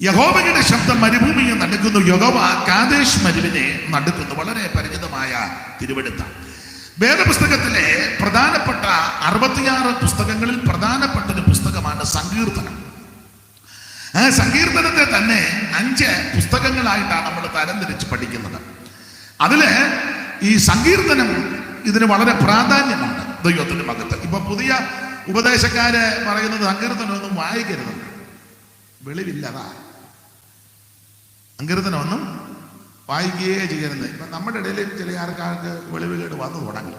യഹോവയുടെ ശബ്ദം മരുഭൂമിയെ നടുക്കുന്നു, യഹോവ കാദേശ് മരുവിനെ നടുക്കുന്നു. വളരെ പരിചിതമായ തിരുവെടുത്ത വേദപുസ്തകത്തിലെ പ്രധാനപ്പെട്ട 66 പുസ്തകങ്ങളിൽ പ്രധാനപ്പെട്ട ഒരു പുസ്തകമാണ് സങ്കീർത്തനം. ആ സങ്കീർത്തനത്തെ തന്നെ 5 പുസ്തകങ്ങളായിട്ടാണ് നമ്മൾ തരംതിരിച്ച് പഠിക്കുന്നത്. അതില് ഈ സങ്കീർത്തനം ഇതിന് വളരെ പ്രാധാന്യമാണ് ദൈവത്തിന്റെ മകത്ത്. ഇപ്പൊ പുതിയ ഉപദേശക്കാര് പറയുന്നത് സങ്കീർത്തനമൊന്നും വായിക്കരുത്, വെളിവില്ലതാ, സങ്കീർത്തനമൊന്നും വായിക്കുകയേ ചെയ്യരുത്. ഇപ്പൊ നമ്മുടെ ഇടയിൽ ചില ആൾക്കാർക്ക് വെളിവുകേട് വന്നു തുടങ്ങി.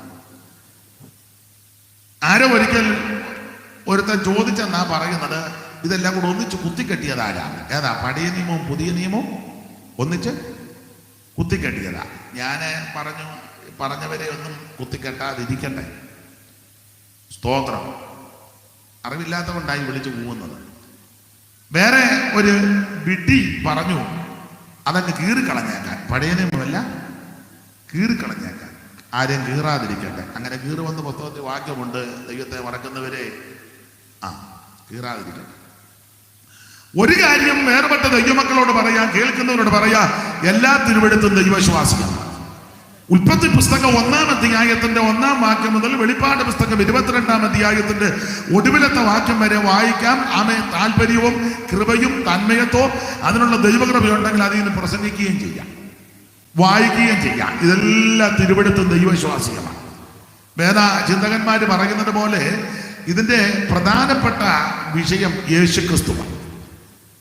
ആരോ ഒരിക്കൽ ഒരുത്തൻ ചോദിച്ചെന്നാ പറയുന്നത്, ഇതെല്ലാം കൂടെ ഒന്നിച്ച് കുത്തിക്കെട്ടിയതാരാണ്? ഏതാ? പഴയ നിയമവും പുതിയ നിയമവും ഒന്നിച്ച് കുത്തിക്കെട്ടിയതാ. ഞാൻ പറഞ്ഞവരെ ഒന്നും കുത്തിക്കെട്ടാതിരിക്കട്ടെ. സ്തോത്രം. അറിവില്ലാത്ത കൊണ്ടായി വിളിച്ചു പോകുന്നത്. വേറെ ഒരു വിഡ്ഢി പറഞ്ഞു അതങ്ങ് കീറിക്കളഞ്ഞേക്കാൻ. പഴയ നിയമമല്ല, കീറിക്കളഞ്ഞേക്കാൻ. ആരെയും കീറാതിരിക്കട്ടെ. അങ്ങനെ കീറുവെന്ന് പുസ്തകത്തിൽ വാക്യമുണ്ട്. ദൈവത്തെ മറക്കുന്നവരെ കീറാതിരിക്കട്ടെ. ഒരു കാര്യം വേർപെട്ട ദൈവമക്കളോട് പറയാൻ, കേൾക്കുന്നവരോട് പറയാ, എല്ലാ തിരുവെടുത്തും ദൈവവിശ്വാസികളാണ്. ഉൽപ്പത്തി പുസ്തകം 1-ാം അധ്യായത്തിന്റെ 1-ാം വാക്യം മുതൽ വെളിപ്പാട് പുസ്തകം 22-ാം അധ്യായത്തിന്റെ ഒടുവിലത്തെ വാക്യം വരെ വായിക്കാം. താല്പര്യവും കൃപയും തന്മയത്വവും അതിനുള്ള ദൈവകൃപയുണ്ടെങ്കിൽ അതിൽ നിന്ന് പ്രസംഗിക്കുകയും ചെയ്യാം, വായിക്കുകയും ചെയ്യാം. ഇതെല്ലാം തിരുവെടുത്തും ദൈവവിശ്വാസികളാണ്. വേദ ചിന്തകന്മാര് പറയുന്നത് പോലെ ഇതിന്റെ പ്രധാനപ്പെട്ട വിഷയം യേശുക്രിസ്തുവാണ്.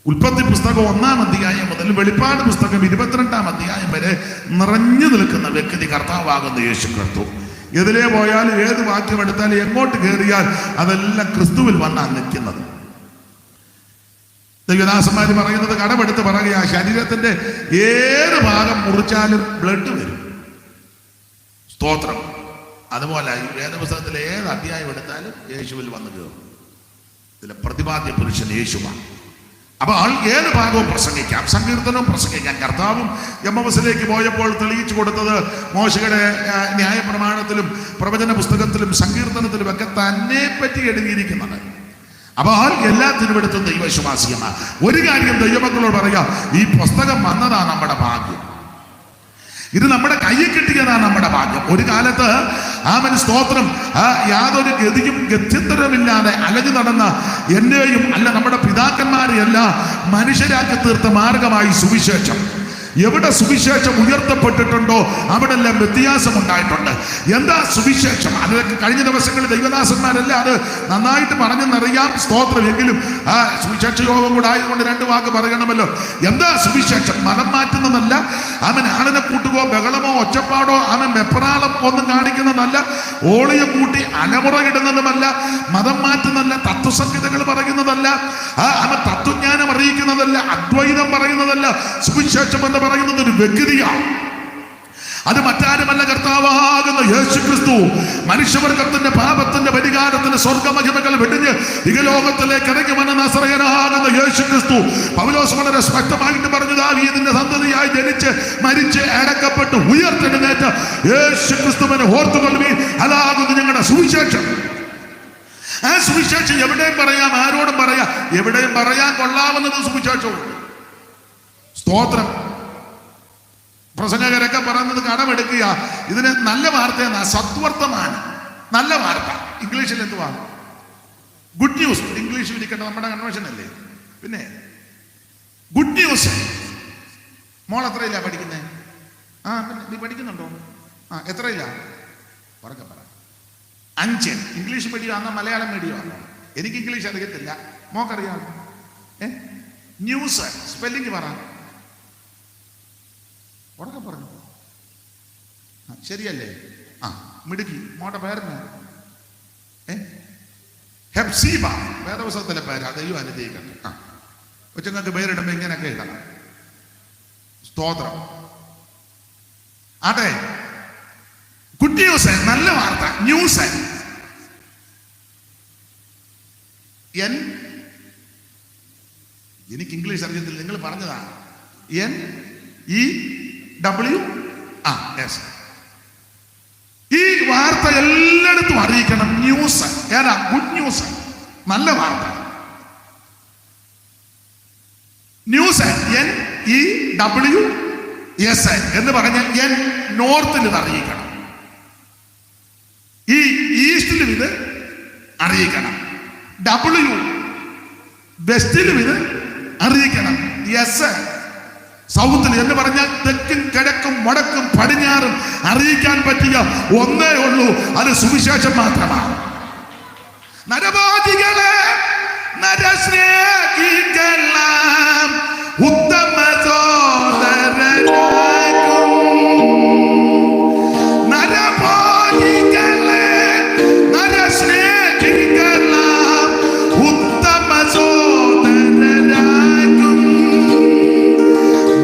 ഉൽപ്പത്തി പുസ്തകം 1-ാം അധ്യായം മുതൽ വെളിപ്പാട് പുസ്തകം 22-ാം അധ്യായം വരെ നിറഞ്ഞു നിൽക്കുന്ന വ്യക്തി കർത്താവാകുന്ന യേശുക്രിസ്തു. എതിലേ പോയാലും ഏത് വാക്യം എടുത്താലും എങ്ങോട്ട് കയറിയാൽ അതെല്ലാം ക്രിസ്തുവിൽ വന്നാണ് നിൽക്കുന്നത്. ദൈവദാസന്മാര് പറയുന്നത് കടമെടുത്ത് പറയുക, ശരീരത്തിന്റെ ഏത് ഭാഗം മുറിച്ചാലും ബ്ലഡ് വരും. സ്തോത്രം. അതുപോലെ ഈ വേദപുസ്തകത്തിലെ ഏത് അധ്യായം എടുത്താലും യേശുവിൽ വന്ന് കയറും. ഇതിലെ പ്രതിപാദ്യ പുരുഷൻ യേശുവാണ്. അപ്പോൾ ഏത് ഭാഗവും പ്രസംഗിക്കാം, സങ്കീർത്തനവും പ്രസംഗിക്കാം. കർത്താവും എമ്മവസിലേക്ക് പോയപ്പോൾ തെളിയിച്ചു കൊടുത്തത് മോശയുടെ ന്യായപ്രമാണത്തിലും പ്രവചന പുസ്തകത്തിലും സങ്കീർത്തനത്തിലും ഒക്കെ തന്നെ പറ്റി എഴുതിയിരിക്കുന്നത്. അപ്പോൾ എല്ലാ തിരുവെടുത്തും ദൈവവിശ്വാസിയമാണ്. ഒരു കാര്യം ദൈവമക്കളോട് പറയാം, ഈ പുസ്തകം വന്നതാണ് നമ്മുടെ ഭാഗ്യം. ഇത് നമ്മുടെ കയ്യിൽ കിട്ടിയതാണ് നമ്മുടെ ഭാഗ്യം. ഒരു കാലത്ത് സ്തോത്രം യാതൊരു ഗതിയും ഗത്യന്തരമില്ലാതെ അലഞ്ഞു നടന്ന എന്നെയും അല്ല നമ്മുടെ പിതാക്കന്മാരെയെല്ലാം മനുഷ്യരാക്കി തീർത്ത മാർഗമായി സുവിശേഷം. എവിടെ സുവിശേഷം ഉയർത്തപ്പെട്ടിട്ടുണ്ടോ അവിടെല്ലാം വ്യത്യാസമുണ്ടായിട്ടുണ്ട്. എന്താ സുവിശേഷം? അതൊക്കെ കഴിഞ്ഞ ദിവസങ്ങളിൽ ദൈവദാസന്മാരെല്ലാം അത് നന്നായിട്ട് പറഞ്ഞെന്നറിയാം. സ്തോത്രം. എങ്കിലും സുവിശേഷ യോഗം കൂടെ ആയതുകൊണ്ട് 2 വാക്ക് പറയണമല്ലോ. എന്താ സുവിശേഷം? മതം മാറ്റുന്നതല്ല, ആളിനെ കൂട്ടുകയോ ബഹളമോ ഒച്ചപ്പാടോ വെപ്രാളം ഒന്നും കാണിക്കുന്നതല്ല, ഓളിയം കൂട്ടി അലമുറയിടുന്നതുമല്ല, മതം മാറ്റുന്നതല്ല, തത്വസംഹിതകൾ പറയുന്നതല്ല, തത്വജ്ഞാനം അറിയിക്കുന്നതല്ല, അദ്വൈതം പറയുന്നതല്ല. സുവിശേഷം എന്ന് പറയുന്നത് ഒരു വ്യക്തിയാണ്. അത് മറ്റാരുമല്ല, കർത്താവാകുന്ന യേശുക്രിസ്തു. മനുഷ്യവർഗത്തിന്റെ പാപത്തിന്റെ പരിഹാരത്തിന് സ്വർഗമഹിമകൾ വെടിഞ്ഞ് ഇഹലോകത്തിലേക്ക് ഇറങ്ങി വന്ന നസറയനാകുന്ന യേശുക്രിസ്തു. പൗലോസ് വളരെ സ്പഷ്ടമായിട്ട് പറഞ്ഞു, ദാവീദിന്റെ സന്തതിയായി ജനിച്ച് മരിച്ച് അടക്കപ്പെട്ട് ഉയർത്തെഴുന്നേറ്റ യേശുക്രിസ്തുവിനെ ഓർത്തുകൊള്ളുവീൻ. അതാകുന്നു ഞങ്ങളുടെ സുവിശേഷം. ആ സുവിശേഷം എവിടെയും പറയാം, ആരോടും പറയാം, എവിടെയും പറയാൻ കൊള്ളാവുന്നത് സുവിശേഷമുണ്ട്. സ്തോത്രം. പ്രസംഗകരൊക്കെ പറയുന്നത് കടമെടുക്കുക. ഇതിന് നല്ല വാർത്ത എന്നാ, സദ്വർത്തമാനം, നല്ല വാർത്ത. ഇംഗ്ലീഷിൽ എന്തുവാ? Good news. ഇംഗ്ലീഷ് ഇരിക്കട്ടെ, നമ്മുടെ കൺവെൻഷൻ അല്ലേ. പിന്നെ ഗുഡ് ന്യൂസ്. മോൾ എത്രയില്ല പഠിക്കുന്നേ? പിന്നെ നീ പഠിക്കുന്നുണ്ടോ? എത്രയില്ല? ഉറക്കെ പറ. 5. ഇംഗ്ലീഷ് മീഡിയം ആണോ മലയാളം മീഡിയം ആണോ? എനിക്ക് ഇംഗ്ലീഷ് അറിയത്തില്ല, മോക്കറിയാമോ? ന്യൂസ് സ്പെല്ലിങ് പറ. ഉറക്കെ പറഞ്ഞു. ശരിയല്ലേ? മിടുക്കി. മോടെ പേരെന്നാ? ഹെപ്സീബ. വേദപുസ്തകത്തിലെ പേരാ. ദൈവം അനുഗ്രഹിക്കട്ടെ. കൊച്ചുങ്ങൾക്ക് പേരിടുമ്പോ ഇങ്ങനെയൊക്കെ ഇടണം. സ്തോത്രം. അതെ, ഗുഡ് ന്യൂസ്, നല്ല വാർത്ത, ന്യൂസ്. എനിക്ക് ഇംഗ്ലീഷ് അറിയത്തില്ല, നിങ്ങൾ പറഞ്ഞതാണ്. NEW. ഈ വാർത്ത എല്ലായിടത്തും അറിയിക്കണം. ന്യൂസ്. ഏതാ? ഗുഡ് ന്യൂസ്, നല്ല വാർത്ത. ന്യൂസ് NEWS എന്ന് പറഞ്ഞാൽ N നോർത്തിൽ ഇത് അറിയിക്കണം, ഈ ഈസ്റ്റിലും ഇത് അറിയിക്കണം, W വെസ്റ്റിലും ഇത് അറിയിക്കണം, S സൗത്തിൽ എന്ന് പറഞ്ഞാൽ തെക്കും കിഴക്കും വടക്കും പടിഞ്ഞാറും അറിയിക്കാൻ പറ്റിയ ഒന്നേ ഉള്ളൂ, അത് സുവിശേഷം മാത്രമാണ്. നരവാദികളെ നരസ്നേഹികളാം ഉത്തമ സോദരനാകും, നരവാദികളെ നരസ്നേഹികളാം ഉത്തമ സോദരനാകും,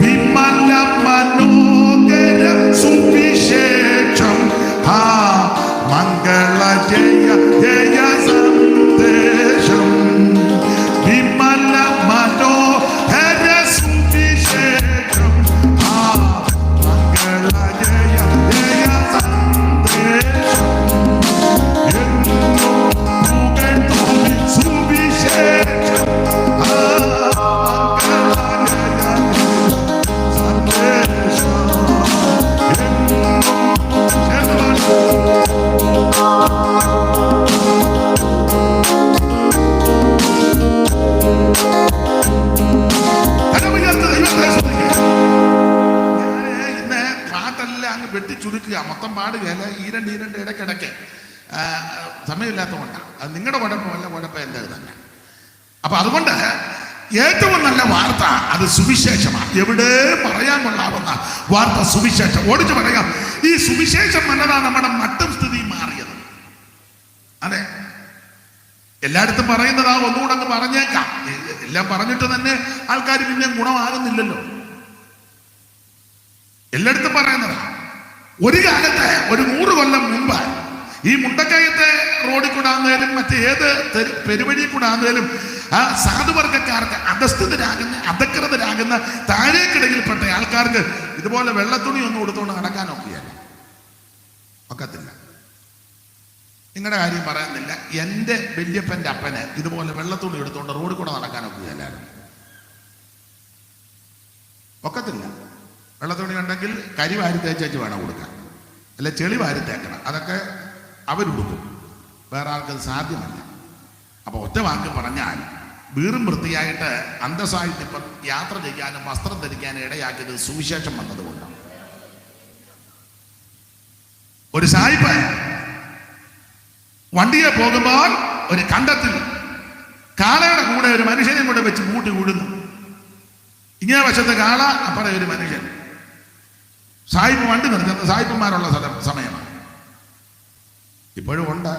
വിമല മനോഹര സുവിശേഷം മംഗള ജയ ജയ സന്ദേശം, വിമല മനോഹര സുവിശേഷം മംഗള ജയ ജയ സന്ദേശം, എന്നും പുകഴ്ത്തും സുവിശേഷം മംഗള ജയ സന്ദേശം, ഇന്ന് പാട്ടെല്ലാം അങ്ങ് വെട്ടി ചുരുക്കുക, മൊത്തം പാടുകയല്ല, ഈരണ്ട് ഇടയ്ക്കിടയ്ക്ക് സമയമില്ലാത്തതുകൊണ്ടാണ്. അത് നിങ്ങളുടെ കുഴപ്പമല്ല, കുഴപ്പം എൻ്റെ തന്നെ. അപ്പൊ അതുകൊണ്ട് ഏറ്റവും നല്ല വാർത്ത അത് സുവിശേഷമാണ്. എവിടെ പറയാൻ കൊള്ളാവുന്ന വാർത്ത സുവിശേഷം. ഓടിച്ചു പറയാം, ഈ സുവിശേഷം വന്നതാണ് നമ്മുടെ മട്ടും സ്ഥിതി മാറിയത്. അതെ, എല്ലായിടത്തും പറയുന്നതാ, ഒന്നുകൂടെ അങ്ങ് പറഞ്ഞേക്കാം. എല്ലാം പറഞ്ഞിട്ട് തന്നെ ആൾക്കാർ പിന്നെ ഗുണമാകുന്നില്ലല്ലോ. എല്ലായിടത്തും പറയുന്നതാ. ഒരു കാലത്ത് ഒരു 100 കൊല്ലം മുമ്പ് ഈ മുണ്ടക്കയത്തെ റോഡിൽ കൂടാന്നേലും മറ്റേത് പെരുവഴി കൂടാന്നേലും ആ സാധുവർഗക്കാർക്ക് അധകൃതരാകുന്ന താഴേക്കിടയിൽപ്പെട്ട ആൾക്കാർക്ക് ഇതുപോലെ വെള്ളത്തുണി ഒന്നും കൊടുത്തുകൊണ്ട് നടക്കാനൊക്കെയല്ല, ഒക്കത്തില്ല. നിങ്ങളുടെ കാര്യം പറയുന്നില്ല, എൻ്റെ വല്യപ്പൻ്റെ അപ്പന് ഇതുപോലെ വെള്ളത്തുണി എടുത്തുകൊണ്ട് റോഡിൽ കൂടെ നടക്കാനൊക്കെയല്ലായിരുന്നു, ഒക്കത്തില്ല. വെള്ളത്തുണി ഉണ്ടെങ്കിൽ കരി വാരി തേച്ചു വേണം കൊടുക്കാൻ, അല്ല ചെളി വാരി തേക്കണം, അതൊക്കെ അവരുടുക്കും, വേറെ ആൾക്കത് സാധ്യമല്ല. അപ്പൊ ഒറ്റ വാക്ക് പറഞ്ഞാൽ വീറും വൃത്തിയായിട്ട് അന്തസ്സായിട്ട് ഇപ്പം യാത്ര ചെയ്യാനും വസ്ത്രം ധരിക്കാനും ഇടയാക്കിയത് സുവിശേഷം വന്നതുകൊണ്ടാണ്. ഒരു സായിപ്പ് വണ്ടിയെ പോകുമ്പോൾ ഒരു കണ്ടത്തിൽ കാളയുടെ കൂടെ ഒരു മനുഷ്യനെ കൂടെ വെച്ച് കൂട്ടി കൂടുന്നു. ഇങ്ങനെ വശത്ത് കാള, അപ്പുറം ഒരു മനുഷ്യൻ. സായിപ്പ് വണ്ടി നിർത്തുന്നത് സായിപ്പന്മാരുള്ള സമയമാണ്, ഇപ്പോഴും ഉണ്ട്.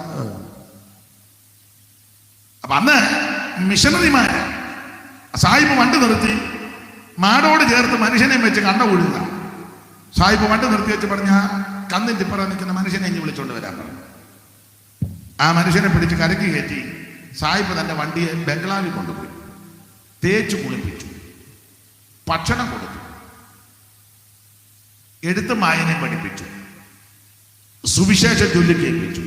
അപ്പൊ അന്ന് മിഷണറിമാര് സായിപ്പ് വണ്ടി നിർത്തി മാടോട് ചേർത്ത് മനുഷ്യനെ വെച്ച് കണ്ട ഒഴുക. സായിപ്പ് വണ്ടി നിർത്തി വെച്ച് പറഞ്ഞ കന്നിന്റെ ഇപ്പുറം നിൽക്കുന്ന മനുഷ്യനെ ഇനി വിളിച്ചോണ്ട് വരാൻ പറഞ്ഞു. ആ മനുഷ്യനെ പിടിച്ച് കരക്ക് കയറ്റി സായിപ്പ് തന്റെ വണ്ടിയെ ബംഗ്ലാവിൽ കൊണ്ടുപോയി തേച്ചു കുളിപ്പിച്ചു, ഭക്ഷണം കൊടുത്തു, എഴുത്തും വായനയും പഠിപ്പിച്ചു, സുവിശേഷം ചൊല്ലി കേൾപ്പിച്ചു.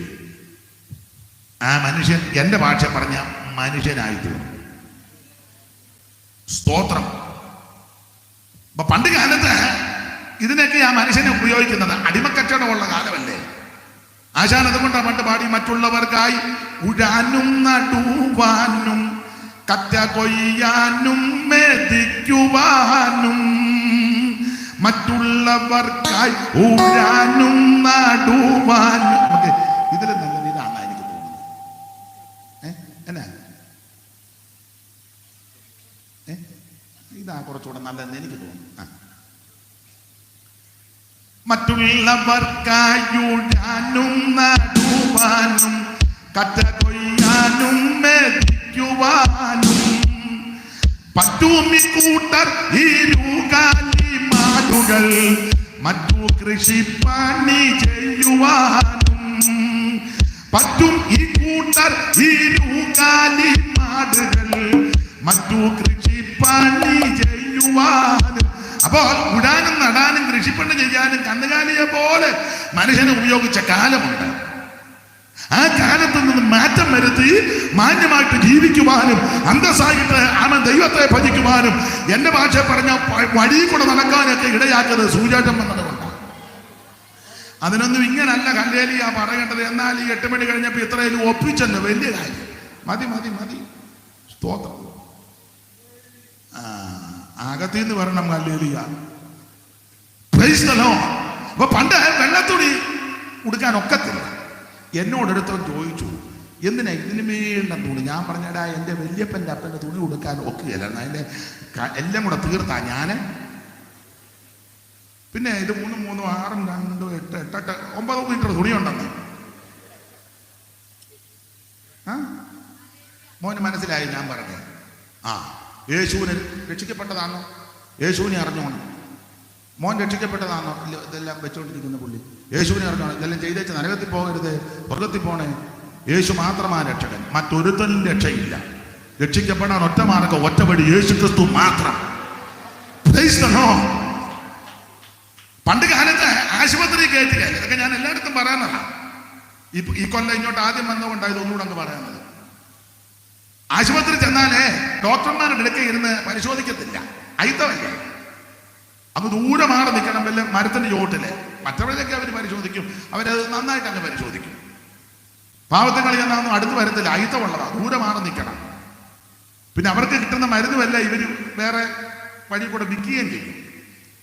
ആ മനുഷ്യൻ എന്റെ ഭാഷ പറഞ്ഞ മനുഷ്യനായി തീർന്നു. സ്തോത്രം. അപ്പൊ പണ്ട് കാലത്ത് ഇതിനൊക്കെ ആ മനുഷ്യനെ ഉപയോഗിക്കുന്നത് അടിമക്കച്ചവടമുള്ള കാലമല്ലേ. ആശാൻ അതുകൊണ്ടാണ് പണ്ട് പാടി, മറ്റുള്ളവർക്കായി ഉഴാനും നടുവാനും കറ്റ കൊയ്യാനും മെതിക്കുവാനും, മറ്റുള്ളവർക്കായി ഉഴാനും നടുവാനും. നമുക്ക് ഇതിൽ നല്ലത് ഇതാണ് എനിക്ക് തോന്നുന്നത്. എന്നാ ഇതാ കുറച്ചുകൂടെ നല്ലതെന്ന് എനിക്ക് തോന്നുന്നു. മറ്റുള്ളവർക്കായി ഉഴാനും നടുവാനും കറ്റ കൊയ്യാനും മെതിക്കുവാനും, പറ്റുമി കൂട്ടർ ഇരുകാലി മാടുകൾ മറ്റു കൃഷിപ്പണി ചെയ്യുവാനും, പറ്റും ഈ കൂട്ടർ ഇരുകാലി മാടുകൾ മറ്റു കൃഷിപ്പണി ചെയ്യുവാനും. അപ്പോൾ ഉടാനും നടാനും കൃഷിപ്പണി ചെയ്യാനും കന്നുകാലിയെ പോലെ മനുഷ്യനെ ഉപയോഗിച്ച കാലമുണ്ട്. ആ കാലത്ത് നിന്ന് മാറ്റം വരുത്തി മാന്യമായിട്ട് ജീവിക്കുവാനും അന്തസ്സായിട്ട് ദൈവത്തെ ഭജിക്കുവാനും എന്റെ ഭാഷ പറഞ്ഞ വഴി കൂടെ നടക്കാനൊക്കെ ഇടയാക്കിയത് സുവിശേഷം വന്നതുകൊണ്ടാണ്. അതിനൊന്നും ഇങ്ങനല്ല ഹല്ലേലൂയ പറയേണ്ടത്. എന്നാൽ ഈ 8 മണി കഴിഞ്ഞപ്പോൾ ഇത്രയും ഒപ്പിച്ചല്ലോ, വലിയ കാര്യം. മതി മതി മതി, സ്തോത്രം. അകത്തിന്ന് വരണം ഹല്ലേലൂയ. Price the Lord. അപ്പൊ പണ്ട് വെള്ളത്തുണി ഉടുക്കാൻ ഒക്കത്തില്ല. എന്നോടൊരുത്തൻ ചോദിച്ചു, എന്തിനാ ഇതിന് വേണ്ട തുണി? ഞാൻ പറഞ്ഞടാ, എൻ്റെ വല്യപ്പൻ്റെ അപ്പൻ്റെ തുണി ഉടുക്കാൻ ഒക്കുകയല്ല, അതിൻ്റെ എല്ലാം കൂടെ തീർത്താ ഞാൻ. പിന്നെ ഇത് 3 3 6 2 8 8 9 മീറ്റർ തുണിയുണ്ടെന്ന്. മോന് മനസ്സിലായി ഞാൻ പറഞ്ഞത്. യേശുവിന് രക്ഷിക്കപ്പെട്ടതാണോ? യേശുവിനെ അറിഞ്ഞോണം. മോൻ രക്ഷിക്കപ്പെട്ടതാണോ? ഇല്ല, ഇതെല്ലാം വെച്ചുകൊണ്ടിരിക്കുന്ന പുള്ളി. യേശുവിനെ അറിഞ്ഞോണം. ഇതെല്ലാം ചെയ്തേച്ച് നരകത്തിൽ പോകരുത്, സ്വർഗത്തിൽ പോണേ. യേശു മാത്രമാണ് രക്ഷകൻ, മറ്റൊരുത്തനും രക്ഷയില്ല. രക്ഷിക്കപ്പെടാൻ ഒറ്റ മാർഗം, ഒറ്റ വഴി, യേശു ക്രിസ്തു മാത്രം. Price the Lord. പണ്ട് കാലത്ത് ആശുപത്രി കയറ്റുക, ഇതൊക്കെ ഞാൻ എല്ലായിടത്തും പറയാനല്ല. ഈ കൊല്ലം ഇങ്ങോട്ട് ആദ്യം വന്നുകൊണ്ടാണ് ഇതൊന്നുകൂടെ അങ്ങ് പറയാനുള്ളത്. ആശുപത്രി ചെന്നാലേ ഡോക്ടർമാരുടെ ഇടയ്ക്ക് ഇരുന്ന് പരിശോധിക്കത്തില്ല, അയിത്തമല്ലേ. അങ്ങ് ദൂരെ മാറി നിൽക്കണം, വല്ല മരത്തിന്റെ ചോട്ടില്. മറ്റവരൊക്കെ അവർ പരിശോധിക്കും, അവരത് നന്നായിട്ട് അങ്ങ് പരിശോധിക്കും. പാവത്തങ്ങൾ ചെന്നൊന്നും അടുത്ത് വരത്തില്ല, അയിത്തമുള്ളതാ, ദൂരെ മാറി നിൽക്കണം. പിന്നെ അവർക്ക് കിട്ടുന്ന മരുന്നുമല്ല ഇവര് വേറെ വഴി കൂടെ വിൽക്കുകയും ചെയ്യും.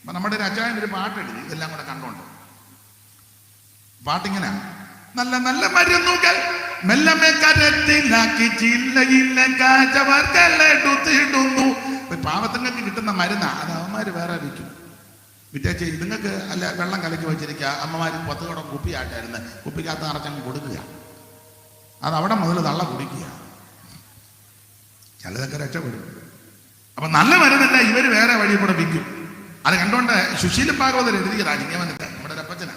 അപ്പൊ നമ്മുടെ ഒരു അച്ചായൻ്റെ ഒരു പാട്ടെഴുതി ഇതെല്ലാം കൂടെ കണ്ടോണ്ട്. പാട്ടിങ്ങനെ, നല്ല നല്ല മരുന്നുകൾ മെല്ലമേ കരത്തിലാക്കി ചില്ലയില്ല കാച്ചവർക്കെടുത്തിടുന്നു. പാവത്തങ്ങൾക്ക് കിട്ടുന്ന മരുന്നാ, അത് അവന്മാര് വേറെ വിൽക്കും. വിറ്റേച്ച് ഇതുങ്ങൾക്ക് അല്ല വെള്ളം കലക്കി വെച്ചിരിക്കുക. അമ്മമാർ 10 കുടം കുപ്പിയായിട്ടായിരുന്നു, കുപ്പിക്കകത്ത് നിറച്ചങ്ങ് കൊടുക്കുക. അത് അവിടെ മുതൽ തള്ള കുടിക്കുക. ചിലതൊക്കെ രക്ഷപ്പെടും. അപ്പൊ നല്ല മരുന്നല്ല ഇവര് വേറെ വഴി കൂടെ വിൽക്കും. അത് കണ്ടോണ്ട് സുശീല ഭാഗവതർ എഴുതിയതാണ് ഇങ്ങനെ വന്നിട്ട് നമ്മുടെ ഒരപ്പച്ചനാ.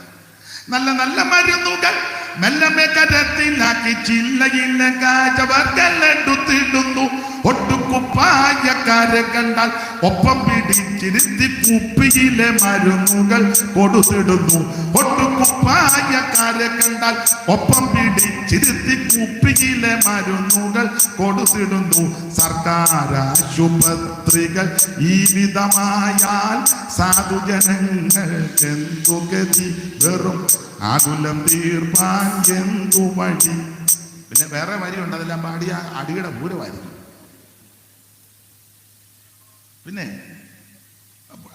നല്ല നല്ല മരുന്നുകൾ മെല്ലമേ കരത്തിലാക്കി ചില്ലയില്ല കാച്ചവർക്കെടുത്തിടുന്നു. ഒട്ടുകുപ്പായക്കാരെ കണ്ടാൽ ഒപ്പം പിടിച്ചിരുത്തി കുപ്പിയിലെ മരുന്നുകൾ കൊടുത്തിടുന്നു. ഒട്ടുകുപ്പായക്കാരെ കണ്ടാൽ ഒപ്പം പിടിച്ചിരുത്തി കുപ്പിയിലെ മരുന്നുകൾ കൊടുത്തിടുന്നു. സർക്കാർ ആശുപത്രികൾ ഈ വിധമായാൽ സാധുജനങ്ങൾ എന്തു ഗതി, വെറും ആകുലം തീർപ്പാൻ എന്തു വഴി. പിന്നെ വേറെ വരിയുണ്ട്, അതെല്ലാം പാടിയ അടിയുടെ പൂരമായിരിക്കും. പിന്നെ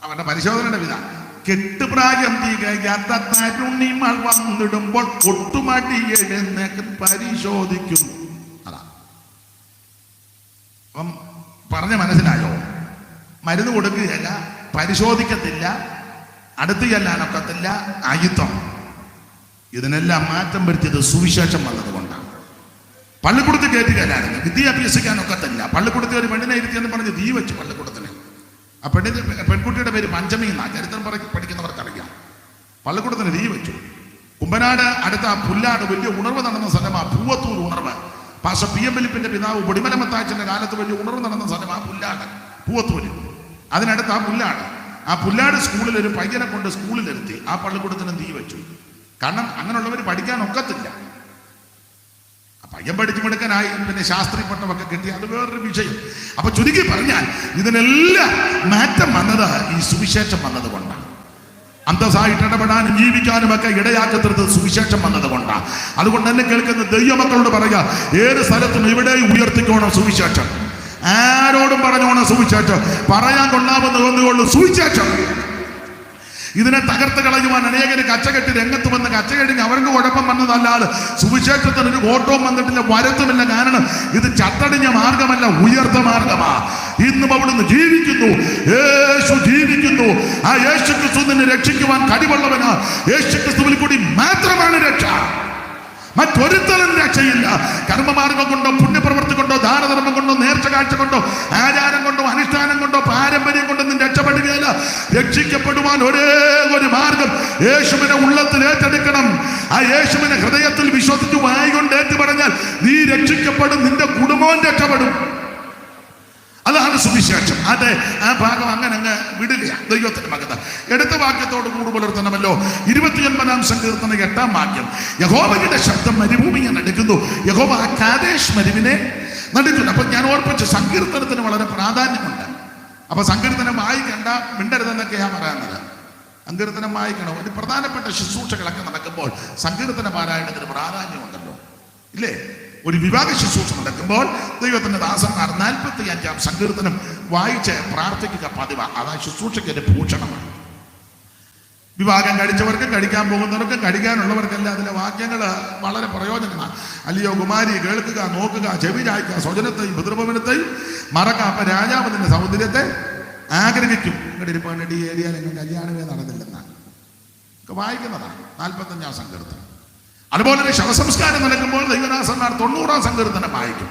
അവരുടെ പരിശോധനയുടെ വിധ, കെട്ടുപ്രായം തികയാത്ത തരുണിമൾ വന്നിടുമ്പോൾ ഒട്ടുമടി എഴുന്നേക്ക് പരിശോധിക്കും. അതാ അപ്പം പറഞ്ഞ മനസ്സിലായോ? മരുന്ന് കൊടുക്കുകയല്ല, പരിശോധിക്കത്തില്ല, അടുത്ത് ചെല്ലാനൊക്കത്തില്ല, ആയുധം. ഇതിനെല്ലാം മാറ്റം വരുത്തിയത് സുവിശേഷം വന്നത് കൊണ്ടാണ്. പള്ളിക്കൂടത്തിൽ കയറ്റുകയല്ലായിരുന്നു, വിദ്യ അഭ്യസിക്കാനൊക്കത്തില്ല. പള്ളിക്കൂടത്തിൽ ഒരു പെണ്ണിനെ ഇരുത്തിയെന്ന് പറഞ്ഞ് തീ വെച്ചു പള്ളിക്കൂടത്തിന്. ആ പെൺകുട്ടിയുടെ പേര് പഞ്ചമി എന്നാണ്, ചരിത്രം പഠിക്കുന്നവർക്കറിയാം. പള്ളിക്കൂടത്തിന് തീ വെച്ചു. കുമ്പനാട് അടുത്ത പുല്ലാട് വലിയ ഉണർവ് നടന്ന സ്ഥലമാണ്, പൂവത്തൂർ ഉണർവ്. പാഷ PM ഫിലിപ്പിന്റെ പിതാവ് പൊടിമലമത്താച്ചന്റെ കാലത്ത് വലിയ ഉണർവ് നടന്ന സ്ഥലമാണ് പുല്ലാട്, പൂവത്തൂര്. അതിനടുത്ത് ആ പുല്ലാട്. ആ പുല്ലാട് സ്കൂളിൽ ഒരു പയ്യനെ കൊണ്ട് സ്കൂളിലിരുത്തി. ആ പള്ളിക്കൂടത്തിന് തീ വെച്ചു. കാരണം അങ്ങനെയുള്ളവർ പഠിക്കാൻ ഒക്കത്തില്ല. പയ്യൻ പഠിച്ചുമെടുക്കാനായി പിന്നെ ശാസ്ത്രി പട്ടമൊക്കെ കിട്ടി, അത് വേറൊരു വിഷയം. അപ്പൊ ചുരുക്കി പറഞ്ഞാൽ ഇതിനെല്ലാം മാറ്റം വന്നത് ഈ സുവിശേഷം വന്നത് കൊണ്ടാണ്. അന്തസ്സായിട്ട് ഇടപെടാനും ജീവിക്കാനും ഒക്കെ ഇടയാക്കത്തത് സുവിശേഷം വന്നത് കൊണ്ടാണ്. അതുകൊണ്ട് തന്നെ കേൾക്കുന്ന ദൈവമക്കളോട് പറയുക, ഏത് സ്ഥലത്തും എവിടെയും ഉയർത്തിക്കോണം സുവിശേഷം. ആരോടും പറഞ്ഞോണം സുവിശേഷം. പറയാൻ കൊള്ളാമെന്ന് തോന്നുകയുള്ളൂ സുവിശേഷം. ഇതിനെ തകർത്ത് കളയുവാൻ അനേകന് കച്ചകെട്ടി രംഗത്ത് വന്ന് കച്ചകെട്ടിന് അവർക്ക് കുഴപ്പം വന്നതല്ലാതെ സുവിശേഷത്തിന് ഒരു കോട്ടവും വന്നിട്ടില്ല, വരത്തുമില്ല. കാരണം ഇത് ചത്തടിഞ്ഞ മാർഗമല്ല, ഉയർത്ത മാർഗമാ. ഇന്നും അവിടുന്ന് ജീവിക്കുന്നു, യേശു ജീവിക്കുന്നു. ആ യേശു ക്രിസ്തു നിന്നെ രക്ഷിക്കുവാൻ കഴിവുള്ളവനാ. യേശു ക്രിസ്തുവിൽ കൂടി മാത്രമാണ് രക്ഷ, മറ്റൊരുത്തരും രക്ഷയില്ല. കർമ്മമാർഗം കൊണ്ടോ പുണ്യപ്രവൃത്തി കൊണ്ടോ ദാനധർമ്മം കൊണ്ടോ നേർച്ച കാഴ്ച കൊണ്ടോ ആചാരം കൊണ്ടോ അനുഷ്ഠാനം കൊണ്ടോ പാരമ്പര്യം കൊണ്ടോ ഒന്നും രക്ഷപ്പെടുകയില്ല. രക്ഷിക്കപ്പെടുവാൻ ഒരേ ഒരു മാർഗം, യേശുവിനെ ഉള്ളത്തിൽ ഏറ്റെടുക്കണം. ആ യേശുവിനെ ഹൃദയത്തിൽ വിശ്വസിച്ച് വായി കൊണ്ട് ഏറ്റു പറഞ്ഞാൽ നീ രക്ഷിക്കപ്പെടും, നിന്റെ കുടുംബവും രക്ഷപ്പെടും. അതാണ് സുവിശേഷം. അതെ, ആ ഭാഗം അങ്ങനെ അങ്ങ് വിടുക. ദൈവത്തിന്റെ മകത. എടുത്ത വാക്യത്തോട് കൂടി പുലർത്തണമല്ലോ. 29-ാം സങ്കീർത്തനം 8-ാം വാക്യം, യഹോവയുടെ ശബ്ദം മരുഭൂമിയെ നടുക്കുന്നു, യഹോവ കാദേശ് മരുവിനെ നടുക്കുന്നു. അപ്പൊ ഞാൻ ഓർപ്പിച്ചു, സങ്കീർത്തനത്തിന് വളരെ പ്രാധാന്യമുണ്ട്. അപ്പൊ സങ്കീർത്തനം വായിക്കണ്ട, മിണ്ടരുതെന്നൊക്കെയാ പറയുന്നത്. സങ്കീർത്തനം വായിക്കണം. ഒരു പ്രധാനപ്പെട്ട ശുശ്രൂഷകളൊക്കെ നടക്കുമ്പോൾ സങ്കീർത്തന പാരായണത്തിന് പ്രാധാന്യമുണ്ടല്ലോ, ഇല്ലേ? ഒരു വിവാഹ ശുശ്രൂഷ നടക്കുമ്പോൾ ദൈവത്തിന്റെ ദാസന്മാർ 45-ാം സങ്കീർത്തനം വായിച്ച് പ്രാർത്ഥിക്കുക പതിവ്. അതാ ശുശ്രൂഷയ്ക്ക് ഒരു ഭൂഷണമാണ്. വിവാഹം കഴിച്ചവർക്ക്, കഴിക്കാൻ പോകുന്നവർക്ക്, കഴിക്കാനുള്ളവർക്കെല്ലാം അതിലെ വാക്യങ്ങൾ വളരെ പ്രയോജനമാണ്. അല്ലയോ കുമാരി, കേൾക്കുക, നോക്കുക, ചെവി ചായ്ക്കുക, സ്വജനത്തെയും പിതൃഭവനത്തെയും മറക്കുക, അപ്പൊ രാജാവ് നിന്റെ സൗന്ദര്യത്തെ ആഗ്രഹിക്കും. നിങ്ങളുടെ ഇരിപ്പാണ്ടി ഏരിയ നിങ്ങൾ കല്യാണമേ നടന്നില്ലെന്നാണ് വായിക്കുന്നതാണ് 45-ാം സങ്കീർത്തനം. അതുപോലെ തന്നെ ശവസംസ്കാരം നടക്കുമ്പോൾ ദൈവദാസന്മാർ 90-ാം സങ്കീർത്തനം വായിക്കും.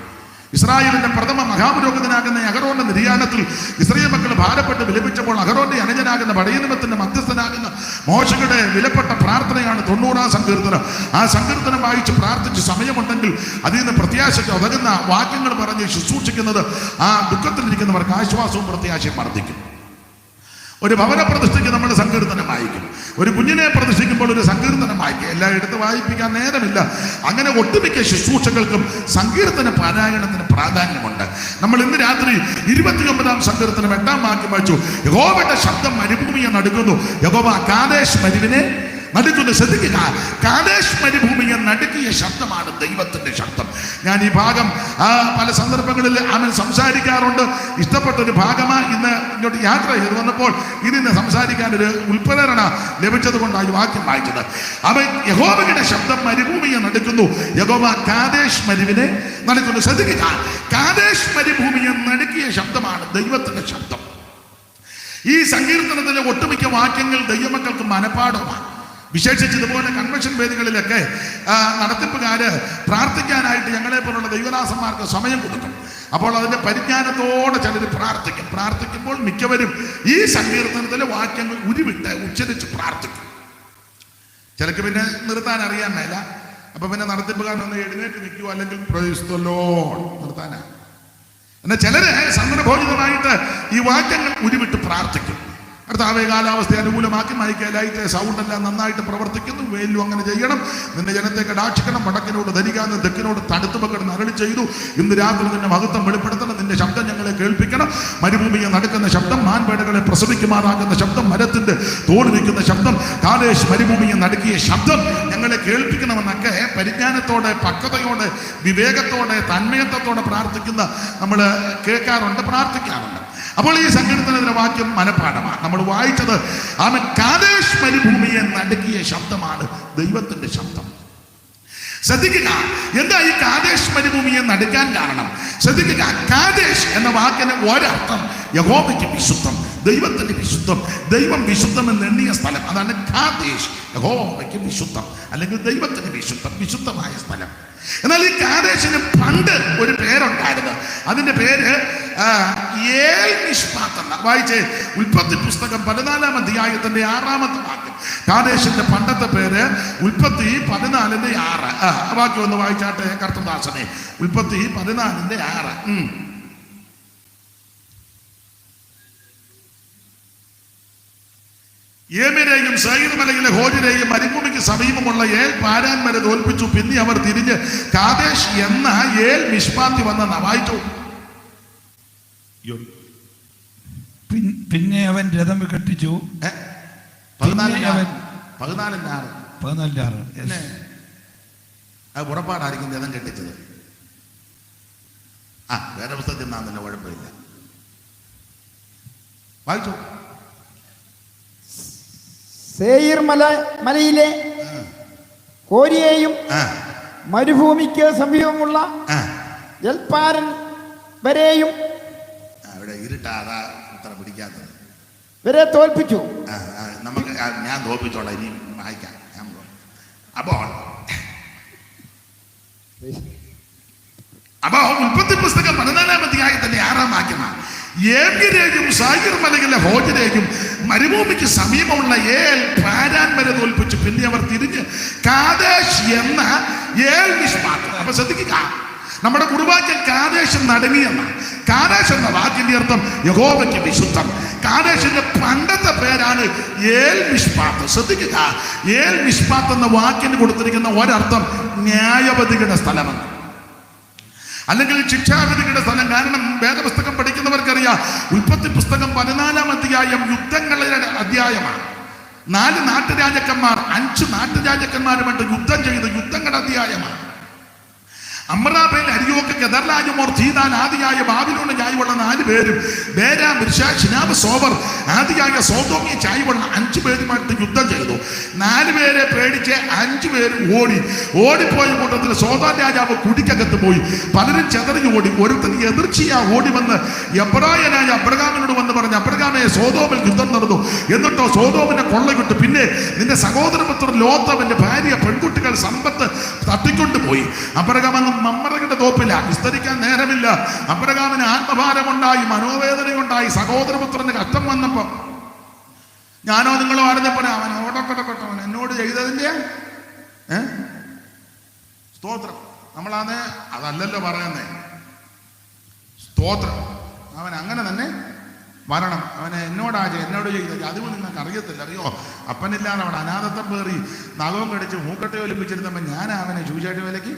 ഇസ്രായേലിന്റെ പ്രഥമ മഹാപുരോഹിതനാകുന്ന അഹരോന്റെ നിര്യാണത്തിൽ ഇസ്രായേൽ മക്കൾ ഭാരപ്പെട്ട് വിലപിച്ചപ്പോൾ അഹരോന്റെ അനുജനാകുന്ന പടയനിമത്തിന്റെ മധ്യസ്ഥനാകുന്ന മോശയുടെ വിലപ്പെട്ട പ്രാർത്ഥനയാണ് 90-ാം സങ്കീർത്തനം. ആ സങ്കീർത്തനം വായിച്ച് പ്രാർത്ഥിച്ച് സമയമുണ്ടെങ്കിൽ അതിൽ നിന്ന് പ്രത്യാശയ്ക്ക് ഉതകുന്ന വാക്യങ്ങൾ പറഞ്ഞ് ശുശ്രൂഷിക്കുന്നത് ആ ദുഃഖത്തിലിരിക്കുന്നവർക്ക് ആശ്വാസവും പ്രത്യാശയും വർദ്ധിക്കും. ഒരു ഭവന പ്രതിഷ്ഠയ്ക്ക് നമ്മൾ സങ്കീർത്തനം വായിക്കും. ഒരു കുഞ്ഞിനെ പ്രതിഷ്ഠിക്കുമ്പോൾ ഒരു സങ്കീർത്തനം വായിക്കും. എല്ലാം എടുത്ത് വായിപ്പിക്കാൻ നേരമില്ല. അങ്ങനെ ഒട്ടുമിക്ക ശുശ്രൂഷകൾക്കും സങ്കീർത്തന പാരായണത്തിന് പ്രാധാന്യമുണ്ട്. നമ്മൾ ഇന്ന് രാത്രി 29-ാം സങ്കീർത്തനം 8-ാം വാക്യം വായിച്ചു. യഹോവയുടെ ശബ്ദം മരുഭൂമിയെ നടുക്കുന്നു, യഹോവ കാദേശ് മരുവിനെ നടുക്കുന്നു. ശ്രദ്ധിക്കുക, കാദേശ് മരുഭൂമിയെ നടുക്കിയ ശബ്ദമാണ് ദൈവത്തിന്റെ ശബ്ദം. ഞാൻ ഈ ഭാഗം പല സന്ദർഭങ്ങളിൽ അവൻ സംസാരിക്കാറുണ്ട്. ഇഷ്ടപ്പെട്ട ഒരു ഭാഗമാണ്. ഇന്ന് ഇങ്ങോട്ട് യാത്ര ചെയ്ത് വന്നപ്പോൾ ഇതിന് സംസാരിക്കാൻ ഒരു ഉൾപ്രേരണ ലഭിച്ചത് കൊണ്ടാണ് ഈ വാക്യം വായിച്ചത്. അവൻ യഹോവയുടെ ശബ്ദം മരുഭൂമിയെ നടുക്കുന്നു, യഹോവ കാദേശ് മരുവിനെ നടുക്കുന്നു. ശ്രദ്ധിക്കുക, കാദേശ് മരുഭൂമിയെ നടുക്കിയ ശബ്ദമാണ് ദൈവത്തിന്റെ ശബ്ദം. ഈ സങ്കീർത്തനത്തിലെ ഒട്ടുമിക്ക വാക്യങ്ങൾ ദൈവമക്കൾക്ക് മനപ്പാഠമാണ്. വിശേഷിച്ച് ഇതുപോലെ കൺവെൻഷൻ വേദികളിലൊക്കെ നടത്തിപ്പുകാര് പ്രാർത്ഥിക്കാനായിട്ട് ഞങ്ങളെ പോലുള്ള ദൈവദാസന്മാർക്ക് സമയം കൊടുക്കും. അപ്പോൾ അതിന്റെ പരിജ്ഞാനത്തോടെ ചിലർ പ്രാർത്ഥിക്കുമ്പോൾ മിക്കവരും ഈ സങ്കീർത്തനത്തിലെ വാക്യങ്ങൾ ഉരുവിട്ട് ഉച്ചരിച്ച് പ്രാർത്ഥിക്കും. ചിലക്ക് പിന്നെ നിർത്താൻ അറിയാൻ മേല. അപ്പൊ പിന്നെ നടത്തിപ്പുകാരൊന്ന് എഴുന്നേറ്റ് നിൽക്കുവോ, അല്ലെങ്കിൽ പ്രൈസ് ദി ലോർഡ് നിർത്താനാ. എന്നാൽ ചിലര് സന്ദർഭോചിതമായിട്ട് ഈ വാക്യങ്ങൾ ഉരുവിട്ട് പ്രാർത്ഥിക്കും. കർത്താവേ, കാലാവസ്ഥ അനുകൂലമാക്കി മൈക്കയിലായിട്ട് സൗണ്ട് എല്ലാം നന്നായിട്ട് പ്രവർത്തിക്കുന്നു, വെയിലും അങ്ങനെ ചെയ്യണം, നിന്റെ ജനത്തെ കടാക്ഷിക്കണം, വടക്കിനോട് ധരിക്കാന്ന് തെക്കിനോട് തടുത്തു വെക്കണം അരുളി ചെയ്തു. ഇന്ന് രാത്രി നിന്റെ മഹത്വം വെളിപ്പെടുത്തണം, നിന്റെ ശബ്ദം ഞങ്ങളെ കേൾപ്പിക്കണം. മരുഭൂമിയെ നടക്കുന്ന ശബ്ദം, മാൻപേടകളെ പ്രസവിക്കുമാറാകുന്ന ശബ്ദം, മരത്തിന്റെ തോട് നിൽക്കുന്ന ശബ്ദം, കാദേശ് മരുഭൂമിയെ നടുക്കിയ ശബ്ദം ഞങ്ങളെ കേൾപ്പിക്കണമെന്നൊക്കെ പരിജ്ഞാനത്തോടെ, പക്വതയോടെ, വിവേകത്തോടെ, തന്മയത്വത്തോടെ പ്രാർത്ഥിക്കുന്ന നമ്മൾ കേൾക്കാറുണ്ട്, പ്രാർത്ഥിക്കാറുണ്ട്. അപ്പോൾ ഈ സങ്കീർത്തനത്തിലെ വാക്യം മനഃപാഠമാണ്. നമ്മൾ വായിച്ചത് അവൻ കാദേശ് മരുഭൂമിയെ നടുക്കിയ ശബ്ദമാണ് ദൈവത്തിന്റെ ശബ്ദം. ശ്രദ്ധിക്കുക, എന്താ ഈ കാദേശ് മരുഭൂമിയെ നടുക്കാൻ കാരണം? ശ്രദ്ധിക്കുക, കാദേശ് എന്ന വാക്കിന് ഒരർത്ഥം യഹോവയ്ക്ക് വിശുദ്ധം, ദൈവത്തിന്റെ വിശുദ്ധം, ദൈവം വിശുദ്ധം എന്ന് എണ്ണിയ സ്ഥലം, അതാണ് കാദേശ്. യഹോവയ്ക്ക് വിശുദ്ധം അല്ലെങ്കിൽ ദൈവത്തിന് വിശുദ്ധം, വിശുദ്ധമായ സ്ഥലം. എന്നാൽ ഈ കാദേശിന് പണ്ട് ഒരു പേരുണ്ടായിരുന്നു. അതിന്റെ പേര് ഏൽ മിഷ്പാത്ത് എന്ന. വായിച്ചേ, ഉൽപ്പത്തി പുസ്തകം 14-ാം അധ്യായത്തിന്റെ 6-ാമത്തെ വാക്യം. കാദേശിന്റെ പണ്ടത്തെ പേര് ഉൽപ്പത്തി 14-ന്റെ 6. വാക്യം ഒന്ന് വായിച്ചാട്ടെ കർത്തദാസനെ. ഉൽപ്പത്തി 14-ന്റെ 6. ഏമിനെയും സയീർ മലയിലെ ഹോരിനെയും മരുഭൂമിക്ക് സമീപമുള്ള ഏൽ പാരാൻമരെ തോൽപ്പിച്ചു. പിന്നെ അവർ തിരിഞ്ഞ് കാദേശ് എന്ന ഏൽ മിഷ്പാത്തി വന്നെന്ന. വായിച്ചു. പിന്നെ അവൻ രഥം കെട്ടിച്ചു. 14-6 പുറപ്പാടായിരിക്കും രഥം കെട്ടിച്ചത്. വേറെ പുസ്തകത്തിൽ നിന്നാ തന്നെ കുഴപ്പമില്ല. വായിച്ചു. സേയീർ മലയിലെ ഹോരിയെയും മരുഭൂമിക്ക് സമീപമുള്ള ജൽപാരൻ വരെയും ഇരുട്ടാതാ ഇത്ര പിടിക്കാത്തത് വരെ തോൽപ്പിച്ചു. നമുക്ക് ഞാൻ തോൽപ്പിച്ചോളാം, ഇനി വായിക്കാം. അപ്പോ ഉൽപ്പത്തി പുസ്തകം 14-ാം അധ്യായത്തിന്റെ 6-ാം വാക്യമാണ്. ഏമ്യരെയും സയീർ മലയിലെ ഹോജരെയും മരുഭൂമിക്ക് സമീപമുള്ള ഏൽ പാരാൻ വരെ തോൽപ്പിച്ചു. പിന്നെ അവർ തിരിഞ്ഞ് കാദേശ് എന്ന ഏൽ മിഷ്പാത്ത്. അപ്പൊ ശ്രദ്ധിക്കുക, നമ്മുടെ കുറുവാക്യം കാദേശ് നടുങ്ങി എന്നാണ്. കാദേശ് എന്ന വാക്കിന്റെ അർത്ഥം യഹോവയ്ക്ക് വിശുദ്ധം. കാദേശിന്റെ പണ്ടത്തെ പേരാണ് ഏൽ മിഷ്പാത്ത്. ശ്രദ്ധിക്കുക, ഏൽ മിഷ്പാത്ത് എന്ന വാക്കിന് കൊടുത്തിരിക്കുന്ന ഒരർത്ഥം ന്യായവതികളുടെ സ്ഥലമെന്ന്, അല്ലെങ്കിൽ ശിക്ഷാവിധികളുടെ സ്ഥലം. കാരണം വേദപുസ്തകം പഠിക്കുന്നവർക്കറിയാം, ഉൽപ്പത്തി പുസ്തകം 14-ാം അധ്യായം യുദ്ധങ്ങളുടെ അധ്യായമാണ്. 4 നാട്ടുരാജാക്കന്മാർ 5 നാട്ടുരാജാക്കന്മാരുമായിട്ട് യുദ്ധം ചെയ്ത് യുദ്ധങ്ങളുടെ അധ്യായമാണ്. അമ്രാബേൽ, അരിയോക്ക്, കെദർലാജുമോർ, തീദാൻ ആദിയായ ബാബിലോണ് ചായ്വുള്ള 4 പേരും, ബേരാം, ബിർശ, ശിനാബ്, സോബർ ആദിയായ സോദോമിയ ചായ്വുള്ള 5 പേരുമായിട്ട് യുദ്ധം ചെയ്തു. 4 പേരെ പേടിച്ച് 5 പേരും ഓടിപ്പോയ കൂട്ടത്തിൽ സോദോം രാജാവ് കുടിക്കകത്ത് പോയി. പലരും ചെതറി ഓടി. ഒരുത്തൻ എതിർച്ചയാ ഓടി വന്ന് എബ്രായനായ അബ്രഹാമിനോട് വന്ന് പറഞ്ഞ്, അബ്രഹാമെ, സോദോമിൽ യുദ്ധം നടന്നു, എന്നിട്ടോ സോദോമിനെ കൊള്ളകിട്ടു. പിന്നെ നിന്റെ സഹോദരപുത്രൻ ലോത്ത് അവന്റെ ഭാര്യ, പെൺകുട്ടികൾ, സമ്പത്ത് തട്ടിക്കൊണ്ടുപോയി. അബ്രഹാം മമ്മറയുടെ തോപ്പില്ല, വിസ്തരിക്കാൻ നേരമില്ല. അബ്രഹാമിന് ആത്മഭാരമുണ്ടായി, മനോവേദനയുണ്ടായി. സഹോദരപുത്രന് കഷ്ടം വന്നപ്പോ ഞാനോ നിങ്ങളോ അറിഞ്ഞപ്പോൾ അവൻ ഓടപ്പെട്ടവൻ എന്നോട് ചെയ്തതിന്റെ സ്തോത്രം. നമ്മളാണ് അതല്ലല്ലോ പറയുന്നേ, സ്തോത്രം. അവൻ അങ്ങനെ തന്നെ വരണം. അവനെ എന്നോട് ചെയ്തത് അതും നിങ്ങൾക്ക് അറിയത്തില്ല. അറിയോ, അപ്പനില്ലാതെ അവിടെ അനാഥത്വം പേറി നഖവും കടിച്ച് മൂക്കട്ടെ ഒലിപ്പിച്ചിരുന്നപ്പോൾ ഞാൻ അവനെ ചൂചാട്ടി വിലക്ക്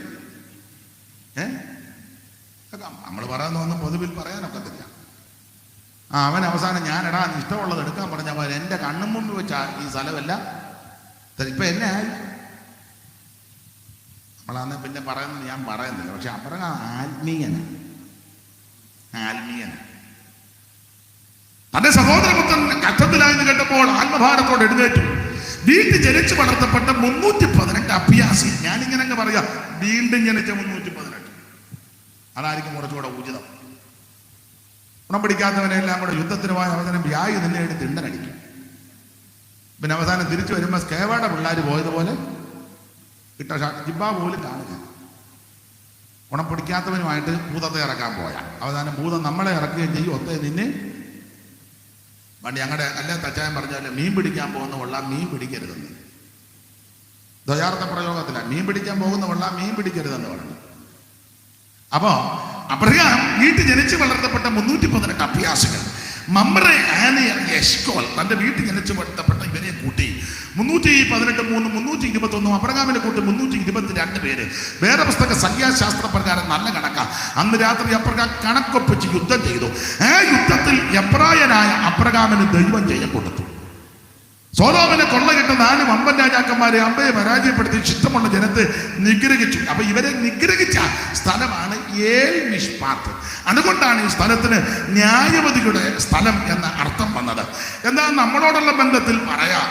നമ്മൾ പറയുന്നൊന്നും പൊതുവിൽ പറയാനൊക്കത്തില്ല. അവൻ അവസാനം ഞാനെടാ ഇഷ്ടമുള്ളത് എടുക്കാൻ പറഞ്ഞവൻ എൻ്റെ കണ്ണും മുമ്പ് വെച്ചാ ഈ സ്ഥലമല്ല ഇപ്പൊ എന്നെ ആയി. നമ്മളന്ന് പിന്നെ പറയുന്നത് ഞാൻ പറയുന്നില്ല. പക്ഷെ അബ്രഹാം ആത്മീയനാണ്. തന്റെ സഹോദരപുത്രൻ കഷ്ടത്തിലായെന്ന് കേട്ടപ്പോൾ ആത്മഭാരത്തോട് എഴുന്നേറ്റു. വീട്ടിൽ ജനിച്ച് വളർത്തപ്പെട്ട 318 അഭ്യാസി. ഞാനിങ്ങനെ അങ്ങ് പറയാം, വീണ്ടും ജനിച്ച 318. അതായിരിക്കും കുറച്ചുകൂടെ ഉചിതം. ഗുണം പിടിക്കാത്തവനെല്ലാം കൂടെ യുദ്ധത്തിന് പോയ അവസാനം വ്യായി നിന്നെ എടുത്ത് തിണ്ടനടിക്കും. പിന്നെ അവസാനം തിരിച്ചു വരുമ്പോൾ സ്കേവയുടെ പിള്ളേർ പോയതുപോലെ ഇട്ട ജിബ്ബ പോലും കാണുക. ഗുണം പിടിക്കാത്തവനുമായിട്ട് ഭൂതത്തെ ഇറക്കാൻ പോയ അവസാനം ഭൂതം നമ്മളെ ഇറക്കുകയും ചെയ്യും. ഒത്തേ നിന്നെ പണ്ട് ഞങ്ങളുടെ അല്ലേ തച്ചായം പറഞ്ഞാൽ മീൻ പിടിക്കാൻ പോകുന്ന കൊള്ളാം, മീൻ പിടിക്കരുതെന്ന്. ദ്വയാർത്ഥ പ്രയോഗത്തിലാണ് മീൻ പിടിക്കാൻ പോകുന്ന കൊള്ളാം, മീൻ പിടിക്കരുതെന്ന് പറഞ്ഞു. അപ്പോ അബ്രഹാം വീട്ടിൽ ജനിച്ച് വളർത്തപ്പെട്ട 318 അഭ്യാസികൾ. മമ്രെ, ആനിയ, എഷ്കോൽ തന്റെ വീട്ടിൽ ജനിച്ച് വളർത്തപ്പെട്ട ഇവരെ കൂട്ടി 318 321. അബ്രഹാമിനെ കൂട്ടി 322 പേര്. വേദപുസ്തക സംഖ്യാശാസ്ത്ര പ്രകാരം നല്ല കണക്കാ. അന്ന് രാത്രി അബ്രഹാം കണക്കൊപ്പിച്ച് യുദ്ധം ചെയ്തു. ആ യുദ്ധത്തിൽ എബ്രായനായ അബ്രഹാമിന് ദൈവം ജയം കൊടുത്തു. സോദോമിനെ കൊള്ളകിട്ട 4 വമ്പൻ രാജാക്കന്മാരെ അമ്പയെ പരാജയപ്പെടുത്തി ശിഷ്ടമുള്ള ജനത്തെ നിഗ്രഹിച്ചു. അപ്പൊ ഇവരെ നിഗ്രഹിച്ച സ്ഥലമാണ് ഏൽ മിഷ്പാത്ത്. അതുകൊണ്ടാണ് ഈ സ്ഥലത്തിന് ന്യായവതിയുടെ സ്ഥലം എന്ന അർത്ഥം വന്നത്. എന്നാൽ നമ്മളോടുള്ള ബന്ധത്തിൽ പറയാം,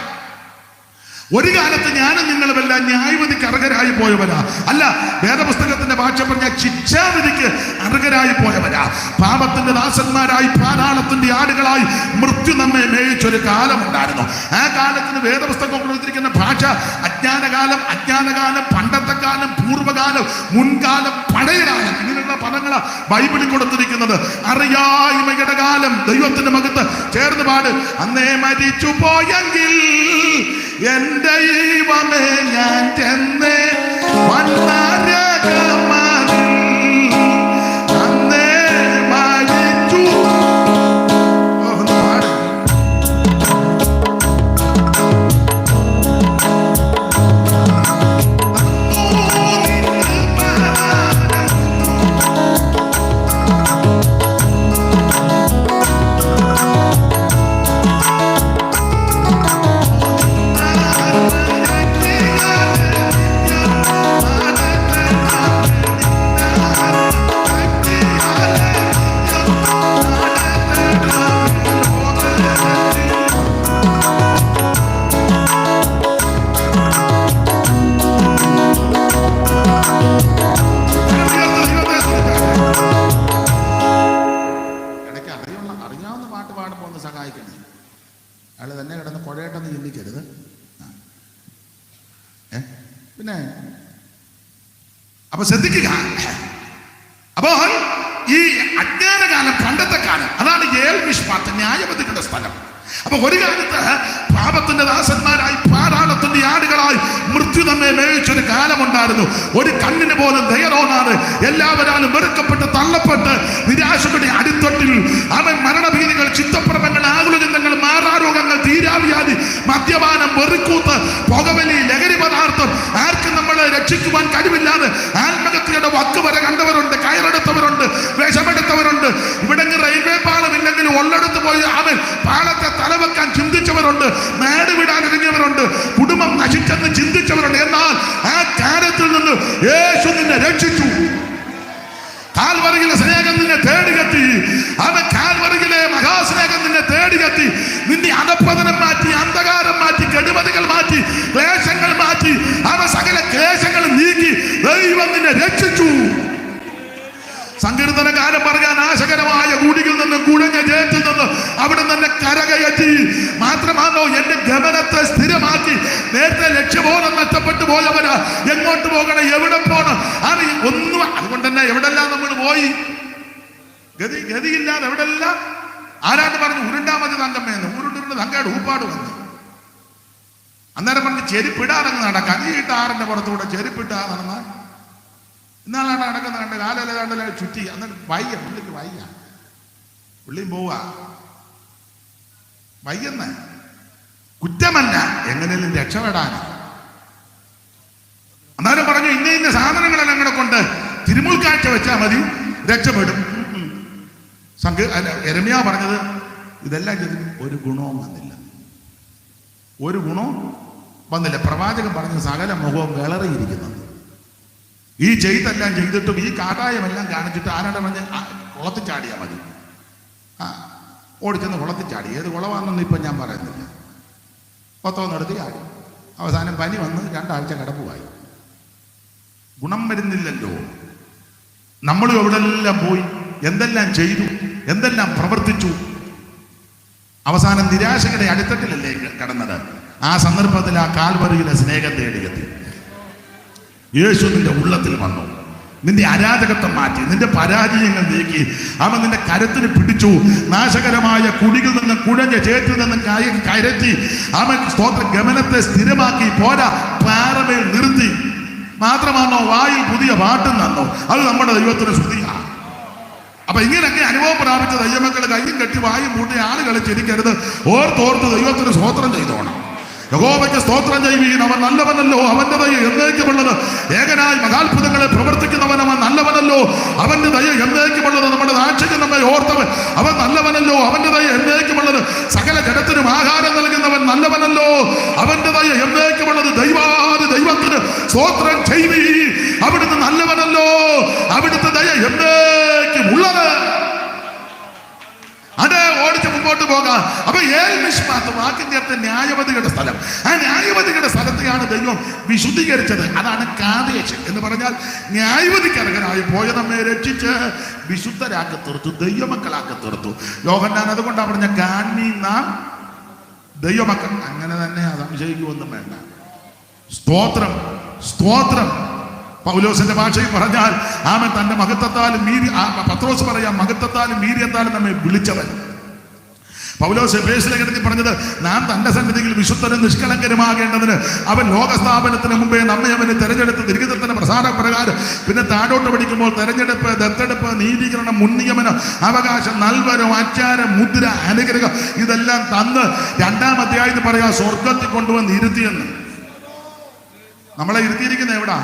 ഒരു കാലത്ത് ഞാനും നിങ്ങളുമെല്ലാം ന്യായവിധിക്ക് അർഹരായി പോയവരാ. അല്ല, വേദപുസ്തകത്തിന്റെ ഭാഷ പറഞ്ഞ ശിക്ഷാവിധിക്ക് അർഹരായി പോയവരാ. പാപത്തിന്റെ ദാസന്മാരായി, പാതാളത്തിന്റെ ആടുകളായി മൃത്യു നമ്മെ മേയിച്ചൊരു കാലമുണ്ടായിരുന്നു. ആ കാലത്തിന് വേദപുസ്തകം കൊടുത്തിരിക്കുന്ന ഭാഷ അജ്ഞാനകാലം, പണ്ടത്തെ കാലം, പൂർവ്വകാലം, മുൻകാലം, പഴയകാലം, ഇങ്ങനെയുള്ള പദങ്ങളാ ബൈബിളിൽ കൊടുത്തിരിക്കുന്നത്. അറിയായ്മയുടെ കാലം. ദൈവത്തിന്റെ മകത്ത് ചേർന്ന് പാട്. അന്നേ മരിച്ചു പോയെങ്കിൽ എന്റെ ദൈവമേ ഞാൻ ചെന്നേ അന്നേ മരിച്ചു. അയാൾ തന്നെ കിടന്ന് കുഴയട്ടെന്ന് ചിന്തിക്കരുത്. പിന്നെ അപ്പൊ ശ്രദ്ധിക്കുക. അപ്പോൾ ഈ അജ്ഞാനകാലം, പണ്ടത്തെ കാലം, അതാണ് ഏൽ മിഷ്പാത്ത്, ന്യായവിധിയുടെ സ്ഥലം. അപ്പൊ ഒരു കാലത്ത് പാപത്തിന്റെ ദാസന്മാരായി, പാതാളത്തിന്റെ ആടുകളായി മൃത്യു നമ്മെ മേയിച്ചൊരു കാലമുണ്ടായിരുന്നു. ഒരു കണ്ണിന് പോലും ദയ തോന്നാതെ എല്ലാവരും വെറുക്കപ്പെട്ട് തള്ളപ്പെട്ട് നിരാശയുടെ അടിത്തൊട്ടിൽ അവൻ മരണഭീതികൾ, ചിത്തപ്രഭങ്ങൾ, ആകുലചിന്തങ്ങൾ, മാറാരോഗങ്ങൾ, തീരാ പുകവലി, ലഹരി പദാർത്ഥം, ആർക്കും നമ്മളെ രക്ഷിക്കുവാൻ കഴിവില്ലാതെ ആത്മഹത്യയുടെ വക്ക് വരെ കണ്ടവരുണ്ട്, കയറെടുത്തവരുണ്ട്, വിഷമെടുത്തവരുണ്ട്. ഇവിടെ റെയിൽവേ പാളം ഇല്ലെങ്കിൽ ഉള്ളെടുത്ത് പോയി അവൻ പാളത്തെ തലവെക്കാൻ ചിന്തിച്ചവരുണ്ട്, നാട് വിടാൻ ഇറങ്ങിയവരുണ്ട്, കുടുംബം നശിച്ചെന്ന് ചിന്തിച്ചവരുണ്ട്. എന്നാൽ ആ കാര്യത്തിൽ നിന്ന് യേശു നിന്നെ രക്ഷിച്ചു. കാൽവറിയിലെ സ്നേഹം നിന്നെ തേടിയെത്തി. അവൻ കാൽവറിയിലെ മഹാസ്നേഹം നിന്നെ തേടിയെത്തി. നിന്റെ അധപ്പതനം മാറ്റി, അന്ധകാരം മാറ്റി, കെടുമതികൾ മാറ്റി, ക്ലേശങ്ങൾ മാറ്റി, അവ സകല ക്ലേശങ്ങളും നീക്കി ദൈവം നിന്നെ രക്ഷിച്ചു. സങ്കീർത്തനകാരൻ പറയാൻ നാശകരമായ കൂടിയിൽ നിന്നും കുഴഞ്ഞ ജയത്തിൽ നിന്ന് അവിടെ തന്നെ കരകയറ്റി. മാത്രമാണോ എന്റെ ഗമനത്തെ സ്ഥിരമാക്കി. നേരത്തെ ലക്ഷ്യബോധം നഷ്ടപ്പെട്ടു പോയവന് എങ്ങോട്ട് പോകണം, എവിടെ പോകണം അത് ഒന്നും. അതുകൊണ്ട് തന്നെ എവിടെല്ലാം നമ്മൾ പോയി, ഗതിയില്ലാതെ എവിടെല്ലാം. ആരാണ്ട് പറഞ്ഞു ഉരുണ്ടാ മതി തങ്കമ്മേന്ന്. ഉരുണ്ടുരുണ്ട് തങ്കയുടെ ഊപ്പാട് വന്നു. അന്നേരം പറഞ്ഞ് ചെരുപ്പിടാറങ്ങ് നടക്കാം. നീട്ട് ആറിന്റെ പുറത്തൂടെ ചെരുപ്പിട്ടാ നടന്നാൽ ഇന്നാളാണ് നടക്കുന്ന കണ്ട് കാലല്ലേ കണ്ടല്ലേ ചുറ്റി. അന്നേരം വയ്യ, പുള്ളിക്ക് വയ്യ, പുള്ളിയും പോവാ. വയ്യെന്ന് കുറ്റമല്ല, എങ്ങനെയും രക്ഷപ്പെടാൻ. അന്നേരം പറഞ്ഞു ഇന്ന ഇന്ന സാധനങ്ങളെല്ലാം കൂടെ കൊണ്ട് തിരുമുൽക്കാഴ്ച വെച്ചാൽ മതി, രക്ഷപ്പെടും. യെരമ്യാ പറഞ്ഞത് ഇതെല്ലാം ചെയ്തിട്ട് ഒരു ഗുണവും വന്നില്ല, ഒരു ഗുണവും വന്നില്ല. പ്രവാചകൻ പറഞ്ഞ സകല മുഖവും വിളറിയിരിക്കുന്നത്. ഈ ചെയ്തെല്ലാം ചെയ്തിട്ടും ഈ കാട്ടായമെല്ലാം കാണിച്ചിട്ട് ആരാണ് പറഞ്ഞ് കുളത്തിൽ ചാടിയാൽ മതി. ഓടിച്ചെന്ന് കുളത്തിൽ ചാടി. ഏത് കുളമാണെന്നൊന്നും ഇപ്പം ഞാൻ പറയുന്നില്ല. പത്തോന്നെടുത്ത് ചാടി. അവസാനം പനി വന്ന് 2 ആഴ്ച കിടപ്പുമായി. ഗുണം വരുന്നില്ലല്ലോ. നമ്മളും എവിടെല്ലാം പോയി, എന്തെല്ലാം ചെയ്തു, എന്തെല്ലാം പ്രവർത്തിച്ചു. അവസാനം നിരാശയുടെ അടിത്തട്ടിലല്ലേ കിടന്നത്. ആ സന്ദർഭത്തിൽ ആ കാൽവറിയിലെ സ്നേഹം തേടിയെത്തി. യേശു നിന്റെ ഉള്ളത്തിൽ വന്നു, നിന്റെ അരാജകത്വം മാറ്റി, നിന്റെ പരാജയങ്ങൾ നീക്കി. അവൻ നിന്റെ കരത്തിന് പിടിച്ചു. നാശകരമായ കുടിയിൽ നിന്നും കുഴഞ്ഞ ചേറ്റിൽ നിന്നും കയറ്റി അവൻ സ്തോത്ര ഗമനത്തെ സ്ഥിരമാക്കി. പോരാ, പാറമേൽ നിർത്തി. മാത്രമാണോ വായിൽ പുതിയ പാട്ടും തന്നു. അത് നമ്മുടെ ദൈവത്തിന് സ്തുതിയാണ്. അപ്പൊ ഇങ്ങനെയൊക്കെ അനുഭവം പ്രാപിച്ച ദൈവമക്കൾ കയ്യും കെട്ടി വായും പൂട്ടി ആളുകളെ ചിരിക്കരുത്. ഓർത്തോർത്ത് ദൈവത്തിന് സ്തോത്രം ചെയ്തോണം. യഹോവയ്ക്ക് സ്തോത്രം ചെയ്യുകയും അവൻ നല്ലവനല്ലോ, അവന്റെ ദയ എന്നേക്കുമുള്ളത്. ഏകനായി മഹാത്ഭുതങ്ങളെ പ്രവർത്തിക്കുന്നവൻ അവൻ നല്ലവനല്ലോ, അവന്റെ ദയ എന്നേക്കുമുള്ളത്. നമ്മുടെ നാട്ടിൽ നമ്മെ ഓർത്തവൻ അവൻ നല്ലവനല്ലോ, അവന്റെ ദയ എന്നേക്കുമുള്ളത്. സകല ജനത്തിനും ആഹാരം നൽകുന്നവൻ നല്ലവനല്ലോ, അവന്റെ ദയ എന്നേക്കുമുള്ളത്. ദൈവത്തിന് സ്തോത്രം ചെയ്യുകയും അവിടുന്ന് നല്ലവനല്ലോ, അവിടുത്തെ ദയ എന്നേക്കുമുള്ളത്. അതെ, ഓടിച്ച് മുമ്പോട്ട് പോകാം. അപ്പൊ വാക്കിന്റെ അടുത്ത് ന്യായവതികളുടെ സ്ഥലം. ആ ന്യായവതികളുടെ സ്ഥലത്തെയാണ് ദൈവം വിശുദ്ധീകരിച്ചത്. അതാണ് കാദേശ് എന്ന് പറഞ്ഞാൽ ന്യായവതിക്ക് അർഹനായി പോയ നമ്മെ രക്ഷിച്ച് വിശുദ്ധരാക്കി തീർത്തു, ദൈവമക്കളാക്കി തീർത്തു. യോഹന്നാൻ അതുകൊണ്ടാണ് പറഞ്ഞ കാണി നാം ദൈവമക്കൾ. അങ്ങനെ തന്നെ സംശയിക്കുമൊന്നും വേണ്ട. സ്തോത്രം, സ്തോത്രം. പൗലോസിന്റെ ഭാഷയിൽ പറഞ്ഞാൽ ആമൻ തന്റെ മഹത്വത്താലും പത്രോസ് പറയാം മഹത്വത്താലും വീര്യത്താലും നമ്മെ വിളിച്ചവൻ. പൗലോസ് എഫേസ്യലേഖനത്തിൽ പറഞ്ഞത് നാം തന്റെ സന്നിധിയിൽ വിശുദ്ധനും നിഷ്കളങ്കരുമാകേണ്ടതിന് അവൻ ലോകസ്ഥാപനത്തിന് മുമ്പേ നമ്മെ അവന് തെരഞ്ഞെടുത്ത് ദീർഘത്തിന്റെ പ്രസാദപ്രകാരം. പിന്നെ താഴോട്ട് പഠിക്കുമ്പോൾ തെരഞ്ഞെടുപ്പ്, ദത്തെടുപ്പ്, നീതീകരണം, മുൻനിയമനം, അവകാശം, നൽവരം, ആചാരം, മുദ്ര, അനുഗ്രഹം ഇതെല്ലാം തന്ന് 2-ാം അധ്യായത്തിൽ പറയാ സ്വർഗത്തിൽ കൊണ്ടുവന്ന് ഇരുത്തിയെന്ന്. നമ്മളെ ഇരുത്തിയിരിക്കുന്ന എവിടാ?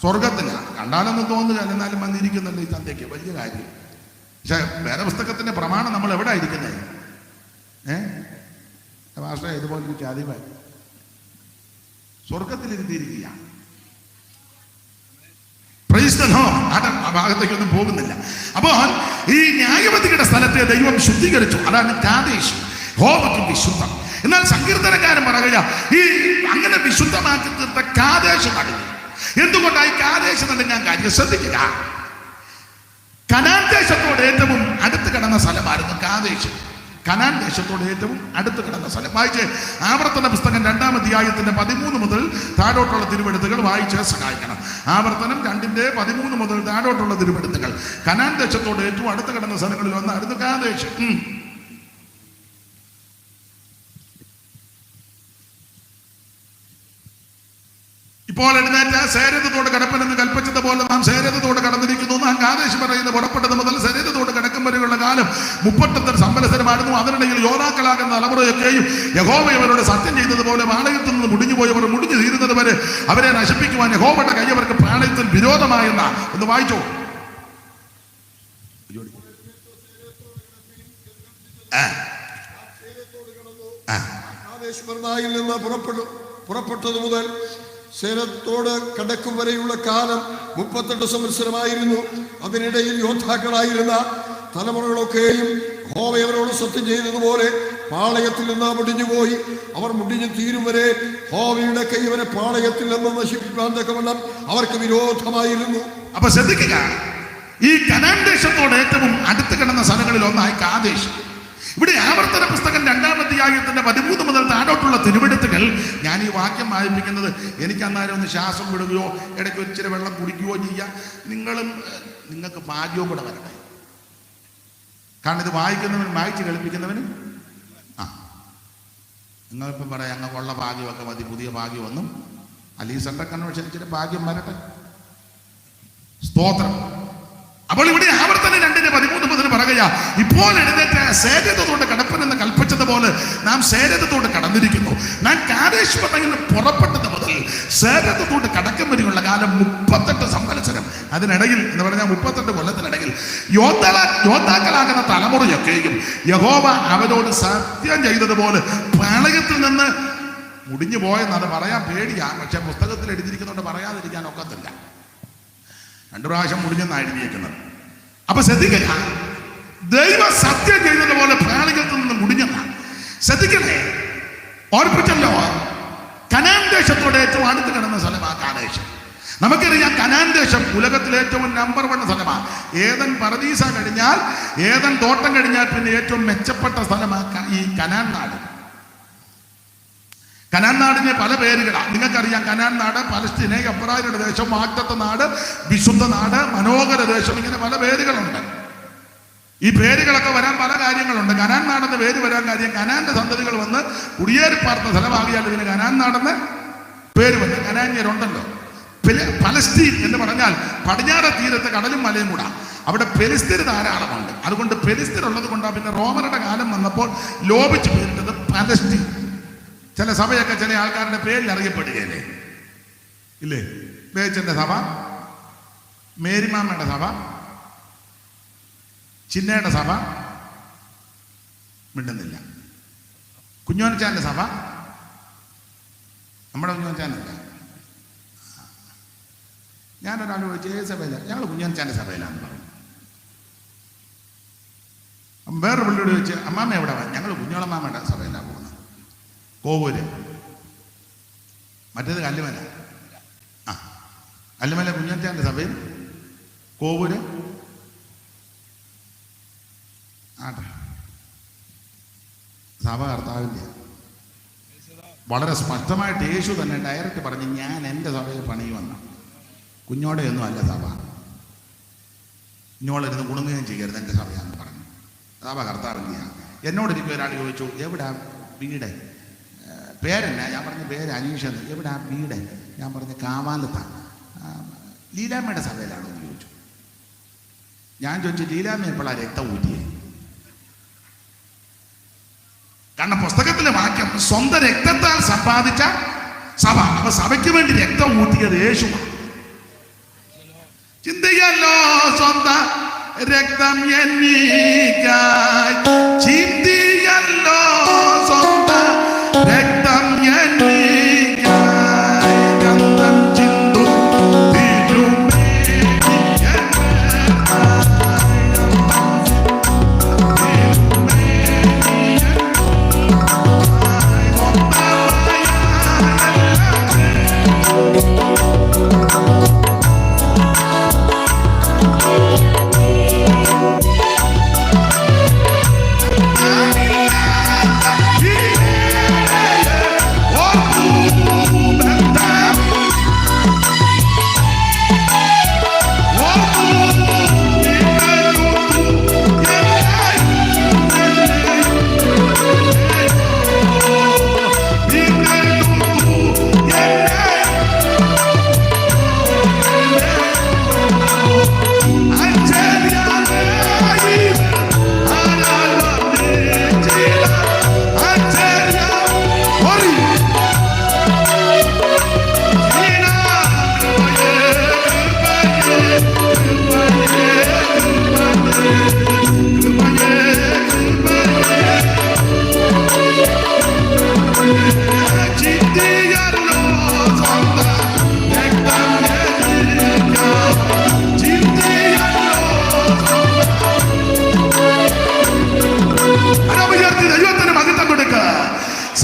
സ്വർഗത്തില. കണ്ടാലൊന്നും തോന്നില്ല, എന്നാലും വന്നിരിക്കുന്നുണ്ട് ഈ സന്ധ്യയ്ക്ക്. വലിയ കാര്യം. പക്ഷെ വേറെ പുസ്തകത്തിന്റെ പ്രമാണം നമ്മൾ എവിടെ ഇരിക്കുന്നത്? ഭാഷ ഇതുപോലൊരു ആദ്യമായി സ്വർഗത്തിലിരുത്തിയിരിക്കുക. ആ ഭാഗത്തേക്കൊന്നും പോകുന്നില്ല. അപ്പോൾ ഈ ന്യായവതിയുടെ സ്ഥലത്തെ ദൈവം ശുദ്ധീകരിച്ചു. അതാണ് കാദേശ്, യഹോവയ്ക്ക് വിശുദ്ധം. എന്നാൽ സങ്കീർത്തനക്കാരൻ പറയുക ഈ അങ്ങനെ വിശുദ്ധമാക്കി തീർത്ത കാദേശ് നടുങ്ങി. എന്തുകൊണ്ടായി കാദേശ് നടുങ്ങാൻ കാര്യം? ശ്രദ്ധിക്കുക. കനാൻ ദേശത്തോട് ഏറ്റവും അടുത്ത് കിടന്ന സ്ഥലമായിരുന്നു കാദേശ്. കനാൻ ദേശത്തോട് ഏറ്റവും അടുത്ത് കിടന്ന സ്ഥലം. വായിച്ച് ആവർത്തന പുസ്തകം 2-ാം അധ്യായത്തിന്റെ 13 മുതൽ താഴോട്ടുള്ള തിരുവെടുത്തുകൾ വായിച്ച് സഹായിക്കണം. ആവർത്തനം 2-ന്റെ 13 മുതൽ താഴോട്ടുള്ള തിരുവെടുത്തുകൾ. കനാൻ ദേശത്തോട് ഏറ്റവും അടുത്ത് കിടന്ന സ്ഥലങ്ങളിൽ ഒന്നായിരുന്നു കാദേശ്. ഇപ്പോൾ എഴുന്നേറ്റ സേരത്തോട് കടപ്പനെന്ന് കൽപ്പിച്ചതുപോലെ നാം സേരത്തോട് കടന്നിരിക്കുന്നു. നാം കാദേശ് പറയുന്നത് പുറപ്പെട്ടത് മുതൽ സേരത്തോട് കടക്കും വരെയുള്ള കാലം 38 സംവത്സരമായിരുന്നു. അതിനിടയിൽ യോദ്ധാക്കളാകുന്ന തലമുറയൊക്കെയും യഹോവ അവരോട് സത്യം ചെയ്തതുപോലെ പാളയത്തിൽ നിന്ന് മുടിഞ്ഞുപോയവർ മുടിഞ്ഞു തീരുന്നത് വരെ അവരെ നശിപ്പിക്കുവാൻ യഹോവയുടെ കൈ അവർക്ക് പാളയത്തിൽ വിരോധമായെന്ന ഒന്ന് വായിച്ചോ. നിന്ന് പുറപ്പെട്ടതു മുതൽ സേനത്തോട് കടക്കും വരെയുള്ള കാലം 38 സംവത്സരമായിരുന്നു. അതിനിടയിൽ യോദ്ധാക്കളായിരുന്ന തലമുറകളൊക്കെയും യഹോവ അവരോട് സത്യം ചെയ്തതുപോലെ പാളയത്തിൽ നിന്ന് മുടിഞ്ഞുപോയി. അവർ മുടിഞ്ഞു തീരും വരെ യഹോവയുടെ കൈ അവരെ പാളയത്തിൽ നിന്ന് നശിപ്പിക്കാൻ തക്കവണ്ണം അവർക്ക് വിരോധമായിരുന്നു. അപ്പൊ ശ്രദ്ധിക്കുക, ഈ കനാൻ ദേശത്തോട് ഏറ്റവും അടുത്ത് കിടന്ന സ്ഥലങ്ങളിൽ ഒന്നായി കാദേശ്. ഇവിടെ ആവർത്തന പുസ്തകം 2-ാം അധ്യായത്തിന്റെ 13 മുതൽ താഴോട്ടുള്ള തിരുവെടുത്തുകൾ ഞാൻ ഈ വാക്യം വായിപ്പിക്കുന്നത് എനിക്ക് അന്നേരം ഒന്ന് ശ്വാസം വിടുകയോ ഇടയ്ക്ക് ഇച്ചിരി വെള്ളം കുടിക്കുകയോ ചെയ്യാം. നിങ്ങൾക്ക് ഭാഗ്യവും കൂടെ വരട്ടെ. കാരണം ഇത് വായിക്കുന്നവനും വായിച്ച് കളിപ്പിക്കുന്നവനും നിങ്ങളിപ്പം പറയാം ഞങ്ങൾക്കുള്ള ഭാഗ്യമൊക്കെ മതി, പുതിയ ഭാഗ്യമൊന്നും അല്ല. ഈ സെൻട്രൽ കൺവെൻഷൻ ഇച്ചിരി ഭാഗ്യം വരട്ടെ. സ്തോത്രം. അപ്പോൾ ഇവിടെ ആവർത്തനം 2:13 മുതൽ പറയുക, ഇപ്പോൾ എഴുന്നേറ്റ് സേരത്തോട് കടപ്പനെന്ന് കൽപ്പിച്ചതുപോലെ നാം സേരത്തോട് കടന്നിരിക്കുന്നു. നാം കാദേശ് പട്ടണത്തിൽ പുറപ്പെട്ടത് മുതൽ സേരത്തോട് കടക്കം വരെയുള്ള കാലം 38 സംവത്സരം. അതിനിടയിൽ എന്ന് പറഞ്ഞാൽ 38 കൊല്ലത്തിനിടയിൽ യോദ്ധാക്കളാകുന്ന തലമുറയൊക്കെയും യഹോവ അവരോട് സത്യം ചെയ്തതുപോലെ പാളയത്തിൽ നിന്ന് മുടിഞ്ഞു പോയെന്നത് പറയാൻ പേടിയാ. പക്ഷെ പുസ്തകത്തിൽ എഴുതിയിരിക്കുന്നതുകൊണ്ട് പറയാതിരിക്കാൻ ഒക്കത്തില്ല. 2 പ്രാവശ്യം മുടിഞ്ഞെന്നാണ് എഴുതിയേക്കുന്നത്. അപ്പൊ ശ്രദ്ധിക്കുക, ദൈവ സത്യം ചെയ്തതുപോലെ പാളയത്തിൽ നിന്ന് മുടിഞ്ഞെന്നാണ്. ശ്രദ്ധിക്കണേ, ഓർപ്പിച്ചല്ലോ, കനാൻ ദേശത്തോട് ഏറ്റവും അടുത്ത് കിടന്ന സ്ഥലമാണ് കാദേശ്. നമുക്കറിയാം കനാൻ ദേശം ഉലകത്തിലെ ഏറ്റവും നമ്പർ 1 സ്ഥലമാണ്. ഏതൻ പർദീസ കഴിഞ്ഞാൽ, ഏതൻ തോട്ടം കഴിഞ്ഞാൽ പിന്നെ ഏറ്റവും മെച്ചപ്പെട്ട സ്ഥലമാണ് ഈ കനാൻ നാട്. കനാൻ നാടിന് പല പേരുകളാണ്. നിങ്ങൾക്കറിയാം, കനാൻ നാട്, പലസ്തീന, എബ്രായരുടെ ദേശം, വാഗ്ദത്ത നാട്, വിശുദ്ധ നാട്, മനോഹര ദേശം, ഇങ്ങനെ പല പേരുകളുണ്ട്. ഈ പേരുകളൊക്കെ വരാൻ പല കാര്യങ്ങളുണ്ട്. കനാൻ നാടെന്ന് പേര് വരാൻ കാര്യം കനാന്റെ സന്തതികൾ വന്ന് കുടിയേറി പാർത്ത സ്ഥലമാകിയാൽ ഇതിന് കനാൻ നാടെന്ന് പേര് വന്നു. കനാന്യരുണ്ടല്ലോ. പലസ്തീൻ എന്ന് പറഞ്ഞാൽ പടിഞ്ഞാറ് തീരത്ത് കടലും മലയും കൂടാ. അവിടെ പെലിസ്തീൻ ധാരാളമുണ്ട്. അതുകൊണ്ട് പെലിസ്തീൻ ഉള്ളത് കൊണ്ടാണ് പിന്നെ റോമരുടെ കാലം വന്നപ്പോൾ ലോപിച്ച് പേരിട്ടത് പലസ്തീൻ. ചില സഭയൊക്കെ ചില ആൾക്കാരുടെ പേരിൽ അറിയപ്പെടുകയല്ലേ, ഇല്ലേ? ബേച്ചന്റെ സഭ, മേരിമാമ്മയുടെ സഭ, ചിന്നയുടെ സഭ, മിണ്ടുന്നില്ല. കുഞ്ഞോനച്ചാന്റെ സഭ, നമ്മുടെ കുഞ്ഞോനച്ചാനല്ല. ഞാനൊരാൾ ചോദിച്ചു, ഏത് സഭയിലാണ്? ഞങ്ങൾ കുഞ്ഞോനച്ചാന്റെ സഭയിലാണെന്ന് പറഞ്ഞു. വേറൊരു പുള്ളിയോട് ചോദിച്ചു, അമ്മാമ്മ എവിടെ? ഞങ്ങൾ കുഞ്ഞോളമ്മാമ്മയുടെ സഭയിലാണ് പോകുന്നത്. കോവൂര്, മറ്റേത് കല്ലുമല. കല്ലുമല കുഞ്ഞച്ചാന്റെ സഭയും കോവൂര് ആട്ടെ സഭ കർത്താവിൻ്റെ. വളരെ സ്പഷ്ടമായിട്ട് യേശു തന്നെ ഡയറക്റ്റ് പറഞ്ഞ്, ഞാൻ എൻ്റെ സഭയിൽ പണിയുമെന്ന. കുഞ്ഞോടെയൊന്നും അല്ല സഭ. കുഞ്ഞോളിരുന്ന് കുണുങ്ങുകയും ചെയ്യരുത്, എൻ്റെ സഭയാണെന്ന് പറഞ്ഞു. സഭ കർത്താവിൻ്റെയാണ്. എന്നോടൊരിക്കൽ ഒരാൾ ചോദിച്ചു, എവിടാ വീട്? പേരെന്നാ? ഞാൻ പറഞ്ഞ പേര് അനീഷെന്ന്. എവിടാ വീട്? ഞാൻ പറഞ്ഞ കാവാലത്താണ്. ലീലാമ്മയുടെ സഭയിലാണോ എന്ന് ചോദിച്ചു. ഞാൻ ചോദിച്ചു, ലീലാമ്മ എപ്പോഴാണ് രക്തം ഊറ്റിയേ? കാരണം പുസ്തകത്തിലെ വാക്യം സ്വന്തം രക്തത്താൽ സമ്പാദിച്ച സഭ. അപ്പൊ സഭയ്ക്ക് വേണ്ടി രക്തം ഊറ്റിയത് യേശുവാണ്. ചിന്തയല്ലോ സ്വന്തം രക്തം എനിക്കായി ചിന്തിയല്ലോ സ്വന്തം രക്തം എനിക്കായി രക്തം ചിന്തു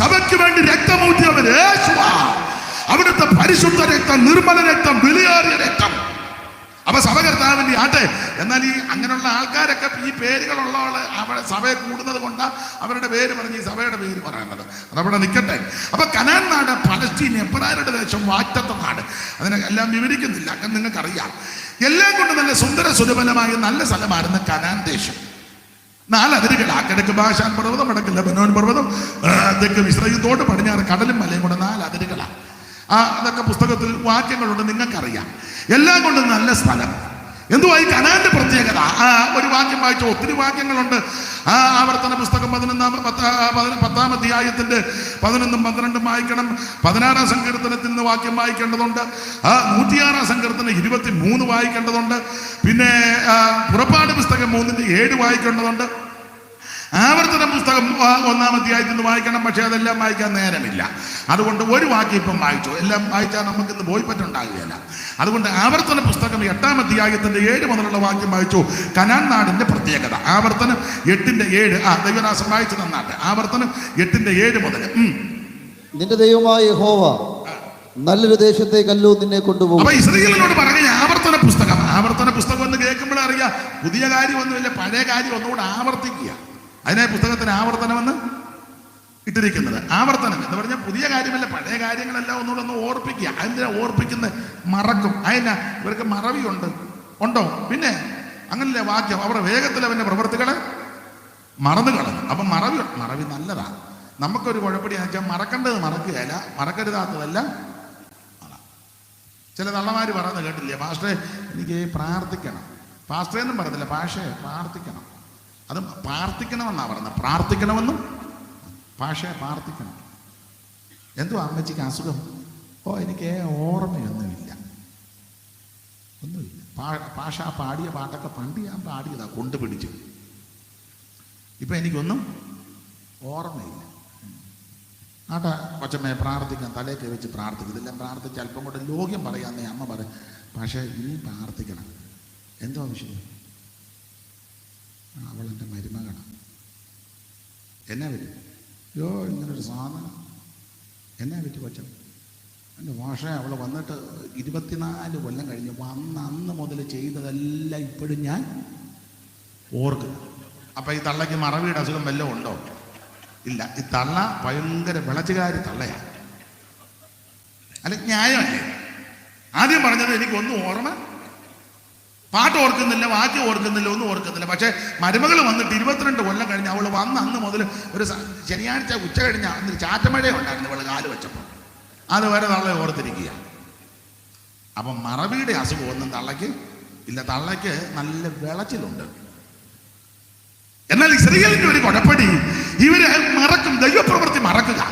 സഭയ്ക്ക് വേണ്ടി രക്തമൂറ്റിയവൻ യേശുവാ. അവിടുത്തെ പരിശുദ്ധ രക്തം, നിർമ്മല രക്തം, വിലയേറിയ രക്തം. അപ്പൊ സഭ കർത്താവിന്റെ ആട്ടെ. എന്നാൽ ഈ അങ്ങനെയുള്ള ആൾക്കാരൊക്കെ ഈ പേരുകളുള്ള അവിടെ സഭയെ കൂടുന്നത് കൊണ്ടാ അവരുടെ പേര് പറഞ്ഞ് ഈ സഭയുടെ പേര് പറയുന്നത്. അതവിടെ നിൽക്കട്ടെ. അപ്പൊ കനാൻ നാട്, പലസ്തീൻ, എബ്രായരുടെ ദേശം, വാഗ്ദത്ത നാട്, അതിനെ എല്ലാം വിവരിക്കുന്നില്ല, നിങ്ങൾക്കറിയാം. എല്ലാം കൊണ്ട് നല്ല സുന്ദര സുലഭമായ നല്ല സ്ഥലമായിരുന്നു കനാൻ ദേശം. 4 അതിരുകളാ. കിഴക്ക് ബാശാൻ പർവ്വതം, വടക്ക് ലെബനോൻ പർവ്വതം, തെക്ക് മിസ്രയീം തോട്, പടിഞ്ഞാറ് കടലും മലയും കൂടെ 4 അതിരുകളാ. അതൊക്കെ പുസ്തകത്തിൽ വാക്യങ്ങളുണ്ട്, നിങ്ങൾക്കറിയാം. എല്ലാം കൊണ്ടും നല്ല സ്ഥലം. എന്തുവാ ഈ കനാന്റെ പ്രത്യേകത? ഒരു വാക്യം വായിച്ചോ, ഒത്തിരി വാക്യങ്ങളുണ്ട്. ആവർത്തന പുസ്തകം 10-ാം അധ്യായത്തിന്റെ 11-ഉം 12-ഉം വായിക്കണം. 16-ാം സങ്കീർത്തനത്തിൽ നിന്ന് വാക്യം വായിക്കേണ്ടതുണ്ട്. 106-ാം സങ്കീർത്തനം 23 വായിക്കേണ്ടതുണ്ട്. പിന്നെ പുറപ്പാട് പുസ്തകം 3-7 വായിക്കേണ്ടതുണ്ട്. ആവർത്തന പുസ്തകം 1-ാം അധ്യായത്തിൽ നിന്ന് വായിക്കണം. പക്ഷെ അതെല്ലാം വായിക്കാൻ നേരമില്ല. അതുകൊണ്ട് ഒരു വാക്യം ഇപ്പം വായിച്ചു, എല്ലാം വായിച്ചാൽ നമുക്കിന്ന് പോയി പറ്റുണ്ടാകുകയില്ല. അതുകൊണ്ട് ആവർത്തന പുസ്തകം 8-ാം അധ്യായത്തിന്റെ 7 മുതലുള്ള വാക്യം വായിച്ചു. കനാൻ നാടിന്റെ പ്രത്യേകത. ആവർത്തനം 8-7. ദൈവദാസൻ വായിച്ചു തന്നാട്ടെ. ആവർത്തനം 8-7 മുതൽ. നിന്റെ ദൈവമായ യഹോവ നല്ലൊരു ദേശത്തേക്കല്ലോ നിന്നെ കൊണ്ടുപോകും. അപ്പൊ ഇസ്രായേലിനോട് പറഞ്ഞ ആവർത്തന പുസ്തകം എന്ന് കേൾക്കുമ്പോഴേ അറിയാം പുതിയ കാര്യമൊന്നുമില്ല, പഴയ കാര്യം ഒന്നുകൂടെ ആവർത്തിക്കുക. അതിനെ പുസ്തകത്തിന് ആവർത്തനമെന്ന് ഇട്ടിരിക്കുന്നത്. ആവർത്തനം എന്ന് പറഞ്ഞാൽ പുതിയ കാര്യമല്ല, പഴയ കാര്യങ്ങളെല്ലാം ഒന്നുകൂടെ ഒന്ന് ഓർപ്പിക്കുക. അതിനെ ഓർപ്പിക്കുന്ന മറക്കും. അതിനാ ഇവർക്ക് മറവിയുണ്ട്, ഉണ്ടോ? പിന്നെ അങ്ങനല്ലേ വാക്യം, അവരുടെ വേഗത്തിൽ അവന്റെ പ്രവൃത്തികളെ മറന്നു കളഞ്ഞു. അപ്പൊ മറവി നല്ലതാ. നമുക്കൊരു കുഴപ്പടിയാന്ന് വെച്ചാൽ മറക്കേണ്ടത് മറക്കുകയല്ല, മറക്കരുതാത്തതല്ല. ചില തള്ളമാര് പറയുന്നത് കേട്ടില്ലേ, പാസ്റ്ററെ എനിക്ക് പ്രാർത്ഥിക്കണം. പാസ്റ്ററെ എന്നും പറയുന്നില്ല, പാഷേ പ്രാർത്ഥിക്കണം. അത് പ്രാർത്ഥിക്കണമെന്നാ പറയുന്നത്. പ്രാർത്ഥിക്കണമെന്നും പാഷയെ പ്രാർത്ഥിക്കണം. എന്തുവാ അമ്മച്ചിക്ക് അസുഖം? എനിക്ക് ഓർമ്മയൊന്നുമില്ല. പാഷ പാടിയ പാട്ടൊക്കെ പണ്ട് ഞാൻ പാടിയതാ, കൊണ്ടുപിടിച്ചു. ഇപ്പൊ എനിക്കൊന്നും ഓർമ്മയില്ല. കൊച്ചമ്മയെ പ്രാർത്ഥിക്കാം, തലയൊക്കെ വെച്ച് പ്രാർത്ഥിക്കും. ഇതെല്ലാം പ്രാർത്ഥിച്ച് അല്പം കൂടെ ലോക്യം പറയാന്നേ അമ്മ പറയും. പക്ഷേ ഇനി പ്രാർത്ഥിക്കണം. എന്തോ വിഷയം? അവളെൻ്റെ മരുമകളാണ്. എന്നാ പറ്റും? ഇങ്ങനൊരു സാധനം എന്നാ പറ്റി കൊച്ചം? എൻ്റെ ഭാഷ അവൾ വന്നിട്ട് 24 കൊല്ലം കഴിഞ്ഞ് വന്ന് അന്ന് മുതൽ ചെയ്തതെല്ലാം ഇപ്പോഴും ഞാൻ ഓർക്കുന്നു. അപ്പം ഈ തള്ളയ്ക്ക് മറവിയുടെ അസുഖം വല്ലതും ഉണ്ടോ? ഇല്ല. ഈ തള്ള ഭയങ്കര വിളച്ചുകാരി തള്ളയാണ്. അല്ല, ന്യായമല്ലേ? ആദ്യം പറഞ്ഞത് എനിക്കൊന്നും ഓർമ്മ, പാട്ട് ഓർക്കുന്നില്ല, വാക്യം ഓർക്കുന്നില്ല, ഒന്നും ഓർക്കുന്നില്ല. പക്ഷെ മരുമകൾ വന്നിട്ട് 22 കൊല്ലം കഴിഞ്ഞ് അവൾ വന്ന് അന്ന് മുതൽ ഒരു ശനിയാഴ്ച ഉച്ച കഴിഞ്ഞ അന്ന് ചാറ്റമഴ ഉണ്ടായിരുന്നു ഇവള് കാല് വെച്ചപ്പോൾ. അതുവരെ തള്ള ഓർത്തിരിക്കുക. അപ്പം മറവിയുടെ അസുഖം ഒന്നും തള്ളയ്ക്ക് ഇല്ല. തള്ളയ്ക്ക് നല്ല വിളച്ചിലുണ്ട്. എന്നാൽ ഇസ്രായേലിന്റെ ഒരു കുഴപ്പടി, ഇവര് മറക്കും, ദൈവപ്രവൃത്തി മറക്കുക.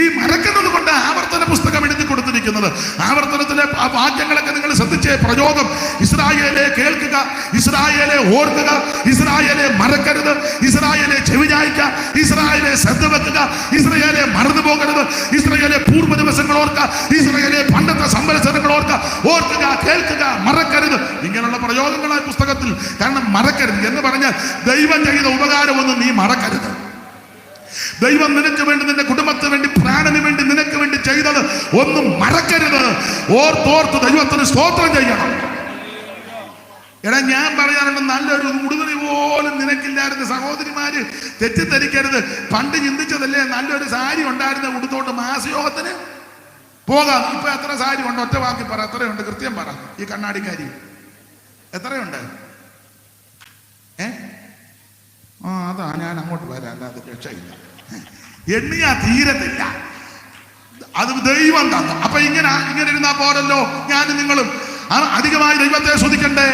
ഈ മറക്കുന്നത് കൊണ്ട് ആവർത്തന പുസ്തകം എഴുതി കൊടുത്തിരിക്കുന്നത്. ആവർത്തനത്തിലെ വാക്യങ്ങളൊക്കെ നിങ്ങൾ ശ്രദ്ധിച്ചേ. പ്രയോഗം: ഇസ്രായേലെ കേൾക്കുക, ഇസ്രായേലെ ഓർക്കുക, ഇസ്രായേലെ മറക്കരുത്, ഇസ്രായേലെ ചെവിചായിക്കുക, ഇസ്രായേലെ ശ്രദ്ധ വെക്കുക, ഇസ്രായേലെ മറന്നു പോകരുത്, ഇസ്രായേലെ പൂർവ്വ ദിവസങ്ങൾ ഓർക്കുക, ഇസ്രായേലെ പണ്ടത്തെ സംവത്സരങ്ങൾ ഓർക്കുക, കേൾക്കുക, മറക്കരുത്. ഇങ്ങനെയുള്ള പ്രയോഗങ്ങളായ പുസ്തകത്തിൽ. കാരണം മറക്കരുത് എന്ന് പറഞ്ഞാൽ ദൈവം ചെയ്ത ഉപകാരമൊന്നും നീ മറക്കരുത്. ദൈവം നിനക്ക് വേണ്ടി, നിന്റെ കുടുംബത്തിന് വേണ്ടി, പ്രാണന് വേണ്ടി, നിനക്ക് വേണ്ടി ചെയ്തത് ഒന്നും മറക്കരുത്. ഓർത്തോർത്ത് ദൈവത്തിന് സ്തോത്രം ചെയ്യണം. എടാ, ഞാൻ പറയാറുണ്ട്, നല്ലൊരു ഉടുതുണി പോലും നിനക്കില്ലായിരുന്നു. സഹോദരിമാര് തെറ്റിദ്ധരിക്കരുത്. പണ്ട് ചിന്തിച്ചതല്ലേ, നല്ലൊരു സാരി ഉണ്ടായിരുന്ന ഉടുത്തോട്ട് മാസയോഗത്തിന് പോകാം. ഇപ്പൊ എത്ര സാരി ഉണ്ട്? ഒറ്റ വാക്കി പറ, എത്രയുണ്ട്? കൃത്യം പറ. ഈ കണ്ണാടിക്കാരി എത്രയുണ്ട്? അതാ ഞാൻ അങ്ങോട്ട് വരാം, അല്ലാതെ രക്ഷയില്ല. എണ്ണിയാ തീരത്തില്ല. അത് ദൈവം തന്നു. അപ്പൊ ഇങ്ങനെ ഇരുന്നാ പോരല്ലോ. ഞാനും നിങ്ങളും അധികമായി ദൈവത്തെ സ്തുതിക്കണ്ടേ?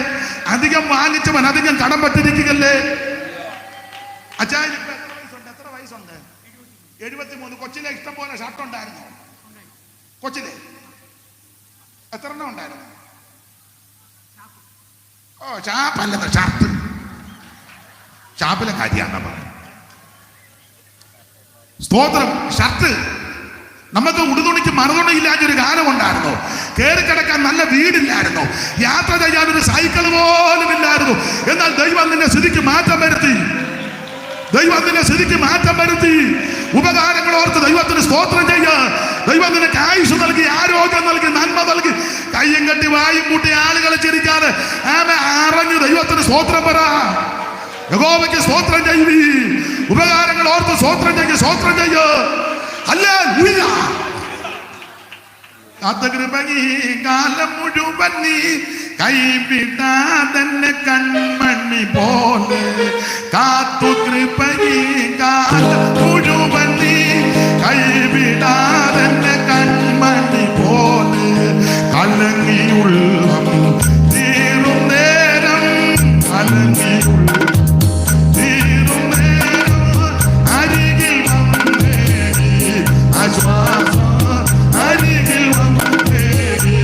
അധികം വാങ്ങിച്ചവൻ അധികം കടം പറ്റിരിക്കുകയല്ലേ? അച്ചായൻ ഇപ്പൊ എത്ര വയസ്സുണ്ട്? 73. കൊച്ചിലെ ഇഷ്ടം പോലെ ഷർട്ട് ഉണ്ടായിരുന്നോ? കൊച്ചിലെ എത്ര എണ്ണം ഉണ്ടായിരുന്നു? ഷാപ്പല്ലത്, ഷർട്ട്. ഷാപ്പിലെ കാര്യമാണ് പറയുന്നത്. സ്തോത്രം. ഷർട്ട് നമുക്ക് ഉടുതുണിക്ക് മറുതുണിയില്ലാഞ്ഞൊരു കാലം ഉണ്ടായിരുന്നു. കയറി കിടക്കാൻ നല്ല വീടില്ലായിരുന്നു. യാത്ര ചെയ്യാനൊരു സൈക്കിൾ പോലും ഇല്ലായിരുന്നു. എന്നാൽ ദൈവം നിന്നെ സ്ഥിതിക്ക് മാറ്റം വരുത്തി. ഉപകാരങ്ങൾ ഓർത്ത് സ്തോത്രം ചെയ്യ. ദൈവം നിനക്ക് ആയുസ് നൽകി, ആരോഗ്യം നൽകി, നന്മ നൽകി. കയ്യും കെട്ടി വായും കൂട്ടി ആളുകളെ ചിരിക്കാതെ അറിഞ്ഞു ദൈവത്തിന് സ്തോത്രം പറ. യഹോവയ്ക്ക് സ്തോത്രം ചെയ്യ്. ഉപകാരങ്ങൾ ഓർത്ത് സ്തോത്രം ചെയ്യ, സ്തോത്രം ചെയ്യ. ഹല്ലേലൂയ. കാത്തുകൃപകി കാലം മുഴുവൻ നീ കൈവിടാതെന്നെ കൺമണി പോലെ. കാത്തുകൃപകി കാലം മുഴുവൻ നീ കൈവിടാതെന്നെ കൺമണി പോലെ. കലങ്ങിയുള്ള തീരും നേരം, കലങ്ങിയുള്ള തീരും നേരം അരികിൽ വന്നേടി ആശ്വാസം അരികിൽ വന്നേടി.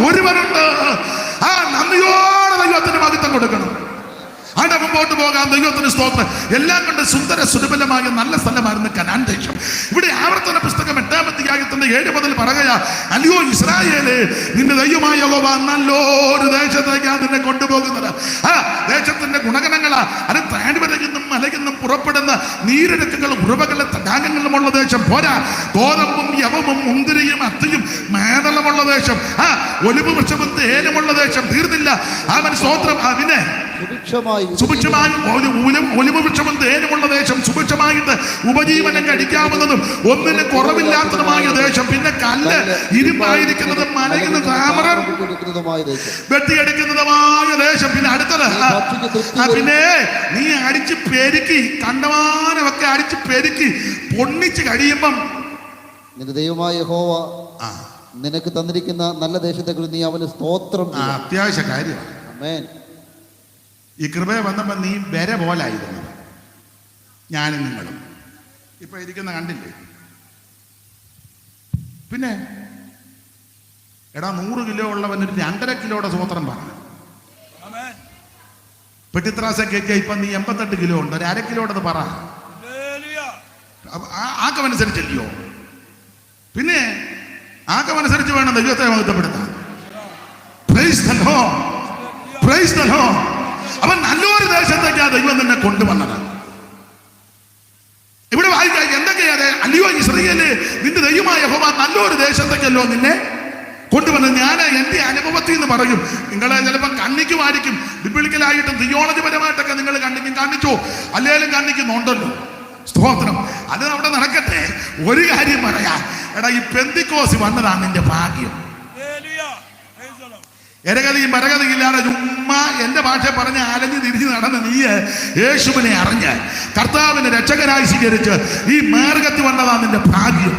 ഒരുവനുണ്ട്. ആ നന്ദിയോടെ ദൈവത്തിന് മഹത്വം കൊടുക്കണം. അവിടെ മുമ്പോട്ട് പോകാം. ദൈവത്തിന് സ്തോത്രം. എല്ലാം കൊണ്ട് സുന്ദര സുലഭമായ നല്ല സ്ഥലമായിരുന്നു കനാൻ ദേശം. ഇവിടെ ആവർത്തന പുസ്തകം 8-ാം അധ്യായത്തിന്റെ 7 മുതൽ പറയുക, അല്ലയോ ഇസ്രായേലേ, നിന്റെ ദൈവമായ യഹോവ നല്ലൊരു ദേശത്തേക്കാണ് നിന്നെ കൊണ്ടുപോകുന്നത്. ആ ദേശത്തിന്റെ ഗുണഗണങ്ങളാ അത് താഴ്വരയിൽ മലയെന്നും പുറപ്പെടുന്ന നീരൊഴുക്കുകളും ഉറവകളും തടാകങ്ങളുമുള്ള ദേശം പോരാ. ഗോതമ്പും യവവും മുന്തിരിയും അത്തിയും മേദളമുള്ള ദേശം, ആ ഒലിവ് വൃക്ഷവും തേനുമുള്ള ദേശം. തീർന്നില്ല. അവൻ സ്തോത്രം. അതിനെ സുഭിക്ഷമായി ഒലിവ് വൃക്ഷവും തേനുമുള്ള ദേശം, സുഭിക്ഷമായിട്ട് ഉപജീവനം കഴിക്കാവുന്നതും ഒന്നിനും കുറവില്ലാത്തതുമായ ദേശം. പിന്നെ കല്ല് ഇരുമ്പായിരിക്കുന്നതും മലയിൽ താമരം വെട്ടിയെടുക്കുന്നതുമായ ദേശം. പിന്നെ അടുത്തത്, പിന്നെ നീ അടിച്ച് പെരുക്കി കണ്ടമാനമൊക്കെ അടിച്ച് പെരുക്കി പൊണ്ണിച്ച് കഴിയുമ്പം നിന്റെ ദൈവമായ യഹോവ നിനക്ക് തന്നിരിക്കുന്ന നല്ല ദേശത്തെക്കുറിച്ച് നീ അവന് സ്തോത്രം. അത്യാവശ്യ കാര്യമാണ്. ആമേൻ. ഈ കൃപ വന്നപ്പോൾ നീ വര പോലായിരുന്നു. ഞാനും നിങ്ങളും ഇപ്പൊ ഇരിക്കുന്ന കണ്ടില്ലേ? പിന്നെ എടാ 100 കിലോ ഉള്ളവൻ ഒരു 2.5 കിലോയുടെ സ്തോത്രം പറഞ്ഞു. പെട്ടിത്രാസ കേക്ക് ഇപ്പൊ നീ 88 കിലോ ഉണ്ട്, ഒരു 1/2 കിലോടത് പറ. ആക്കമനുസരിച്ചല്ലയോ? പിന്നെ ആക്കമനുസരിച്ച് വേണം ദൈവത്തെ മഹത്വപ്പെടുത്താൻ. Praise the Lord, praise the Lord. അവൻ നല്ലൊരു ദേശത്തേക്കാണ് ദൈവം നിന്നെ കൊണ്ടുവന്നത്. ഇവിടെ വായിക്കാൻ എന്തൊക്കെയാണ്? അല്ലയോ ഇസ്രായേലേ, നിന്റെ ദൈവമായ യഹോവ നല്ലൊരു ദേശത്തേക്കല്ലോ നിന്നെ കൊണ്ടുവന്നത്. ഞാൻ എൻ്റെ അനുഭവത്തിൽ നിന്ന് പറയും. നിങ്ങളെ ചിലപ്പോൾ കണ്ണിക്കുമായിരിക്കും, ബിബിളിക്കലായിട്ടും തിയോളജി പരമായിട്ടൊക്കെ നിങ്ങൾ കാണിച്ചോ അല്ലേലും കാണിക്കുന്നുണ്ടല്ലോ. സ്തോത്രം. അത് അവിടെ നടക്കട്ടെ. ഒരു കാര്യം പറയാ, എടാ ഈ പെന്തിക്കോസ് വന്നതാണ് നിന്റെ ഭാഗ്യം. എരകഥയും പരകഥയില്ലാതെ ചുമ്മാ എൻ്റെ ഭാഷ പറഞ്ഞ് അലഞ്ഞു തിരിഞ്ഞ് നടന്ന് നീ യേശുവിനെ അറിഞ്ഞ് കർത്താവിനെ രക്ഷകനായി സ്വീകരിച്ച് ഈ മാർഗത്തിൽ വന്നതാ നിന്റെ ഭാഗ്യം.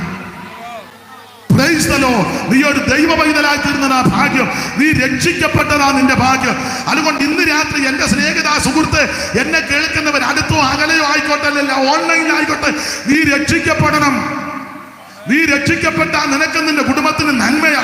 Price the Lord. നീ ഒരു ദൈവ പൈതലായി തീർന്നതാ ഭാഗ്യം. നീ രക്ഷിക്കപ്പെട്ടതാ നിന്റെ ഭാഗ്യം. അതുകൊണ്ട് ഇന്ന് രാത്രി എൻ്റെ സ്നേഹിത സുഹൃത്ത്, എന്നെ കേൾക്കുന്നവർ അടുത്തോ അകലെയോ ആയിക്കോട്ടെ, അല്ല ഓൺലൈനിലായിക്കോട്ടെ, നീ രക്ഷിക്കപ്പെടണം. നീ രക്ഷിക്കപ്പെട്ടാൽ നിനക്ക് നിന്റെ കുടുംബത്തിന് നന്മയാ.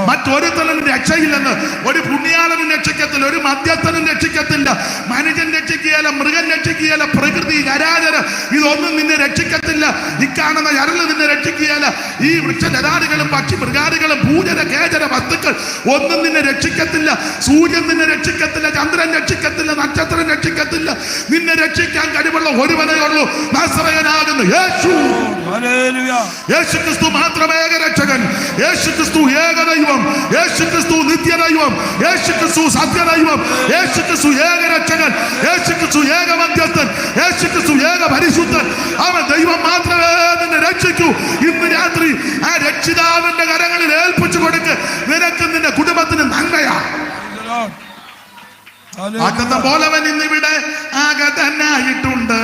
മറ്റൊരുത്തനും രക്ഷയില്ലെന്ന്. ഒരു പുണ്യാളനും രക്ഷിക്കത്തില്ല, ഒരു മധ്യസ്ഥനും രക്ഷിക്കത്തില്ല, മനുഷ്യൻ രക്ഷിക്കുകയല്ല, മൃഗം രക്ഷിക്കുകയല്ല, പ്രകൃതി ജരാചര ഇതൊന്നും നിന്നെ രക്ഷിക്കത്തില്ല. ഈ കാണുന്ന അരള് നിന്നെ രക്ഷിക്കുകയല്ല. ഈ വൃക്ഷജരാദികളും പക്ഷി മൃഗാദികളും ഭൂജര കേജര വസ്തുക്കൾ ഒന്നും നിന്നെ രക്ഷിക്കത്തില്ല. സൂര്യൻ നിന്നെ രക്ഷിക്കത്തില്ല, ചന്ദ്രൻ രക്ഷിക്കത്തില്ല, നക്ഷത്രം രക്ഷിക്കത്തില്ല. നിന്നെ രക്ഷിക്കാൻ കഴിവുള്ള ഒരുവനേ ഉള്ളൂ, നസറയനാകുന്ന യേശു. യേശുക്രിസ്തു മാത്രമേ ഏകരക്ഷകൻ. യേശുക്രിസ്തു ഏകദൈവം. യേശുക്രിസ്തു നിത്യദൈവം. യേശുക്രിസ്തു സത്യദൈവം. യേശുക്രിസ്തു ഏകരക്ഷകൻ. യേശുക്രിസ്തു ഏകമധ്യസ്ഥൻ. യേശുക്രിസ്തു ഏക പരിശുദ്ധൻ. അവൻ ദൈവം മാത്രമേ നിന്നെ രക്ഷിക്കൂ. ഇന്ന് രാത്രി ആ രക്ഷിതാവിന്റെ കരങ്ങളിൽ ഏൽപ്പിച്ചു കൊടുക്ക്. നിനക്ക് നിന്റെ കുടുംബത്തിന് നന്മയാ. പോലവൻ ഇന്നിവിടെ ആഗതനായിട്ടുണ്ട്.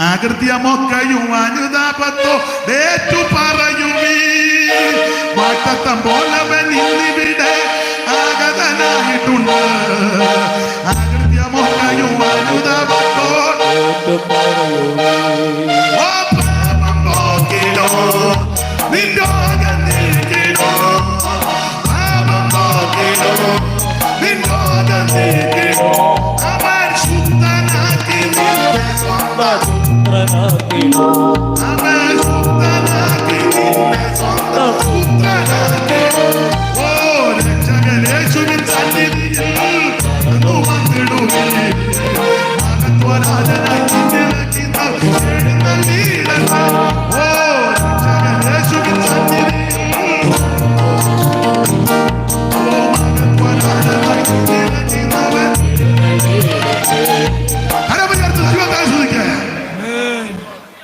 ആകൃത്യമൊക്കെയും അനുതാപത്തോ ഏറ്റു പറയുമീ. വാട്ടത്തം പോലവൻ ഇന്നിവിടെ ആഗതനായിട്ടുണ്ട്. ആകൃത്യമൊക്കെയും അനുതാപത്തോ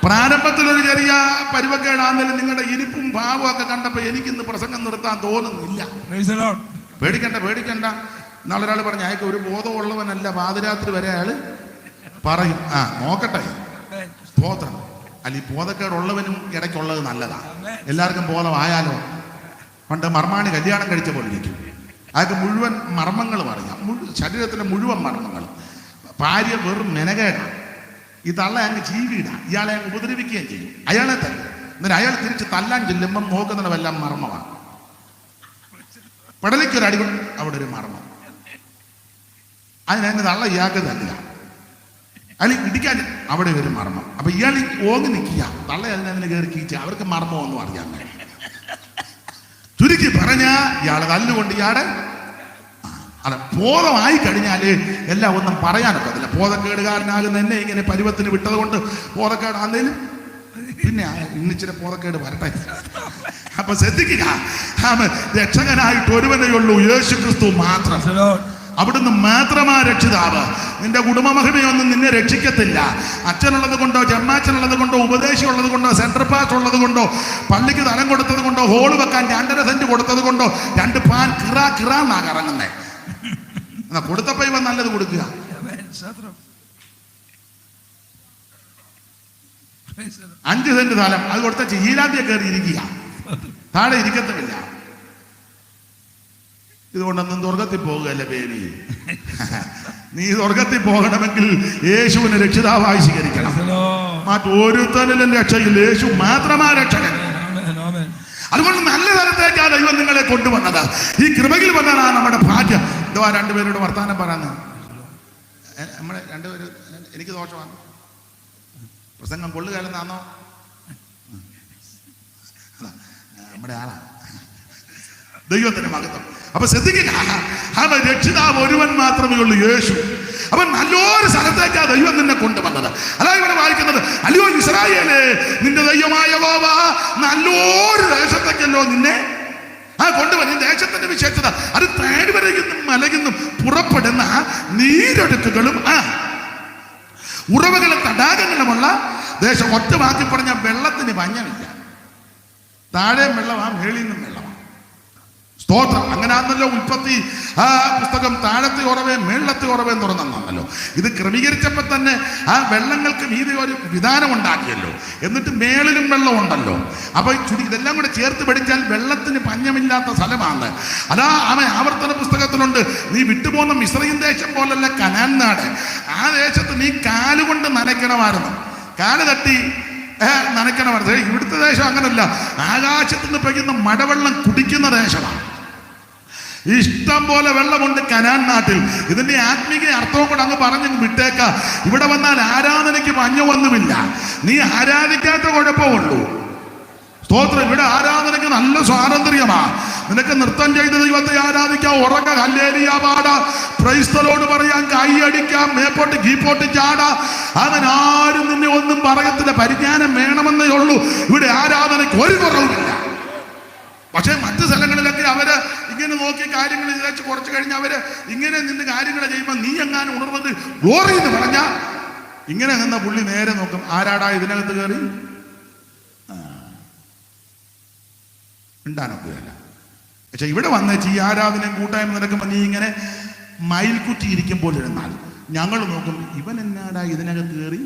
പ്രാരംഭത്തിലൊരു ചെറിയ പരിവക്കേടാണെങ്കിലും നിങ്ങളുടെ ഇരിപ്പും ഭാവവും ഒക്കെ കണ്ടപ്പോ എനിക്കിന്ന് പ്രസംഗം നിർത്താൻ തോന്നുന്നില്ല. പേടിക്കണ്ട. നാളെ ഒരാൾ പറഞ്ഞ അയാൾക്ക് ഒരു ബോധമുള്ളവനല്ല, പാതിരാത്രി വരെ അയാൾ പറയും. നോക്കട്ടെ, സ്തോത്രം. അല്ല, ഈ ബോധക്കേടുള്ളവനും ഇടയ്ക്കുള്ളത് നല്ലതാണ്. എല്ലാവർക്കും ബോധമായാലോ. പണ്ട് മർമാണി കല്യാണം കഴിച്ച പോലെ ഇരിക്കും. അയാൾക്ക് മുഴുവൻ മർമ്മങ്ങളും അറിയാം, ശരീരത്തിലെ മുഴുവൻ മർമ്മങ്ങളും. ഭാര്യ വെറും മെനകേടാണ്. ഈ തള്ള അങ്ങ് ജീവിയിടാം, ഇയാളെ അങ്ങ് ഉപദ്രവിക്കുകയും ചെയ്യും. അയാളെ തന്നെ എന്നിട്ട് അയാൾ തിരിച്ച് തല്ലാൻ ചെല്ലുമ്പം നോക്കുന്നതെല്ലാം മർമ്മമാണ്. പടലിക്കൊരടി കൊണ്ട് അവിടെ ഒരു മർമ്മം. അതിനെ തള്ള ഇയാൾക്ക് തല്ല. അതിൽ ഇടിക്കാൻ അവിടെ ഒരു മർമ്മം. അപ്പൊ ഇയാൾ ഓങ്ങി നിൽക്കുക, തള്ള അതിനെ കയറി കീച്ച. അവർക്ക് മർമ്മമൊന്നും അറിയാൻ വേണ്ടി ചുരുക്കി പറഞ്ഞ ഇയാളെ തല്ലുകൊണ്ട് ഇയാളെ അല്ല, ബോധമായി കഴിഞ്ഞാല് എല്ലാം ഒന്നും പറയാനൊക്കത്തില്ല. ബോധക്കേടുകാരനാകുന്ന എന്നെ ഇങ്ങനെ പരുവത്തിന് വിട്ടത് കൊണ്ട് ബോധക്കേടാന്നേലും പിന്നെ ഇന്നിച്ചിരി ബോധക്കേട് വരട്ടെ. അപ്പൊ ശ്രദ്ധിക്കുക, രക്ഷകനായിട്ട് ഒരുവനേ ഉള്ളൂ, യേശുക്രിസ്തു മാത്രം. അവിടുന്ന് മാത്രമാ രക്ഷിതാവ്. നിന്റെ കുടുംബ മഹിമയൊന്നും നിന്നെ രക്ഷിക്കത്തില്ല. അച്ഛനുള്ളത് കൊണ്ടോ, ജമ്മാച്ചനുള്ളത് കൊണ്ടോ, ഉപദേശം ഉള്ളത് കൊണ്ടോ, സെൻട്രൽ പാസ് ഉള്ളത് കൊണ്ടോ, പള്ളിക്ക് തലം കൊടുത്തത് കൊണ്ടോ, ഹോള് വെക്കാൻ 2.5 സെന്റ് കൊടുത്തത് കൊണ്ടോ 2 പാൻ കിറാന്നാ കറങ്ങുന്നേ. എന്നാ കൊടുത്തപ്പോ ഇവ നല്ലത് കൊടുക്കുക. 5 സെന്റ് സ്ഥലം അത് കൊടുത്ത ചീരാന്തിയെ കയറി ഇരിക്കുക, താഴെ ഇരിക്കത്തുമില്ല. ഇതുകൊണ്ടൊന്നും സ്വർഗത്തിൽ പോകുകയല്ല ബേബി. നീ സ്വർഗത്തിൽ പോകണമെങ്കിൽ യേശുവിനെ രക്ഷിതാവായി സ്വീകരിക്കണം. മറ്റൊരുത്തനിലും രക്ഷയിൽ യേശു മാത്രമാ രക്ഷകൻ. അതുകൊണ്ട് നല്ല തരത്തേക്കാണ് ദൈവം നിങ്ങളെ കൊണ്ടുവന്നത്. ഈ കൃപയിൽ വന്നതാണ് നമ്മുടെ ഭാഗ്യം. ഇതുവാ 2 പേരോട് വർത്താനം പറയുന്നത്. നമ്മളെ 2 പേര് എനിക്ക് ദോഷമാണ്. പ്രസംഗം കൊള്ളുകാലെന്നാണോ? നമ്മുടെ ആളാ. ദൈവത്തിന്റെ മഹത്വം. അപ്പൊ ശ്രദ്ധിക്കുക, അവൻ രക്ഷിതാവ് ഒരുവൻ മാത്രമേ ഉള്ളൂ, യേശു. അവൻ നല്ലൊരു സ്ഥലത്തേക്കാ ദൈവം നിന്നെ കൊണ്ടുവന്നത്. അതായത് ഇവിടെ വായിക്കുന്നത്, അല്ലയോ ഇസ്രായേലേ, നിന്റെ ദൈവമായ യഹോവ നല്ലൊരു ദേശത്തേക്കല്ലോ നിന്നെ കൊണ്ടുവരും. ദേശത്തിന്റെ വിശേഷത അത് താഴ്വരയിന്നും മലയിന്നും പുറപ്പെടുന്ന നീരൊഴുക്കുകളും ഉറവകളും തടാകങ്ങളുമുള്ള ദേശം. ഒറ്റ വാക്കി പറഞ്ഞ വെള്ളത്തിന് പഞ്ഞമില്ല. താഴെ വെള്ളമാ, മേളിൽ നിന്നും വെള്ളമാണ്. സ്തോത്രം. അങ്ങനെയാണല്ലോ ഉൽപ്പത്തി പുസ്തകം താഴത്തെ ഉറവേ മേളത്തെ ഉറവേ തുറന്നല്ലോ. ഇത് ക്രമീകരിച്ചപ്പോ തന്നെ ആ വെള്ളങ്ങൾക്ക് മീതെ ഒരു വിധാനം ഉണ്ടാക്കിയല്ലോ. എന്നിട്ട് മേളിലും വെള്ളം ഉണ്ടല്ലോ. അപ്പൊ ഇതെല്ലാം കൂടെ ചേർത്ത് പഠിച്ചാൽ വെള്ളത്തിന് പഞ്ഞമില്ലാത്ത സ്ഥലമാണ്. അതാ അവൻ ആവർത്തന പുസ്തകത്തിലുണ്ട്, നീ വിട്ടുപോകുന്ന മിസ്രയീം ദേശം പോലല്ല കനാൻ നാട്. ആ ദേശത്ത് നീ കാലുകൊണ്ട് നനയ്ക്കണമായിരുന്നു. കാല് തട്ടി നനയ്ക്കണമാണ്. ഇവിടുത്തെ ദേശം അങ്ങനല്ല. ആകാശത്ത് നിന്ന് പെയ്യുന്ന മഴവെള്ളം കുടിക്കുന്ന ദേശമാണ്. ഇഷ്ടം പോലെ വെള്ളമുണ്ട് കനാൻ നാട്ടിൽ. ഇതിന്റെ ആത്മീക അർത്ഥവും കൂടെ അങ്ങ് പറഞ്ഞ് വിട്ടേക്ക. ഇവിടെ വന്നാൽ ആരാധനയ്ക്ക് പഞ്ഞമൊന്നുമില്ല. നീ ആരാധിക്കാത്ത കുഴപ്പമുള്ളൂ. സ്തോത്രം. ഇവിടെ ആരാധനയ്ക്ക് നല്ല സ്വാതന്ത്ര്യമാ. നിനക്ക് നൃത്തം ചെയ്ത് ദൈവത്തെ ആരാധിക്കാം, ഉറക്ക ഹല്ലേലൂയ പാടാ, പ്രൈസ് ദി ലോർഡ് പറയാൻ, കൈയടിക്കാം, മേപ്പോട്ട് കീപ്പോട്ട് ചാടാ. അങ്ങനെ ആരും നിന്നെ ഒന്നും പറയത്തില്ല. പരിജ്ഞാനം വേണമെന്നേ ഉള്ളൂ. ഇവിടെ ആരാധനയ്ക്ക് ഒരു കുറവുമില്ല. പക്ഷെ മറ്റു സ്ഥലങ്ങളിലൊക്കെ അവര് ഇങ്ങനെ നോക്കി കാര്യങ്ങൾ വിചാരിച്ച് കുറച്ച് കഴിഞ്ഞ് അവര് ഇങ്ങനെ നിന്ന് കാര്യങ്ങൾ ചെയ്യുമ്പോൾ നീ എങ്ങാനും ഉണർന്നത് ഗ്ലോറി എന്ന് പറഞ്ഞ ഇങ്ങനെ നിന്ന പുള്ളി നേരെ നോക്കും. ആരാടാ ഇതിനകത്ത് കയറി ഉണ്ടാനൊക്കെയല്ല. പക്ഷെ ഇവിടെ വന്നേച്ച് ഈ ആരാധനയും കൂട്ടായ്മ നടക്കുമ്പോൾ നീ ഇങ്ങനെ മയിൽക്കുറ്റി ഇരിക്കുമ്പോൾ ഇരുന്നാൽ ഞങ്ങൾ നോക്കും ഇവൻ എന്നാടാ ഇതിനകത്ത് കയറി.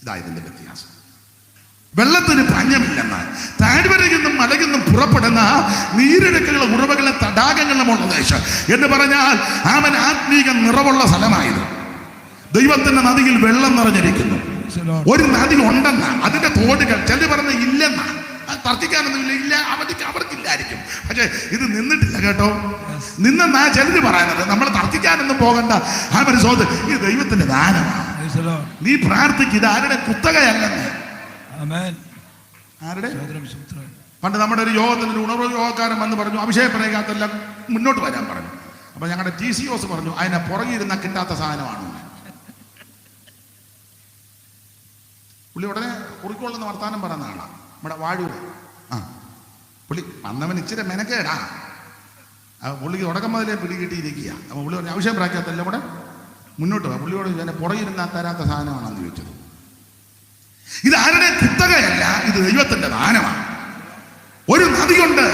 ഇതാ ഇതിന്റെ വ്യത്യാസം. വെള്ളത്തിന് പഞ്ഞമില്ലെന്നാൽ താഴ്വരയിൽ നിന്നും മലയിൽ നിന്നും പുറപ്പെടുന്ന നീരിഴക്കുകളും ഉറവകളും തടാകങ്ങളുമുള്ള ദേശം എന്ന് പറഞ്ഞാൽ അവൻ ആത്മീക നിറവുള്ള സ്ഥലമായത്. ദൈവത്തിന്റെ നദിയിൽ വെള്ളം നിറഞ്ഞിരിക്കുന്നു. ഒരു നദി ഉണ്ടെന്ന അതിന്റെ തോടുകൾ ചില പറഞ്ഞ ഇല്ലെന്ന തർക്കിക്കാനൊന്നുമില്ല. ഇല്ല, അവർക്കില്ലായിരിക്കും. പക്ഷെ ഇത് നിന്നിട്ടില്ല കേട്ടോ. നിന്നെന്നാ ചിലര് പറയുന്നത്. നമ്മൾ തർക്കിക്കാനൊന്നും പോകണ്ട. അവൻ സോദ് ഇത് ദൈവത്തിന്റെ ദാനമാണ്. നീ പ്രാർത്ഥിക്കുക. ഇത് ആരുടെ കുത്തകയല്ലെന്ന്. ആരുടെ? പണ്ട് നമ്മുടെ ഒരു യോഗത്തിന് ഒരു ഉണർവ് യോഗക്കാരൻ വന്ന് പറഞ്ഞു അഭിഷേക പ്രേകാത്തെല്ലാം മുന്നോട്ട് വരാൻ പറഞ്ഞു. അപ്പൊ ഞങ്ങളുടെ TCOs പറഞ്ഞു അതിനെ പുറകിരുന്ന കിട്ടാത്ത സാധനമാണ്. പുള്ളി ഉടനെ കുറിക്കൊള്ളുന്ന വർത്താനം പറയുന്ന ആളാ നമ്മുടെ വാഴൂര്. പുള്ളി വന്നവൻ ഇച്ചിരി മെനക്കേടാ. പുള്ളിക്ക് തുടക്കം മുതലേ പിടികിട്ടിയിരിക്കുക. അപ്പൊ പുള്ളി പറഞ്ഞു അഭിഷേകം പ്രാക്കാത്തെല്ലാം കൂടെ മുന്നോട്ട് പോകാം. പുള്ളിയോട് ഇതിനെ പുറകിരുന്ന തരാത്ത സാധനമാണെന്ന് ചോദിച്ചത്. ഇത് ആരുടെ കുത്തകയല്ല, ഇത് ദൈവത്തിന്റെ ദാനമാണ്. ഒരു നദിയുണ്ട്,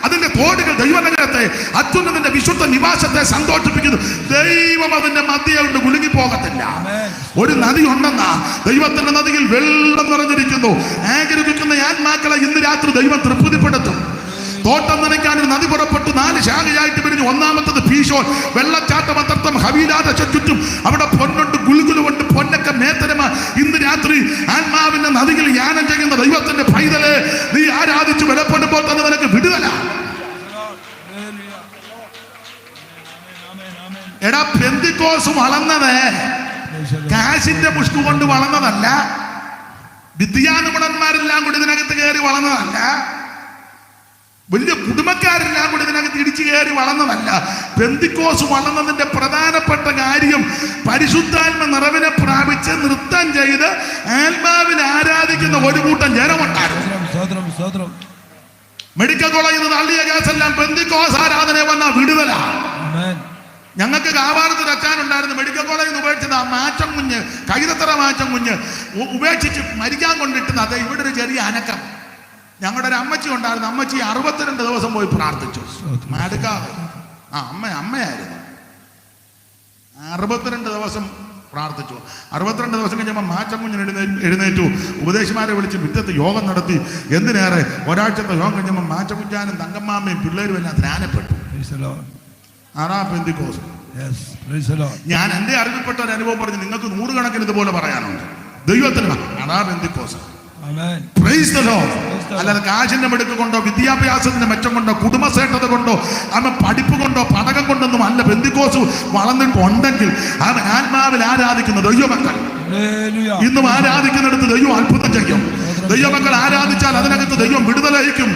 അതിന്റെ തോടുകൾ ദൈവനഗരത്തെ അത്യുന്നതന്റെ വിശുദ്ധ നിവാസത്തെ സന്തോഷിപ്പിക്കുന്നു. ദൈവം അതിന്റെ മധ്യ കൊണ്ട് കുലുങ്ങിപ്പോകത്തില്ല. ഒരു നദി ഉണ്ടെന്ന ദൈവത്തിന്റെ നദിയിൽ വെള്ളം നിറഞ്ഞിരിക്കുന്നു. ആഗ്രഹിക്കുന്ന ആത്മാക്കളെ ഇന്ന് രാത്രി ദൈവം തൃപ്തിപ്പെടുത്തും. തോട്ടം നനയ്ക്കാൻ ഒരു നദി പുറപ്പെട്ടു 4 ശാഖയായിട്ട് പിരിഞ്ഞു. ഒന്നാമത്തത് പീശോൻ, വെള്ളച്ചാട്ടമത്തർത്ഥം ഹവീലാതെ ചുറ്റും. അവിടെ പൊന്നുണ്ട്, ഗുലുഗുലുണ്ട്, പൊന്നൊക്കെ മേത്തരമ. ഇന്ന് രാത്രി ആത്മാവിന്റെ നദിയിൽ യാനം ചെയ്യുന്ന ദൈവത്തിന്റെ പൈതലെ നീ ആരാധിച്ചു ബലപ്പെടുമ്പോൾ തന്നെ നിനക്ക് വിടുതല. എടാ, പെന്തിക്കോസ് വളർന്നത് കാശിന്റെ പുഷ്പു കൊണ്ട് വളർന്നതല്ല. വിദ്യാനുഗുണന്മാരെല്ലാം കൂടി ഇതിനകത്ത് കയറി വളർന്നതല്ല. വലിയ കുടുംബക്കാരെല്ലാം കൂടി ഇതിനകത്ത് ഇടിച്ചു കയറി വളർന്നതല്ല. പെന്തിക്കോസ് വളർന്നതിന്റെ പ്രധാനപ്പെട്ട കാര്യം പരിശുദ്ധാത്മ നിറവിനെ പ്രാപിച്ച് നൃത്തം ചെയ്ത് ആത്മാവിനെ ആരാധിക്കുന്ന ഒരു കൂട്ടം ജനമുണ്ടായിരുന്നു. മെഡിക്കൽ കോളേജിൽ നിന്ന് തള്ളിയ കേസെല്ലാം പെന്തിക്കോസ് ആരാധന വന്ന വിടുതല. ഞങ്ങൾക്ക് കാവാലത്ത് രച്ചാനുണ്ടായിരുന്നു. മെഡിക്കൽ കോളേജിൽ നിന്ന് ഉപേക്ഷിച്ചത് ആ മാറ്റം കുഞ്ഞ്, കൈതത്തറ മാറ്റം കുഞ്ഞ് ഉപേക്ഷിച്ച് മരിക്കാൻ കൊണ്ടിട്ടുന്നത്. അത് ഇവിടെ ഒരു ചെറിയ അനക്കം. ഞങ്ങളുടെ ഒരു അമ്മച്ചി ഉണ്ടായിരുന്നു. അമ്മച്ചി 62 ദിവസം പോയി പ്രാർത്ഥിച്ചു. മടുക്കാതെ അമ്മയായിരുന്നു. 62 ദിവസം പ്രാർത്ഥിച്ചു. 62 ദിവസം കഴിഞ്ഞപ്പോൾ മാറ്റം കുഞ്ഞിന് എഴുന്നേറ്റു. ഉപദേശിമാരെ വിളിച്ച് മുറ്റത്ത് യോഗം നടത്തി. എന്തിനേറെ ഒരാഴ്ചത്തെ യോഗം കഴിഞ്ഞപ്പോൾ മാറ്റക്കുഞ്ഞാനും തങ്കമ്മാമ്മയും പിള്ളേരും എല്ലാം ധ്യാനപ്പെട്ടു. പെന്തിക്കോസ്. ഞാൻ എൻ്റെ അറിവിൽപ്പെട്ട ഒരു അനുഭവം പറഞ്ഞു നിങ്ങൾക്ക് 100 കണക്കിന് ഇതുപോലെ പറയാനുണ്ട്. ദൈവത്തിന് പെന്തിക്കോസ്. അല്ലാതെ കാശിന്റെ മെടുക്ക് കൊണ്ടോ വിദ്യാഭ്യാസത്തിന്റെ മെച്ചം കൊണ്ടോ കുടുംബശ്രേഷ്ഠത കൊണ്ടോ അവൻ പഠിപ്പ് കൊണ്ടോ പടകം കൊണ്ടൊന്നും അല്ല പെന്തിക്കോസ് വളർന്നിട്ടുണ്ടെങ്കിൽ അവൻ ആത്മാവിൽ ആരാധിക്കുന്ന ദൈവമക്കൾ ഇന്നും ആരാധിക്കുന്നിടത്ത് ദൈവം അത്ഭുതം ചെയ്യും. ദൈവമക്കൾ ആരാധിച്ചാൽ അതിനകത്ത് ദൈവം വിടുതലയിക്കും.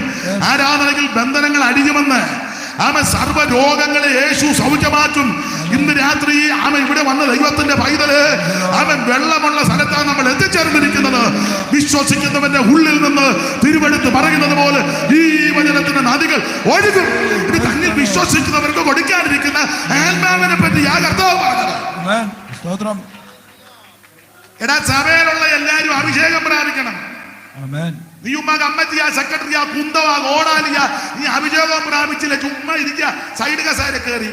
ആരാധനയിൽ ബന്ധനങ്ങൾ അടിയുമെന്ന് അവൻ സർവ്വ രോഗങ്ങളെ യേശു സൗഖ്യമാക്കും. ഇന്ന് രാത്രി അവൻ ഇവിടെ വന്ന ദൈവത്തിന്റെ പൈതല് അവൻ വെള്ളമുള്ള സ്ഥലത്താണ് നമ്മൾ എത്തിച്ചേർന്നിരിക്കുന്നത്. വിശ്വസിക്കുന്നവന്റെ ഉള്ളിൽ നിന്ന് തിരുവെടുത്ത് പറയുന്നത് പോലെ ഈ വചനത്തിന്റെ നദികൾ ഒഴുകും. ഇത് തന്നിൽ വിശ്വസിക്കുന്നവർക്ക് കൊടുക്കാനിരിക്കുന്ന ആത്മാവിനെ പറ്റി ആ കർത്താവ് പറഞ്ഞത്. എടാ, സഭയിലുള്ള എല്ലാവരും അഭിഷേകം പ്രാപിക്കണം. നീ ഉമ്മ അമ്മച്ചിയാ, സെക്രട്ടറിയാ, കുന്തവാ, ഓടാലിയാ, നീ അഭിഷേകം പ്രാപിച്ചില്ല. ചുമ്മാ ഇരിക്കുക സൈഡ് കസേര കയറി.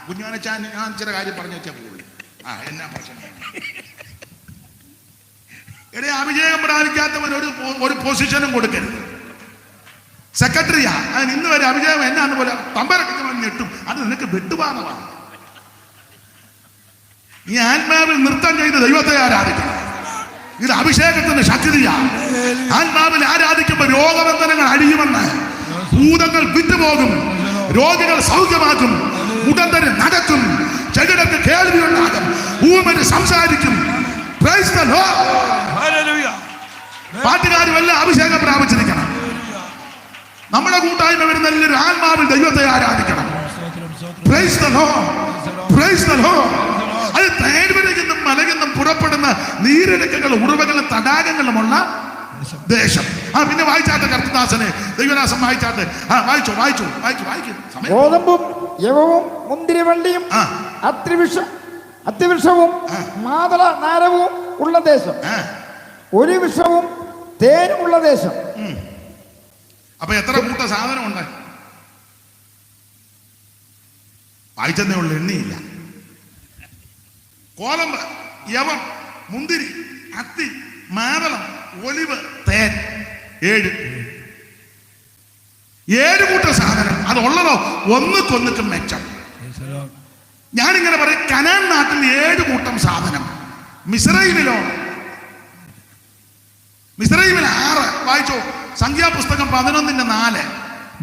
കുഞ്ഞാനച്ചാൻ ഞാൻ ചില കാര്യം പറഞ്ഞു വെച്ചാൽ പോയി. എന്നാ പ്രശ്നം? എടേ, അഭിഷേകം പ്രാപിക്കാത്തവൻ ഒരു പൊസിഷനും കൊടുക്കരുത്. സെക്രട്ടറിയാ, അതിന് ഇന്ന് വരെ അഭിഷേകം എന്നാന്ന് പോലെ തമ്പരക്കിട്ട് ഞെട്ടും. അത് നിനക്ക് വെട്ടുപാതമാണ്. നീ ആത്മാവിൽ നൃത്തം ചെയ്ത് ദൈവത്തെ ആരാധിക്കണം. ഇത് അഭിഷേകത്തിന്റെ ശക്തിയാ. ആത്മാവിൽ ആരാധിക്കുമ്പോൾ രോഗബന്ധനങ്ങൾ അഴിയുമെന്ന്, ഭൂതങ്ങൾ വിട്ടുപോകും, രോഗികൾ സൗഖ്യമാക്കും, മുടന്തര് നടക്കും, ചെകിടക്ക് കേൾവി ഉണ്ടാകും, ഊമന് സംസാരിക്കും. Praise the Lord. പാട്ടുകാരും എല്ലാം അഭിഷേകം പ്രാപിച്ചിരിക്കണം. നമ്മുടെ കൂട്ടായ്മ വരുന്ന എല്ലാവരും ആത്മാവിൽ ദൈവത്തെ ആരാധിക്കണം. Praise the Lord. Praise the Lord. അത് തേൻവരകുന്നും മലകുന്നും പുറപ്പെടുന്ന നീരൊഴുക്കുകളും ഉറവകളും തടാകങ്ങളുമുള്ള ദേശം. പിന്നെ വായിച്ചാട്ടെ കർത്തദാസനെ, ദൈവദാസൻ വായിച്ചാട്ടെ. വായിക്കും. ഗോതമ്പും യവവും മുന്തിരിവള്ളിയും അത്തിവൃക്ഷവും മാതള നാരവും ഉള്ള ദേശം, ഒരു വൃക്ഷവും തേനുമുള്ള ദേശം. അപ്പൊ എത്ര കൂട്ട സാധനം ഉണ്ട്? വായിച്ചെന്നേ ഉള്ളു, എണ്ണിയില്ല. കോതമ്പ്, യവം, മുന്തിരി, അത്തി, മാതളം, ഒലിവ്, തേൻ. 7 കൂട്ട സാധനം. അതുള്ളതോ ഒന്നുകൊന്നുക്കും മെച്ചം. ഞാനിങ്ങനെ പറയും, കനാൻ നാട്ടിൽ 7 കൂട്ടം സാധനം. മിസ്രൈമിലോ? മിസ്രൈമിൽ 6. വായിച്ചോ, സംഖ്യാപുസ്തകം 11:4.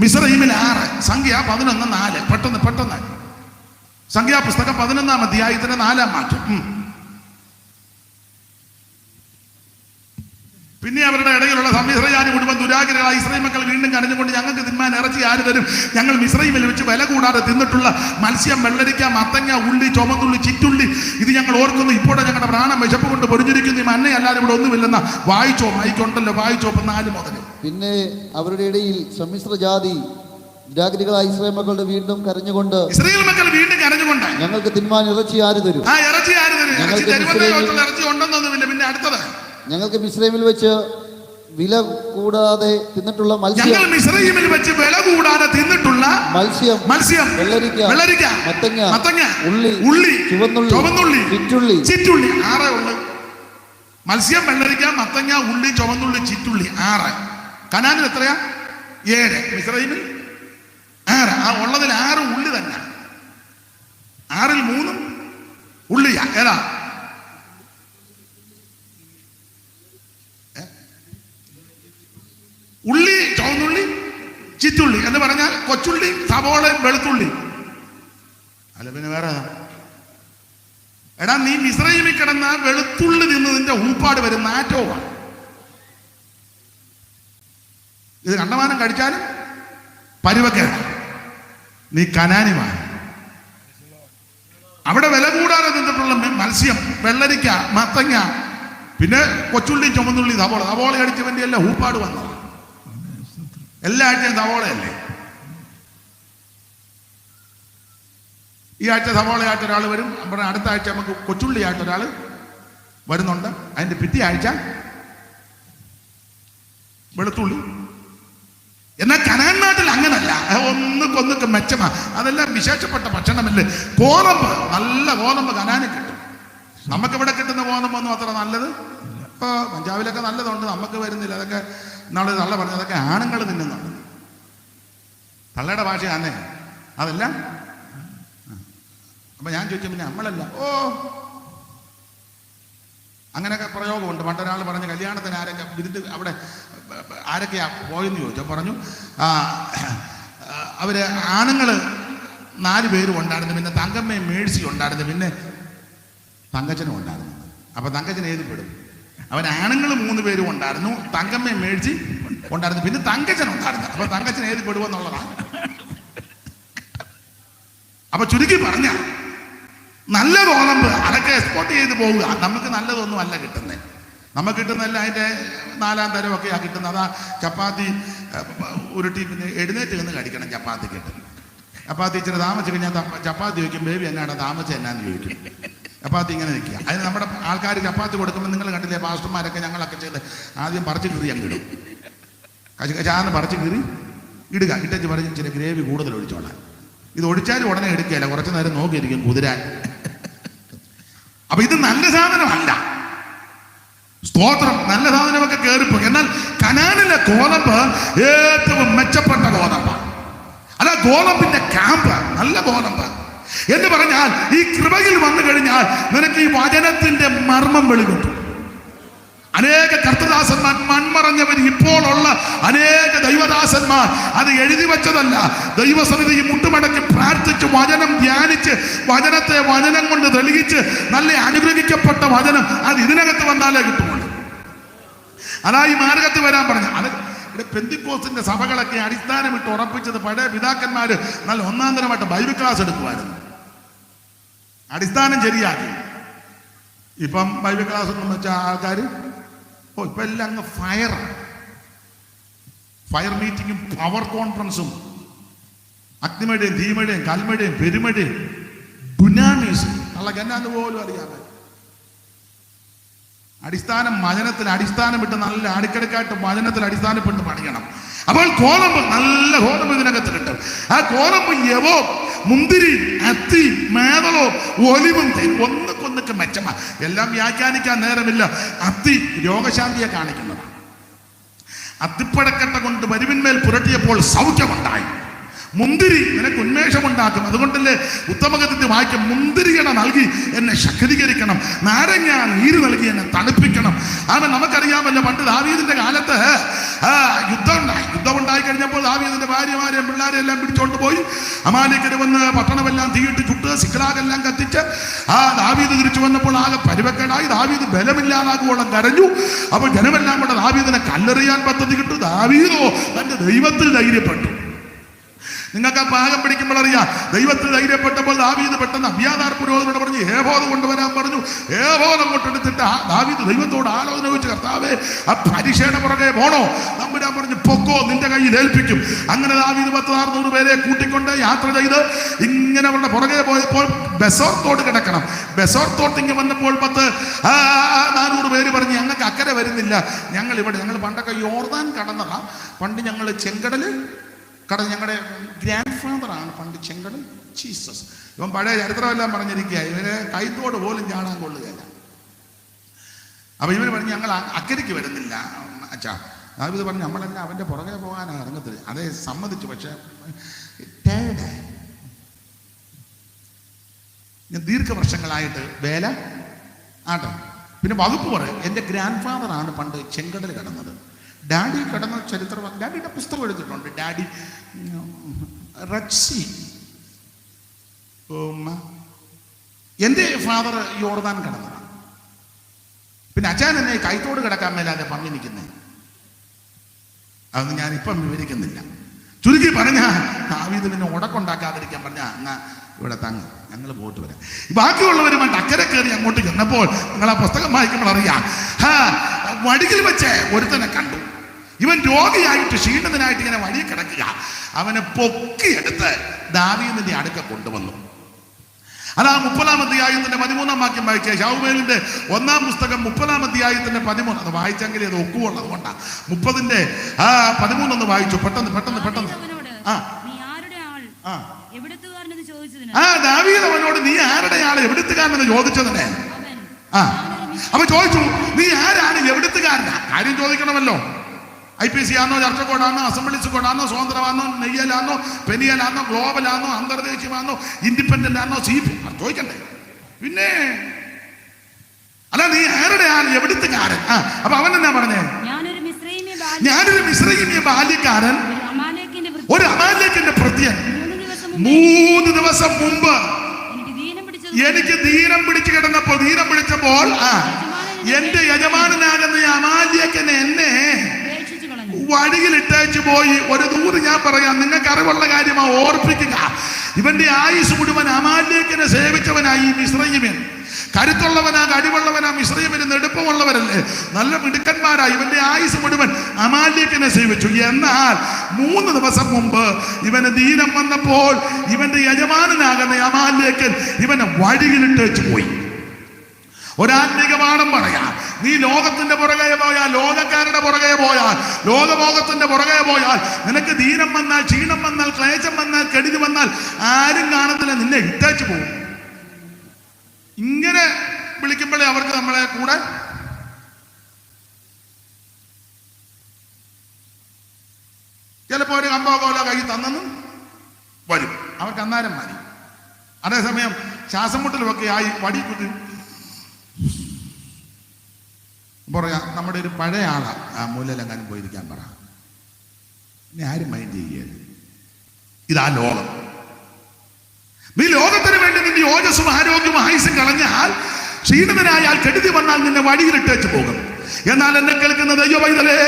മിസ്രൈമിൽ 6, സംഖ്യ 11:4. പെട്ടെന്ന് സംഖ്യാപുസ്തകം 11-ാം അധ്യായത്തിന്റെ 4-ാം വാക്യം. പിന്നെ അവരുടെ ഇടയിലുള്ള മിസ്രൈയാനി കുടുംബം ദുരാഗ്രഹ ഇസ്രായേൽ മക്കൾ വീണ്ടും കരഞ്ഞുകൊണ്ട്, ഞങ്ങൾക്ക് തിന്മാൻ ഇറച്ചി ആര് തരും? ഞങ്ങൾ മിസ്രൈമിൽ വെച്ച് വില കൂടാതെ തിന്നിട്ടുള്ള മത്സ്യം, വെള്ളരിക്ക, മത്തങ്ങ, ഉള്ളി, ചുമന്നുള്ളി, ചിറ്റുള്ളി, ഇത് ഞങ്ങൾ ഓർക്കുന്നു. ഇപ്പോഴും ഞങ്ങളുടെ പ്രാണം വിശപ്പ് കൊണ്ട് പൊരിഞ്ഞിരിക്കുന്നു. ഈ മന്നയല്ലാതെ ഇവിടെ ഒന്നുമില്ലെന്ന. വായിച്ചോ, മൈക്കുണ്ടല്ലോ, വായിച്ചോ. 4 മുതൽ. പിന്നെ അവരുടെ ഇടയിൽ സമ്മിശ്ര ജാതി ദുരാഗ്രഹികളായ ഇസ്രായേൽ മക്കളുടെ വീണ്ടും കരഞ്ഞുകൊണ്ട്, ഇസ്രായേൽ മക്കൾ വീണ്ടും കരഞ്ഞുകൊണ്ട്, ഞങ്ങൾക്ക് തിന്മാൻ ഇറച്ചി ആര് തരും? ഇറച്ചി ആര് തരും? ഇറച്ചി ഉണ്ടെന്നൊന്നുമില്ല. പിന്നെ അടുത്തത്, ഞങ്ങൾക്ക് മിസ്രൈമിൽ വെച്ച് വില കൂടാതെ തിന്നിട്ടുള്ള മത്സ്യം, മത്സ്യം, വെള്ളരിക്ക, മത്തങ്ങ, ഉള്ളി, ചുവന്നുള്ളി, ചിറ്റുള്ളി. 6 ഉള്ളു. മത്സ്യം, വെള്ളരിക്ക, മത്തങ്ങ, ഉള്ളി, ചുവന്നുള്ളി, ചിറ്റുള്ളി. 6. കനാനിൽ എത്രയാ? 7. മിസ്രൈമിൽ 6. ആ ഉള്ളതിൽ 6 ഉള്ളി തന്നെ. 6-ൽ 3 ഉള്ളിയാ. ഏതാ? ഉള്ളി, ചുവന്നുള്ളി, ചിറ്റുള്ളി എന്ന് പറഞ്ഞാൽ കൊച്ചുള്ളി, സവോളയും വെളുത്തുള്ളി. അല്ല പിന്നെ വേറെ? എടാ, നീ മിസ്രൈമിൽ കിടന്ന വെളുത്തുള്ളി തിന്നതിന്റെ ഊപ്പാട് വരും, നാറ്റവുമാണ്. ഇത് കണ്ടമാനം കഴിച്ചാലും പരുവക്കേട. നീ കനാനിമാണ്. അവിടെ വില കൂടാതെ തിന്നിട്ടുള്ള മത്സ്യം, വെള്ളരിക്ക, മത്തങ്ങ, പിന്നെ കൊച്ചുള്ളി, ചുമന്നുള്ളി, സവോള അടിച്ചവന്റെ എല്ലാം ഊപ്പാട് വന്നു. എല്ലാ ആഴ്ചയും സവോളയല്ലേ? ഈ ആഴ്ച സവോളയായിട്ട് ഒരാൾ വരും, അടുത്ത ആഴ്ച നമുക്ക് കൊച്ചുള്ളിയായിട്ട് ഒരാൾ വരുന്നുണ്ട്, അതിന്റെ പിറ്റേ ആഴ്ച വെളുത്തുള്ളി. എന്നാൽ കനാൻ നാട്ടിൽ അങ്ങനല്ല, ഒന്നുകൊന്നൊക്കെ മെച്ചമാ. അതെല്ലാം വിശേഷപ്പെട്ട ഭക്ഷണമല്ലേ. ഗോതമ്പ്, നല്ല ഗോതമ്പ് കനാനിൽ കിട്ടും. നമുക്കിവിടെ കിട്ടുന്ന ഗോതമ്പൊന്നും അത്ര നല്ലത്. ഇപ്പോൾ പഞ്ചാബിലൊക്കെ നല്ലതുണ്ട്, നമുക്ക് വരുന്നില്ല. അതൊക്കെ നാളെ തള്ള പറഞ്ഞു, അതൊക്കെ ആണുങ്ങൾ തിന്നുന്നുണ്ട്. തള്ളയുടെ ഭാഷയാണേ അതെല്ലാം. അപ്പൊ ഞാൻ ചോദിച്ചു, പിന്നെ നമ്മളല്ല? അങ്ങനെയൊക്കെ പ്രയോഗമുണ്ട്. പണ്ടൊരാൾ പറഞ്ഞു, കല്യാണത്തിന് ആരൊക്കെ വിരുന്ന് അവിടെ ആരൊക്കെയാ പോയെന്ന് ചോദിച്ചു. പറഞ്ഞു, അവര് ആണുങ്ങൾ 4 പേരും ഉണ്ടായിരുന്നു, പിന്നെ തങ്കമ്മയും മേഴ്സി ഉണ്ടായിരുന്നു, പിന്നെ തങ്കച്ചനും ഉണ്ടായിരുന്നു. അപ്പൊ തങ്കച്ചൻ ഏത് പെടും? അവൻ ആണുങ്ങൾ 3 പേരും ഉണ്ടായിരുന്നു, തങ്കമ്മയും മേഴ്സി ഉണ്ടായിരുന്നു, പിന്നെ തങ്കച്ചൻ ഉണ്ടായിരുന്നു. അപ്പൊ തങ്കച്ചൻ ഏത് പെടുവെന്നുള്ളതാണ്. അപ്പൊ ചുരുക്കി പറഞ്ഞ, നല്ല ഗോതമ്പ് അതൊക്കെ എക്സ്പോർട്ട് ചെയ്ത് പോവുക. നമുക്ക് നല്ലതൊന്നും അല്ല കിട്ടുന്നത്. നമുക്ക് കിട്ടുന്നതല്ല അതിൻ്റെ 4-ാം തരമൊക്കെയാണ് കിട്ടുന്നത്. അതാ ചപ്പാത്തി ഉരുട്ടി പിന്നെ എഴുന്നേറ്റ് നിന്ന് കഴിക്കണം. ചപ്പാത്തി കിട്ടും. ചപ്പാത്തി ഇച്ചിരി താമസിച്ച് കഴിഞ്ഞാൽ ചപ്പാത്തി ചോദിക്കും, ബേബി എന്നാണ് താമസം എന്നാന്ന് ചോദിക്കും. ചപ്പാത്തി ഇങ്ങനെ നിൽക്കുക. അതിന് നമ്മുടെ ആൾക്കാർ ചപ്പാത്തി കൊടുക്കുമ്പോൾ നിങ്ങൾ കണ്ടില്ലേ, പാസ്റ്റർമാരൊക്കെ ഞങ്ങളൊക്കെ ചെയ്ത് ആദ്യം പറിച്ച് കീറി അങ്ങ് ഇടും. ചാന്ന് പറിച്ച് കീറി ഇടുക. ഇട്ടച്ച് പറഞ്ഞ് ഇച്ചിരി ഗ്രേവി കൂടുതൽ ഒഴിച്ചോളാം. ഇത് ഒഴിച്ചാലും ഉടനെ എടുക്കുകയല്ല, കുറച്ച് നേരം നോക്കിയിരിക്കും കുതിരാൻ. അപ്പൊ ഇത് നല്ല സാധനമല്ല. സ്തോത്രം. നല്ല സാധനമൊക്കെ കയറിപ്പോയി. എന്നാൽ കനാനിലെ ഗോതമ്പ് ഏറ്റവും മെച്ചപ്പെട്ട ഗോതമ്പാണ്. അല്ല, ഗോതമ്പിന്റെ ക്യാമ്പ് നല്ല ഗോതമ്പ് എന്ന് പറഞ്ഞാൽ, ഈ കൃപയിൽ വന്നു കഴിഞ്ഞാൽ നിനക്ക് ഈ വചനത്തിന്റെ മർമ്മം വെളികൊണ്ടു. അനേക കർത്തദാസന്മാർ മൺമറഞ്ഞവർ ഇപ്പോഴുള്ള അനേക ദൈവദാസന്മാർ അത് എഴുതി വെച്ചതല്ല. ദൈവസന്നിധി മുട്ടുമടക്കി പ്രാർത്ഥിച്ച് വചനം ധ്യാനിച്ച് വചനത്തെ വചനം കൊണ്ട് തെളിയിച്ച് നല്ല അനുഗ്രഹിക്കപ്പെട്ട വചനം അത് ഇതിനകത്ത് വന്നാലേ കിട്ടുള്ളൂ. അതാ ഈ മാർഗത്ത് വരാൻ പറഞ്ഞു. അത് പെന്തിക്കോസ്തിന്റെ സഭകളൊക്കെ അടിസ്ഥാനമിട്ട് ഉറപ്പിച്ചത് പഴയ പിതാക്കന്മാര് നല്ല ഒന്നാം തരമായിട്ട് ബൈബിൾ ക്ലാസ് എടുക്കുമായിരുന്നു. അടിസ്ഥാനം ശരിയാക്കി. ഇപ്പം ബൈബിൾ ക്ലാസ് ഒന്നും വെച്ച ആൾക്കാർ ഇപ്പൊ എല്ലാം അങ്ങ് ഫയർ മീറ്റിങ്ങും പവർ കോൺഫറൻസും അഗ്നിമഴയും തീമഴയും കൽമഴയും പെരുമഴയും ഡുനാമീസും ഉള്ള എന്നാന്ന് പോലും അറിയാതെ അടിസ്ഥാനം വചനത്തിൽ അടിസ്ഥാനം ഇട്ട് നല്ല അടുക്കടക്കായിട്ട് വചനത്തിൽ അടിസ്ഥാനപ്പെട്ട് പണിയണം. അപ്പോൾ കോതമ്പ് നല്ല കോതമ്പ് ഇതിനകത്ത് കിട്ടും. ആ കോതമ്പ് യവോ മുന്തിരി അത്തി മേതളോ ഒലിവും ഒന്നൊക്കെ മെച്ചമാ. എല്ലാം വ്യാഖ്യാനിക്കാൻ നേരമില്ല. അത്തി രോഗശാന്തിയെ കാണിക്കുന്നതാണ്. അത്തിപ്പഴക്കട്ട കൊണ്ട് വരുവിന്മേൽ പുരട്ടിയപ്പോൾ സൗഖ്യമുണ്ടായി. മുന്തിരി നിനക്ക് ഉന്മേഷമുണ്ടാക്കും. അതുകൊണ്ടല്ലേ ഉത്തമഗതിന്റെ വാക്യം മുന്തിരികട നൽകി എന്നെ ശക്തീകരിക്കണം, നാരങ്ങ നീര് നൽകി എന്നെ തണുപ്പിക്കണം. കാരണം നമുക്കറിയാമല്ലോ പണ്ട് ദാവീദിന്റെ കാലത്ത് യുദ്ധം ഉണ്ടായി കഴിഞ്ഞപ്പോൾ ദാവീദിന്റെ ഭാര്യമാരെയും പിള്ളേരെയും എല്ലാം പിടിച്ചോണ്ട് പോയി അമാലേക്കര് വന്ന് പട്ടണമെല്ലാം തീയിട്ട് ചുട്ട് സിക്ലാഗെല്ലാം കത്തിച്ച് ദാവീദ് തിരിച്ചു വന്നപ്പോൾ ആകെ പരിവക്കേടായി. ദാവീദ് ബലമില്ലാതാകുവോളം കരഞ്ഞു. അപ്പോൾ ജനമെല്ലാം കൂടെ ദാവീദിനെ കല്ലെറിയാൻ പദ്ധതി കിട്ടു. ദാവീദോ തന്റെ ദൈവത്തിൽ ധൈര്യപ്പെട്ടു. നിങ്ങൾക്ക് ആ പാകം പിടിക്കുമ്പോൾ അറിയാം. ദൈവത്തിൽ ധൈര്യപ്പെട്ടപ്പോൾ ദാവീദ് പെട്ടെന്ന് അബ്യാഥാർ പുരോഹിതനോട് പറഞ്ഞു ഏഹോദ് കൊണ്ടുവരാൻ പറഞ്ഞു. ഏഹോദ് അങ്ങോട്ടെടുത്തിട്ട് ദാവീദ് ദൈവത്തോട് ആലോചന വെച്ച് കർത്താവേ ആ പരീക്ഷയുടെ പുറകെ പോണോ? നമ്പുരാൻ പറഞ്ഞു പൊക്കോ, നിന്റെ കയ്യിൽ ഏൽപ്പിക്കും. അങ്ങനെ ദാവീദ് 100-600 പേരെ കൂട്ടിക്കൊണ്ട് യാത്ര ചെയ്ത് ഇങ്ങനെ അവരുടെ പുറകെ പോയപ്പോൾ ബെസോർത്തോട് കിടക്കണം. ബെസോർത്തോട്ട് ഇങ്ങനെ വന്നപ്പോൾ 400 പേര് പറഞ്ഞു ഞങ്ങൾക്ക് അക്കരെ വരുന്നില്ല, ഞങ്ങൾ പണ്ടൊക്കെ യോർദാൻ കടന്നതാ. പണ്ട് ഞങ്ങൾ ചെങ്കടല് ഞങ്ങളുടെ ഗ്രാൻഡ് ഫാദറാണ് പണ്ട് ചെങ്കടൽ ജീസസ്. ഇവൻ പഴയ ചരിത്രമെല്ലാം പറഞ്ഞിരിക്കുക. ഇവന് കൈത്തോട് പോലും ചാടാൻ കൊള്ളുകയില്ല. അപ്പൊ ഇവര് പറഞ്ഞു ഞങ്ങൾ അക്കരയ്ക്ക് വരുന്നില്ല. അച്ഛാ ദാവീദ് പറഞ്ഞു നമ്മളെല്ലാം അവന്റെ പുറകെ പോകാനാണ് ഇറങ്ങത്തില്ല. അതേ സമ്മതിച്ചു. പക്ഷെ ഞാൻ ദീർഘവർഷങ്ങളായിട്ട് വേല ആട്ടോ. പിന്നെ വകുപ്പ് പറയും എൻ്റെ ഗ്രാൻഡ് ഫാദറാണ് പണ്ട് ചെങ്കടൽ കടന്നത്. ഡാഡി കടന്ന ചരിത്രം ഡാഡിയുടെ പുസ്തകം എഴുതിയിട്ടുണ്ട്. ഡാഡി റെഡ്സി. എൻ്റെ ഫാദർ യോർദാൻ കടന്നതാണ്. പിന്നെ അച്ഛൻ എന്നെ കൈത്തോട് കിടക്കാൻ മേലാതെ പറഞ്ഞു നിൽക്കുന്നത്. അതൊന്നും ഞാനിപ്പം വിവരിക്കുന്നില്ല. ചുരുക്കി പറഞ്ഞ ദാവീദ് പിന്നെ ഉടക്കുണ്ടാക്കാതിരിക്കാൻ പറഞ്ഞ എന്നാ ഇവിടെ തങ്ങ്, ഞങ്ങൾ പോയിട്ട് വരാം. ബാക്കിയുള്ളവരുമായിട്ട് അക്കരെ കയറി അങ്ങോട്ട് ചെന്നപ്പോൾ നിങ്ങൾ ആ പുസ്തകം വായിക്കുമ്പോൾ അറിയാം വടിയിൽ വെച്ച് ഒരുത്തനെ കണ്ടു. ഇവൻ രോഗിയായിട്ട് ക്ഷീണിതനായിട്ട് ഇങ്ങനെ വഴി കിടക്കുക. അവനെ പൊക്കിയെടുത്ത് ദാവീദിന്റെ അടുക്ക കൊണ്ടുവന്നു. അതാ 30-ാം അധ്യായത്തിന്റെ 13-ാം വാക്യം വായിക്കുക. ശമൂവേലിന്റെ 1-ാം പുസ്തകം 30-ാം അധ്യായത്തിന്റെ 13. അത് വായിച്ചെങ്കിൽ അത് ഒക്കുവുള്ളത് കൊണ്ടാ 30-ന്റെ 13 ഒന്ന് വായിച്ചു പെട്ടെന്ന്. ദാവീദ് അവനോട് നീ ആരുടെ ആള് എവിടുത്തുകാരനെന്ന് ചോദിച്ചതിനെ അപ്പൊ ചോദിച്ചു നീ ആരാണ് എവിടുത്തുകാരനാ? കാര്യം ചോദിക്കണമല്ലോ. IPC ആണോ, ചർച്ചക്കോടാണോ, അസംബ്ലീസ് കോഡാണോ, സ്വതന്ത്രമാണോ, നെയ്യലാണോ, പെനിയലാണോ, ഗ്ലോബലാണോ, അന്തർദേശീയമാണോ, ഇൻഡിപെൻഡന്റ് ആണോ, ചോദിക്കണ്ടേ? പിന്നെ അല്ല നീ ആരുടെ ആൾ എവിടുത്തുകാരൻ? അപ്പൊ അവൻ എന്നാ പറഞ്ഞേ? ഞാനൊരു മിസ്രയീമ്യ ബാല്യക്കാരൻ, ഒരു അമാലേക്കിന്റെ ഭൃത്യൻ. 3 ദിവസം മുമ്പ് എനിക്ക് ദീനം പിടിച്ചു പിടിച്ചപ്പോൾ എന്റെ യജമാനനാകുന്ന അമാലേക്കൻ എന്നെ വഴിയിൽ ഇട്ടേച്ചു പോയി. ഒരു ദൂര് ഞാൻ പറയാം, നിങ്ങൾക്ക് അറിവുള്ള കാര്യമാ, ഓർപ്പിക്കുക. ഇവന്റെ ആയുസ് മുഴുവൻ അമാലേക്കിനെ സേവിച്ചവനായി ഈ മിസ്രയീമ്യൻ. കരുത്തുള്ളവനാ, കഴിവുള്ളവനാ. മിസ്രയീമ്യന് നെടുപ്പമുള്ളവരല്ലേ, നല്ല മിടുക്കന്മാരാ. ഇവന്റെ ആയുസ് മുഴുവൻ അമാലേക്കിനെ സേവിച്ചു. എന്നാൽ 3 ദിവസം മുമ്പ് ഇവന് ദീനം വന്നപ്പോൾ ഇവന്റെ യജമാനനാകുന്ന അമാലേക്കൻ ഇവനെ വഴിയിലിട്ടേച്ചു പോയി. ഒരാത്മീക പാഠം പറയാം. നീ ലോകത്തിന്റെ പുറകെ പോയാൽ, ലോകക്കാരുടെ പുറകെ പോയാൽ, ലോകഭോഗത്തിന്റെ പുറകെ പോയാൽ, നിനക്ക് ദീനം വന്നാൽ, ക്ഷീണം വന്നാൽ, ക്ലേശം വന്നാൽ, കെടുതി വന്നാൽ ആരും കാണത്തില്ല, നിന്നെ ഇട്ടേച്ചു പോകും. ഇങ്ങനെ വിളിക്കുമ്പോഴേ അവർക്ക് നമ്മളെ കൂടെ ചിലപ്പോൾ ഒരു കമ്പോകോല കൈ തന്നെന്നും വരും. അവർക്ക് അന്നേരം മതി. അതേസമയം ശ്വാസം മുട്ടലുമൊക്കെ ആയി വടി കുത്തി പറയാ നമ്മുടെ ഒരു പഴയ ആളാ ആ മൂലയിലെങ്ങാനും പോയിരിക്കാൻ പറ, ഇനി ആരും മൈൻഡ് ചെയ്യുക. ഇതാ ലോകം. നീ ലോകത്തിന് വേണ്ടി നിന്റെ ഓജസ്സും ആരോഗ്യവും ആയുസും കളഞ്ഞാൽ, ക്ഷീണിതനായാൽ, കെടുതി വന്നാൽ നിന്നെ വഴിയിലിട്ടേച്ച് പോകും. എന്നാൽ എന്നെ കേൾക്കുന്ന ദൈവ പൈതലേ,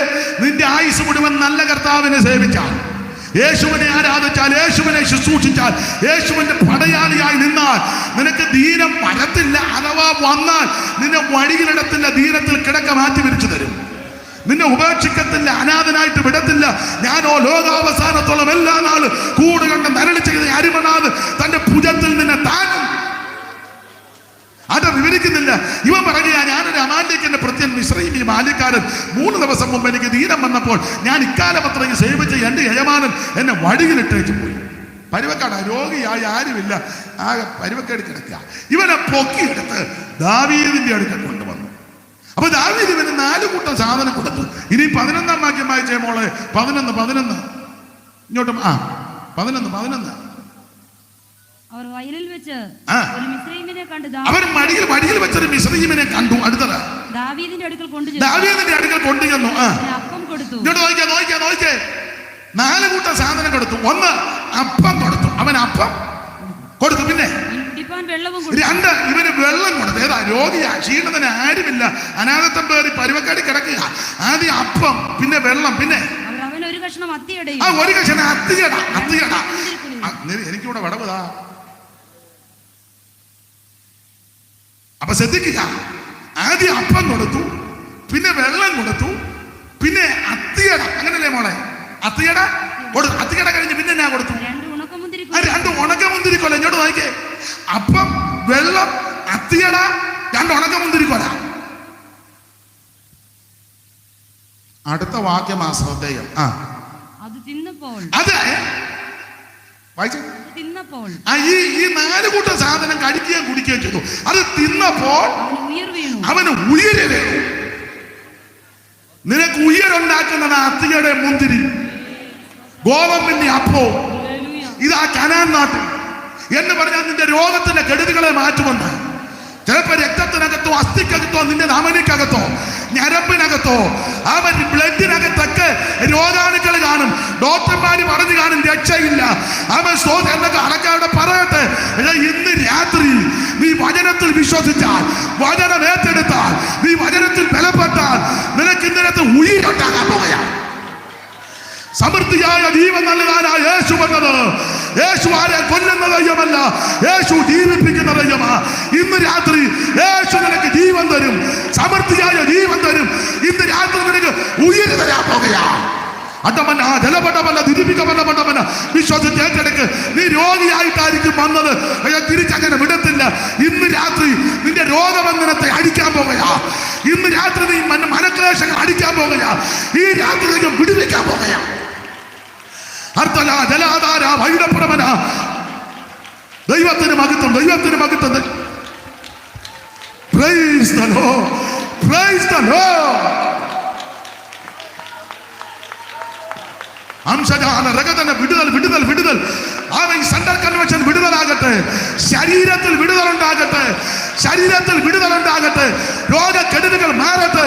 നിന്റെ ആയുസ് മുഴുവൻ നല്ല കർത്താവിനെ സേവിച്ചാൽ, യേശുവിനെ ആരാധിച്ചാൽ, യേശുവിനെ ശുശ്രൂഷിച്ചാൽ, യേശുവിന്റെ പടയാളിയായി നിന്നാൽ നിനക്ക് ദീനം വരത്തില്ല. അഥവാ വന്നാൽ നിന്നെ വഴിയിലിടത്തില്ല, ദീനത്തിൽ കിടക്ക മാറ്റി വിരിച്ചു തരും. നിന്നെ ഉപേക്ഷിക്കത്തില്ല, അനാഥനായിട്ട് വിടത്തില്ല. ഞാനോ ലോകാവസാനത്തോളം എല്ലാ നാളും കൂട് കണ്ട് നരളി ചെയ്ത അരിമണാത് തന്റെ ഭുജത്തിൽ നിന്നെ താങ്ങും. അത് വിവരിക്കുന്നില്ല. ഇവൻ പറയുക, ഞാനൊരു അമാലിക്കിന്റെ പ്രത്യൻ മിശ്രയും ഈ ബാല്യക്കാരൻ 3 ദിവസം മുമ്പ് എനിക്ക് ദീനം വന്നപ്പോൾ ഞാൻ ഇക്കാലം അത്രയും സേവിച്ച എന്റെ യജമാനൻ എന്നെ വഴിയിലിട്ടേച്ച് പോയി. പരുവക്കാട് രോഗിയായി ആരുമില്ല, ആകെ പരുവക്കേട് കിടക്കുക. ഇവനെ പൊക്കിയെടുത്ത് ദാവീദിന്റെ അടുക്കൽ കൊണ്ടുവന്നു. അപ്പൊ ദാവീദ് ഇവന് 4 കൂട്ടം സാധനം കൊടുത്തു. ഇനി 11-ാം വാക്യം വായിച്ചേ മോളെ. 11 ഇങ്ങോട്ടും 11. അവർ വയലിൽ വെച്ച് ഒരു മിസ്രയീമിനെ കണ്ടു. അവർ വഴിയിൽ വെച്ചൊരു മിസ്രയീമിനെ കണ്ടു. അടുത്തത് ദാവീദിന്റെ അടുക്കൽ കൊണ്ടുചെന്നു. അപ്പം കൊടുത്തു. ഇങ്ങോട്ട് നോക്കിയേ. 4 കൂട്ടം സാധനം കൊടുത്തു. 1 അപ്പം കൊടുത്തു. അവൻ അപ്പം കൊടുത്തു. പിന്നെ 2 ഇവന് വെള്ളം കൊടുത്തു. ഏതാ? രോഗിയാ, ക്ഷീണത്തിന് ആരുമില്ല, അനാഥത്വം പേറി പരുവക്കാടി കിടക്കുക. ആദ്യം അപ്പം, പിന്നെ വെള്ളം, പിന്നെ ഒരു കഷ്ണം അത്തിയട. എനിക്കിവിടെ വടവുതാ. അപ്പൊ ശ്രദ്ധിക്കുക, ആദ്യം അപ്പം കൊടുത്തു, പിന്നെ വെള്ളം കൊടുത്തു, പിന്നെ അത്തിയട. അങ്ങനല്ലേ മോളെ? അത്തിയട കൊടുത്തു. അത്തിയട കഴിഞ്ഞ് പിന്നെ ഞാൻ കൊടുത്തു 2 ഉണക്കമുന്തിരിക്കൊല. ഇങ്ങോട്ട് നോക്കിയേ. അപ്പം, വെള്ളം, അത്തിയട, 2 ഉണക്കമുന്തിരിക്കൊല. അടുത്ത വാക്യം ശ്രദ്ധേയം. അത് തിന്നപ്പോൾ ഈ 4 കൂട്ടം സാധനം കഴിക്കുകയും കുടിക്കുകയും ചെയ്തു. അത് തിന്നപ്പോൾ അവന് ഉയര് വീണു. നിനക്ക് ഉയരുണ്ടാക്കുന്നത് അത്തിയുടെ മുന്തിരി, ഗോതമ്പിന്റെ അപ്പോ. ഇതാ കനാൻ നാട്ടിൽ എന്ന് പറഞ്ഞാൽ നിന്റെ രോഗത്തിന്റെ കെടുതികളെ മാറ്റുമെന്ന്. ചിലപ്പോ രക്തത്തിനകത്തോ അസ്ഥിക്കകത്തോ നിന്റെ ധമനിക്കകത്തോ ഞരമ്പിനകത്തോ അവൻ ബ്ലഡിനകത്തൊക്കെ രോഗാണുക്കൾ കാണും. ഡോക്ടർമാര് പറഞ്ഞു കാണും രക്ഷയില്ല. അവൻ എന്നൊക്കെ അടക്കാവിടെ പറയട്ടെ. ഇന്ന് രാത്രി നീ വചനത്തിൽ വിശ്വസിച്ചാൽ, വചനം ഏറ്റെടുത്താൽ, നീ വചനത്തിൽ ബലപ്പെട്ടാൽ നിനക്ക് ഇന്നലത്തെ ഉയരുണ്ടാകാൻ പോകുകയാണ്. സമൃദ്ധിയായ ജീവൻ നൽകാനാ യേശു വന്നത്. യേശു ആരെ കൊല്ലുന്ന ദൈവമല്ല, യേശു ജീവിപ്പിക്കുന്ന ദൈവമാ. ഇന്ന് രാത്രി യേശു നിനക്ക് ജീവൻ തരും, സമൃദ്ധിയായ ജീവൻ തരും. ഇന്ന് രാത്രി നിനക്ക് ഉയര് തരാൻ പോകുകയാ. അട്ടമല്ല ജലപട്ടമല്ല തിരിപ്പിക്കമല്ല വിശ്വസിച്ച് ഏറ്റെടുക്ക്. നീ രോഗിയായിട്ടായിരിക്കും വന്നത്, തിരിച്ചങ്ങനെ വിടത്തില്ല. ഇന്ന് രാത്രി നിന്റെ രോഗബന്ധനത്തെ അടിക്കാൻ പോകുകയാ. ഇന്ന് രാത്രി നീ മനക്ലേശങ്ങൾ അടിക്കാൻ പോകുകയാ. ഈ രാത്രി നീ വിടുവിക്കാൻ പോകുകയാ. അർത്ഥല ജലാധാര വൈഡപ്പടമന. ദൈവത്തിന് മഹത്വം. Praise the Lord. Praise the Lord. അംശജാല രഗതന വിടുതൽ. അവൻ സെൻട്രൽ കൺവെൻഷൻ വിടുതലാകട്ടെ. ശരീരത്തിൽ വിടുതലുണ്ടാകട്ടെ. രോഗക്കെടുതികൾ മാറട്ടെ.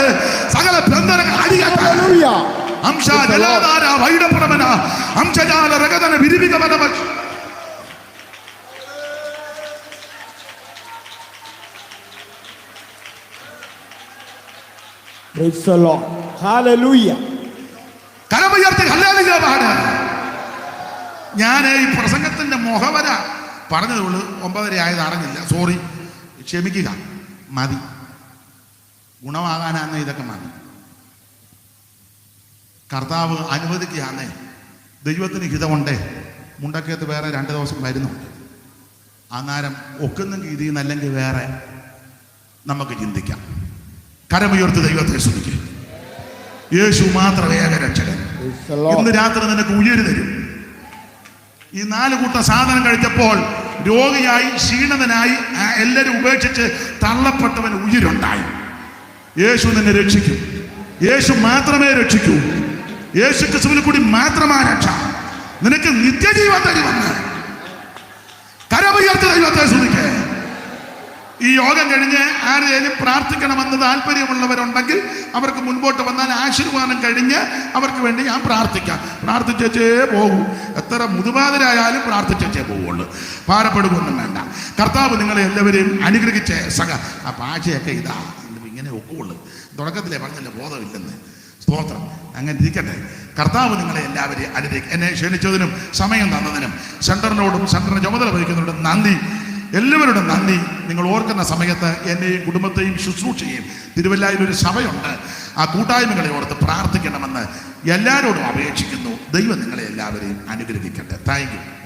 സകല ബന്ധനങ്ങൾ അടിയട്ടെ. അംശ ജലാധാര വൈഡപ്പടമന അംശജാല രഗതന വിരിവികമന. Praise the Lord. Hallelujah. കരമുയർത്തി ഹല്ലേലൂയ പാട്. ഞാൻ ഈ പ്രസംഗത്തിന്റെ മുഖവര പറഞ്ഞതുള്ളൂ. 9:30 ആയത് അറിഞ്ഞില്ല, സോറി, ക്ഷമിക്കുക. മതി, ഗുണമാകാനാന്ന് ഇതൊക്കെ മതി. കർത്താവ് അനുവദിക്കുകയാന്നേ. ദൈവത്തിന് ഹിതമുണ്ടേ. മുണ്ടക്കയത്ത് വേറെ 2 ദിവസം വരുന്നുണ്ട്. അന്നേരം ഒക്കുന്നെങ്കിൽ ഇതിൽ നിന്നല്ലെങ്കിൽ വേറെ നമുക്ക് ചിന്തിക്കാം. കരമുയർത്തി ദൈവത്തെ സ്തുതിക്കുക. യേശു മാത്രമേ ഏകരക്ഷകൻ. ഇന്ന് രാത്രി നിനക്ക് ഉയര് തരും. ഈ 4 കൂട്ടം സാധനം കഴിച്ചപ്പോൾ രോഗിയായി, ക്ഷീണിതനായി, എല്ലാവരും ഉപേക്ഷിച്ച് തള്ളപ്പെട്ടവന് ഉയരുണ്ടായി. യേശു നിന്നെ രക്ഷിക്കും. യേശു മാത്രമേ രക്ഷിക്കൂ. യേശു ക്രിസ്തുവിൽ കൂടി മാത്രമാ രക്ഷ. നിനക്ക് നിത്യജീവൻ തരുമെന്ന്. കരമുയർത്തി ദൈവത്തെ സ്തുതിക്കേ. ഈ യോഗം കഴിഞ്ഞ് ആരെയും പ്രാർത്ഥിക്കണമെന്ന് താല്പര്യമുള്ളവരുണ്ടെങ്കിൽ അവർക്ക് മുൻപോട്ട് വന്നാൽ ആശീർവാദം കഴിഞ്ഞ് അവർക്ക് വേണ്ടി ഞാൻ പ്രാർത്ഥിക്കാം. പ്രാർത്ഥിച്ചേ പോകൂ. എത്ര മുതുപാതരായാലും പ്രാർത്ഥിച്ചേ പോവുള്ളൂ. ഭാരപ്പെടുകയൊന്നും വേണ്ട. കർത്താവ് നിങ്ങളെ എല്ലാവരെയും അനുഗ്രഹിച്ച് ആ പാഴ്ചയൊക്കെ ഇതാ ഇങ്ങനെ ഒക്കുള്ളൂ. തുടക്കത്തിലേ പറഞ്ഞല്ലേ ബോധമില്ലെന്ന്. സ്തോത്രം. അങ്ങനെ ഇരിക്കട്ടെ. കർത്താവ് നിങ്ങളെ എല്ലാവരെയും അനുഗ്രഹിക്കും. എന്നെ ക്ഷണിച്ചതിനും സമയം തന്നതിനും സെന്ററിനോടും സെന്ററിന് ചുമതല വഹിക്കുന്നവരോടും നന്ദി. എല്ലാവരോടും നന്ദി. നിങ്ങൾ ഓർക്കുന്ന സമയത്ത് എന്നെയും കുടുംബത്തെയും ശുശ്രൂഷയും തിരുവല്ലായിൽ ഒരു സഭയുണ്ട്. ആ കൂട്ടായ്മകളെ ഓർത്ത് പ്രാർത്ഥിക്കണമെന്ന് എല്ലാവരോടും അപേക്ഷിക്കുന്നു. ദൈവം നിങ്ങളെ എല്ലാവരെയും അനുഗ്രഹിക്കട്ടെ. Thank you.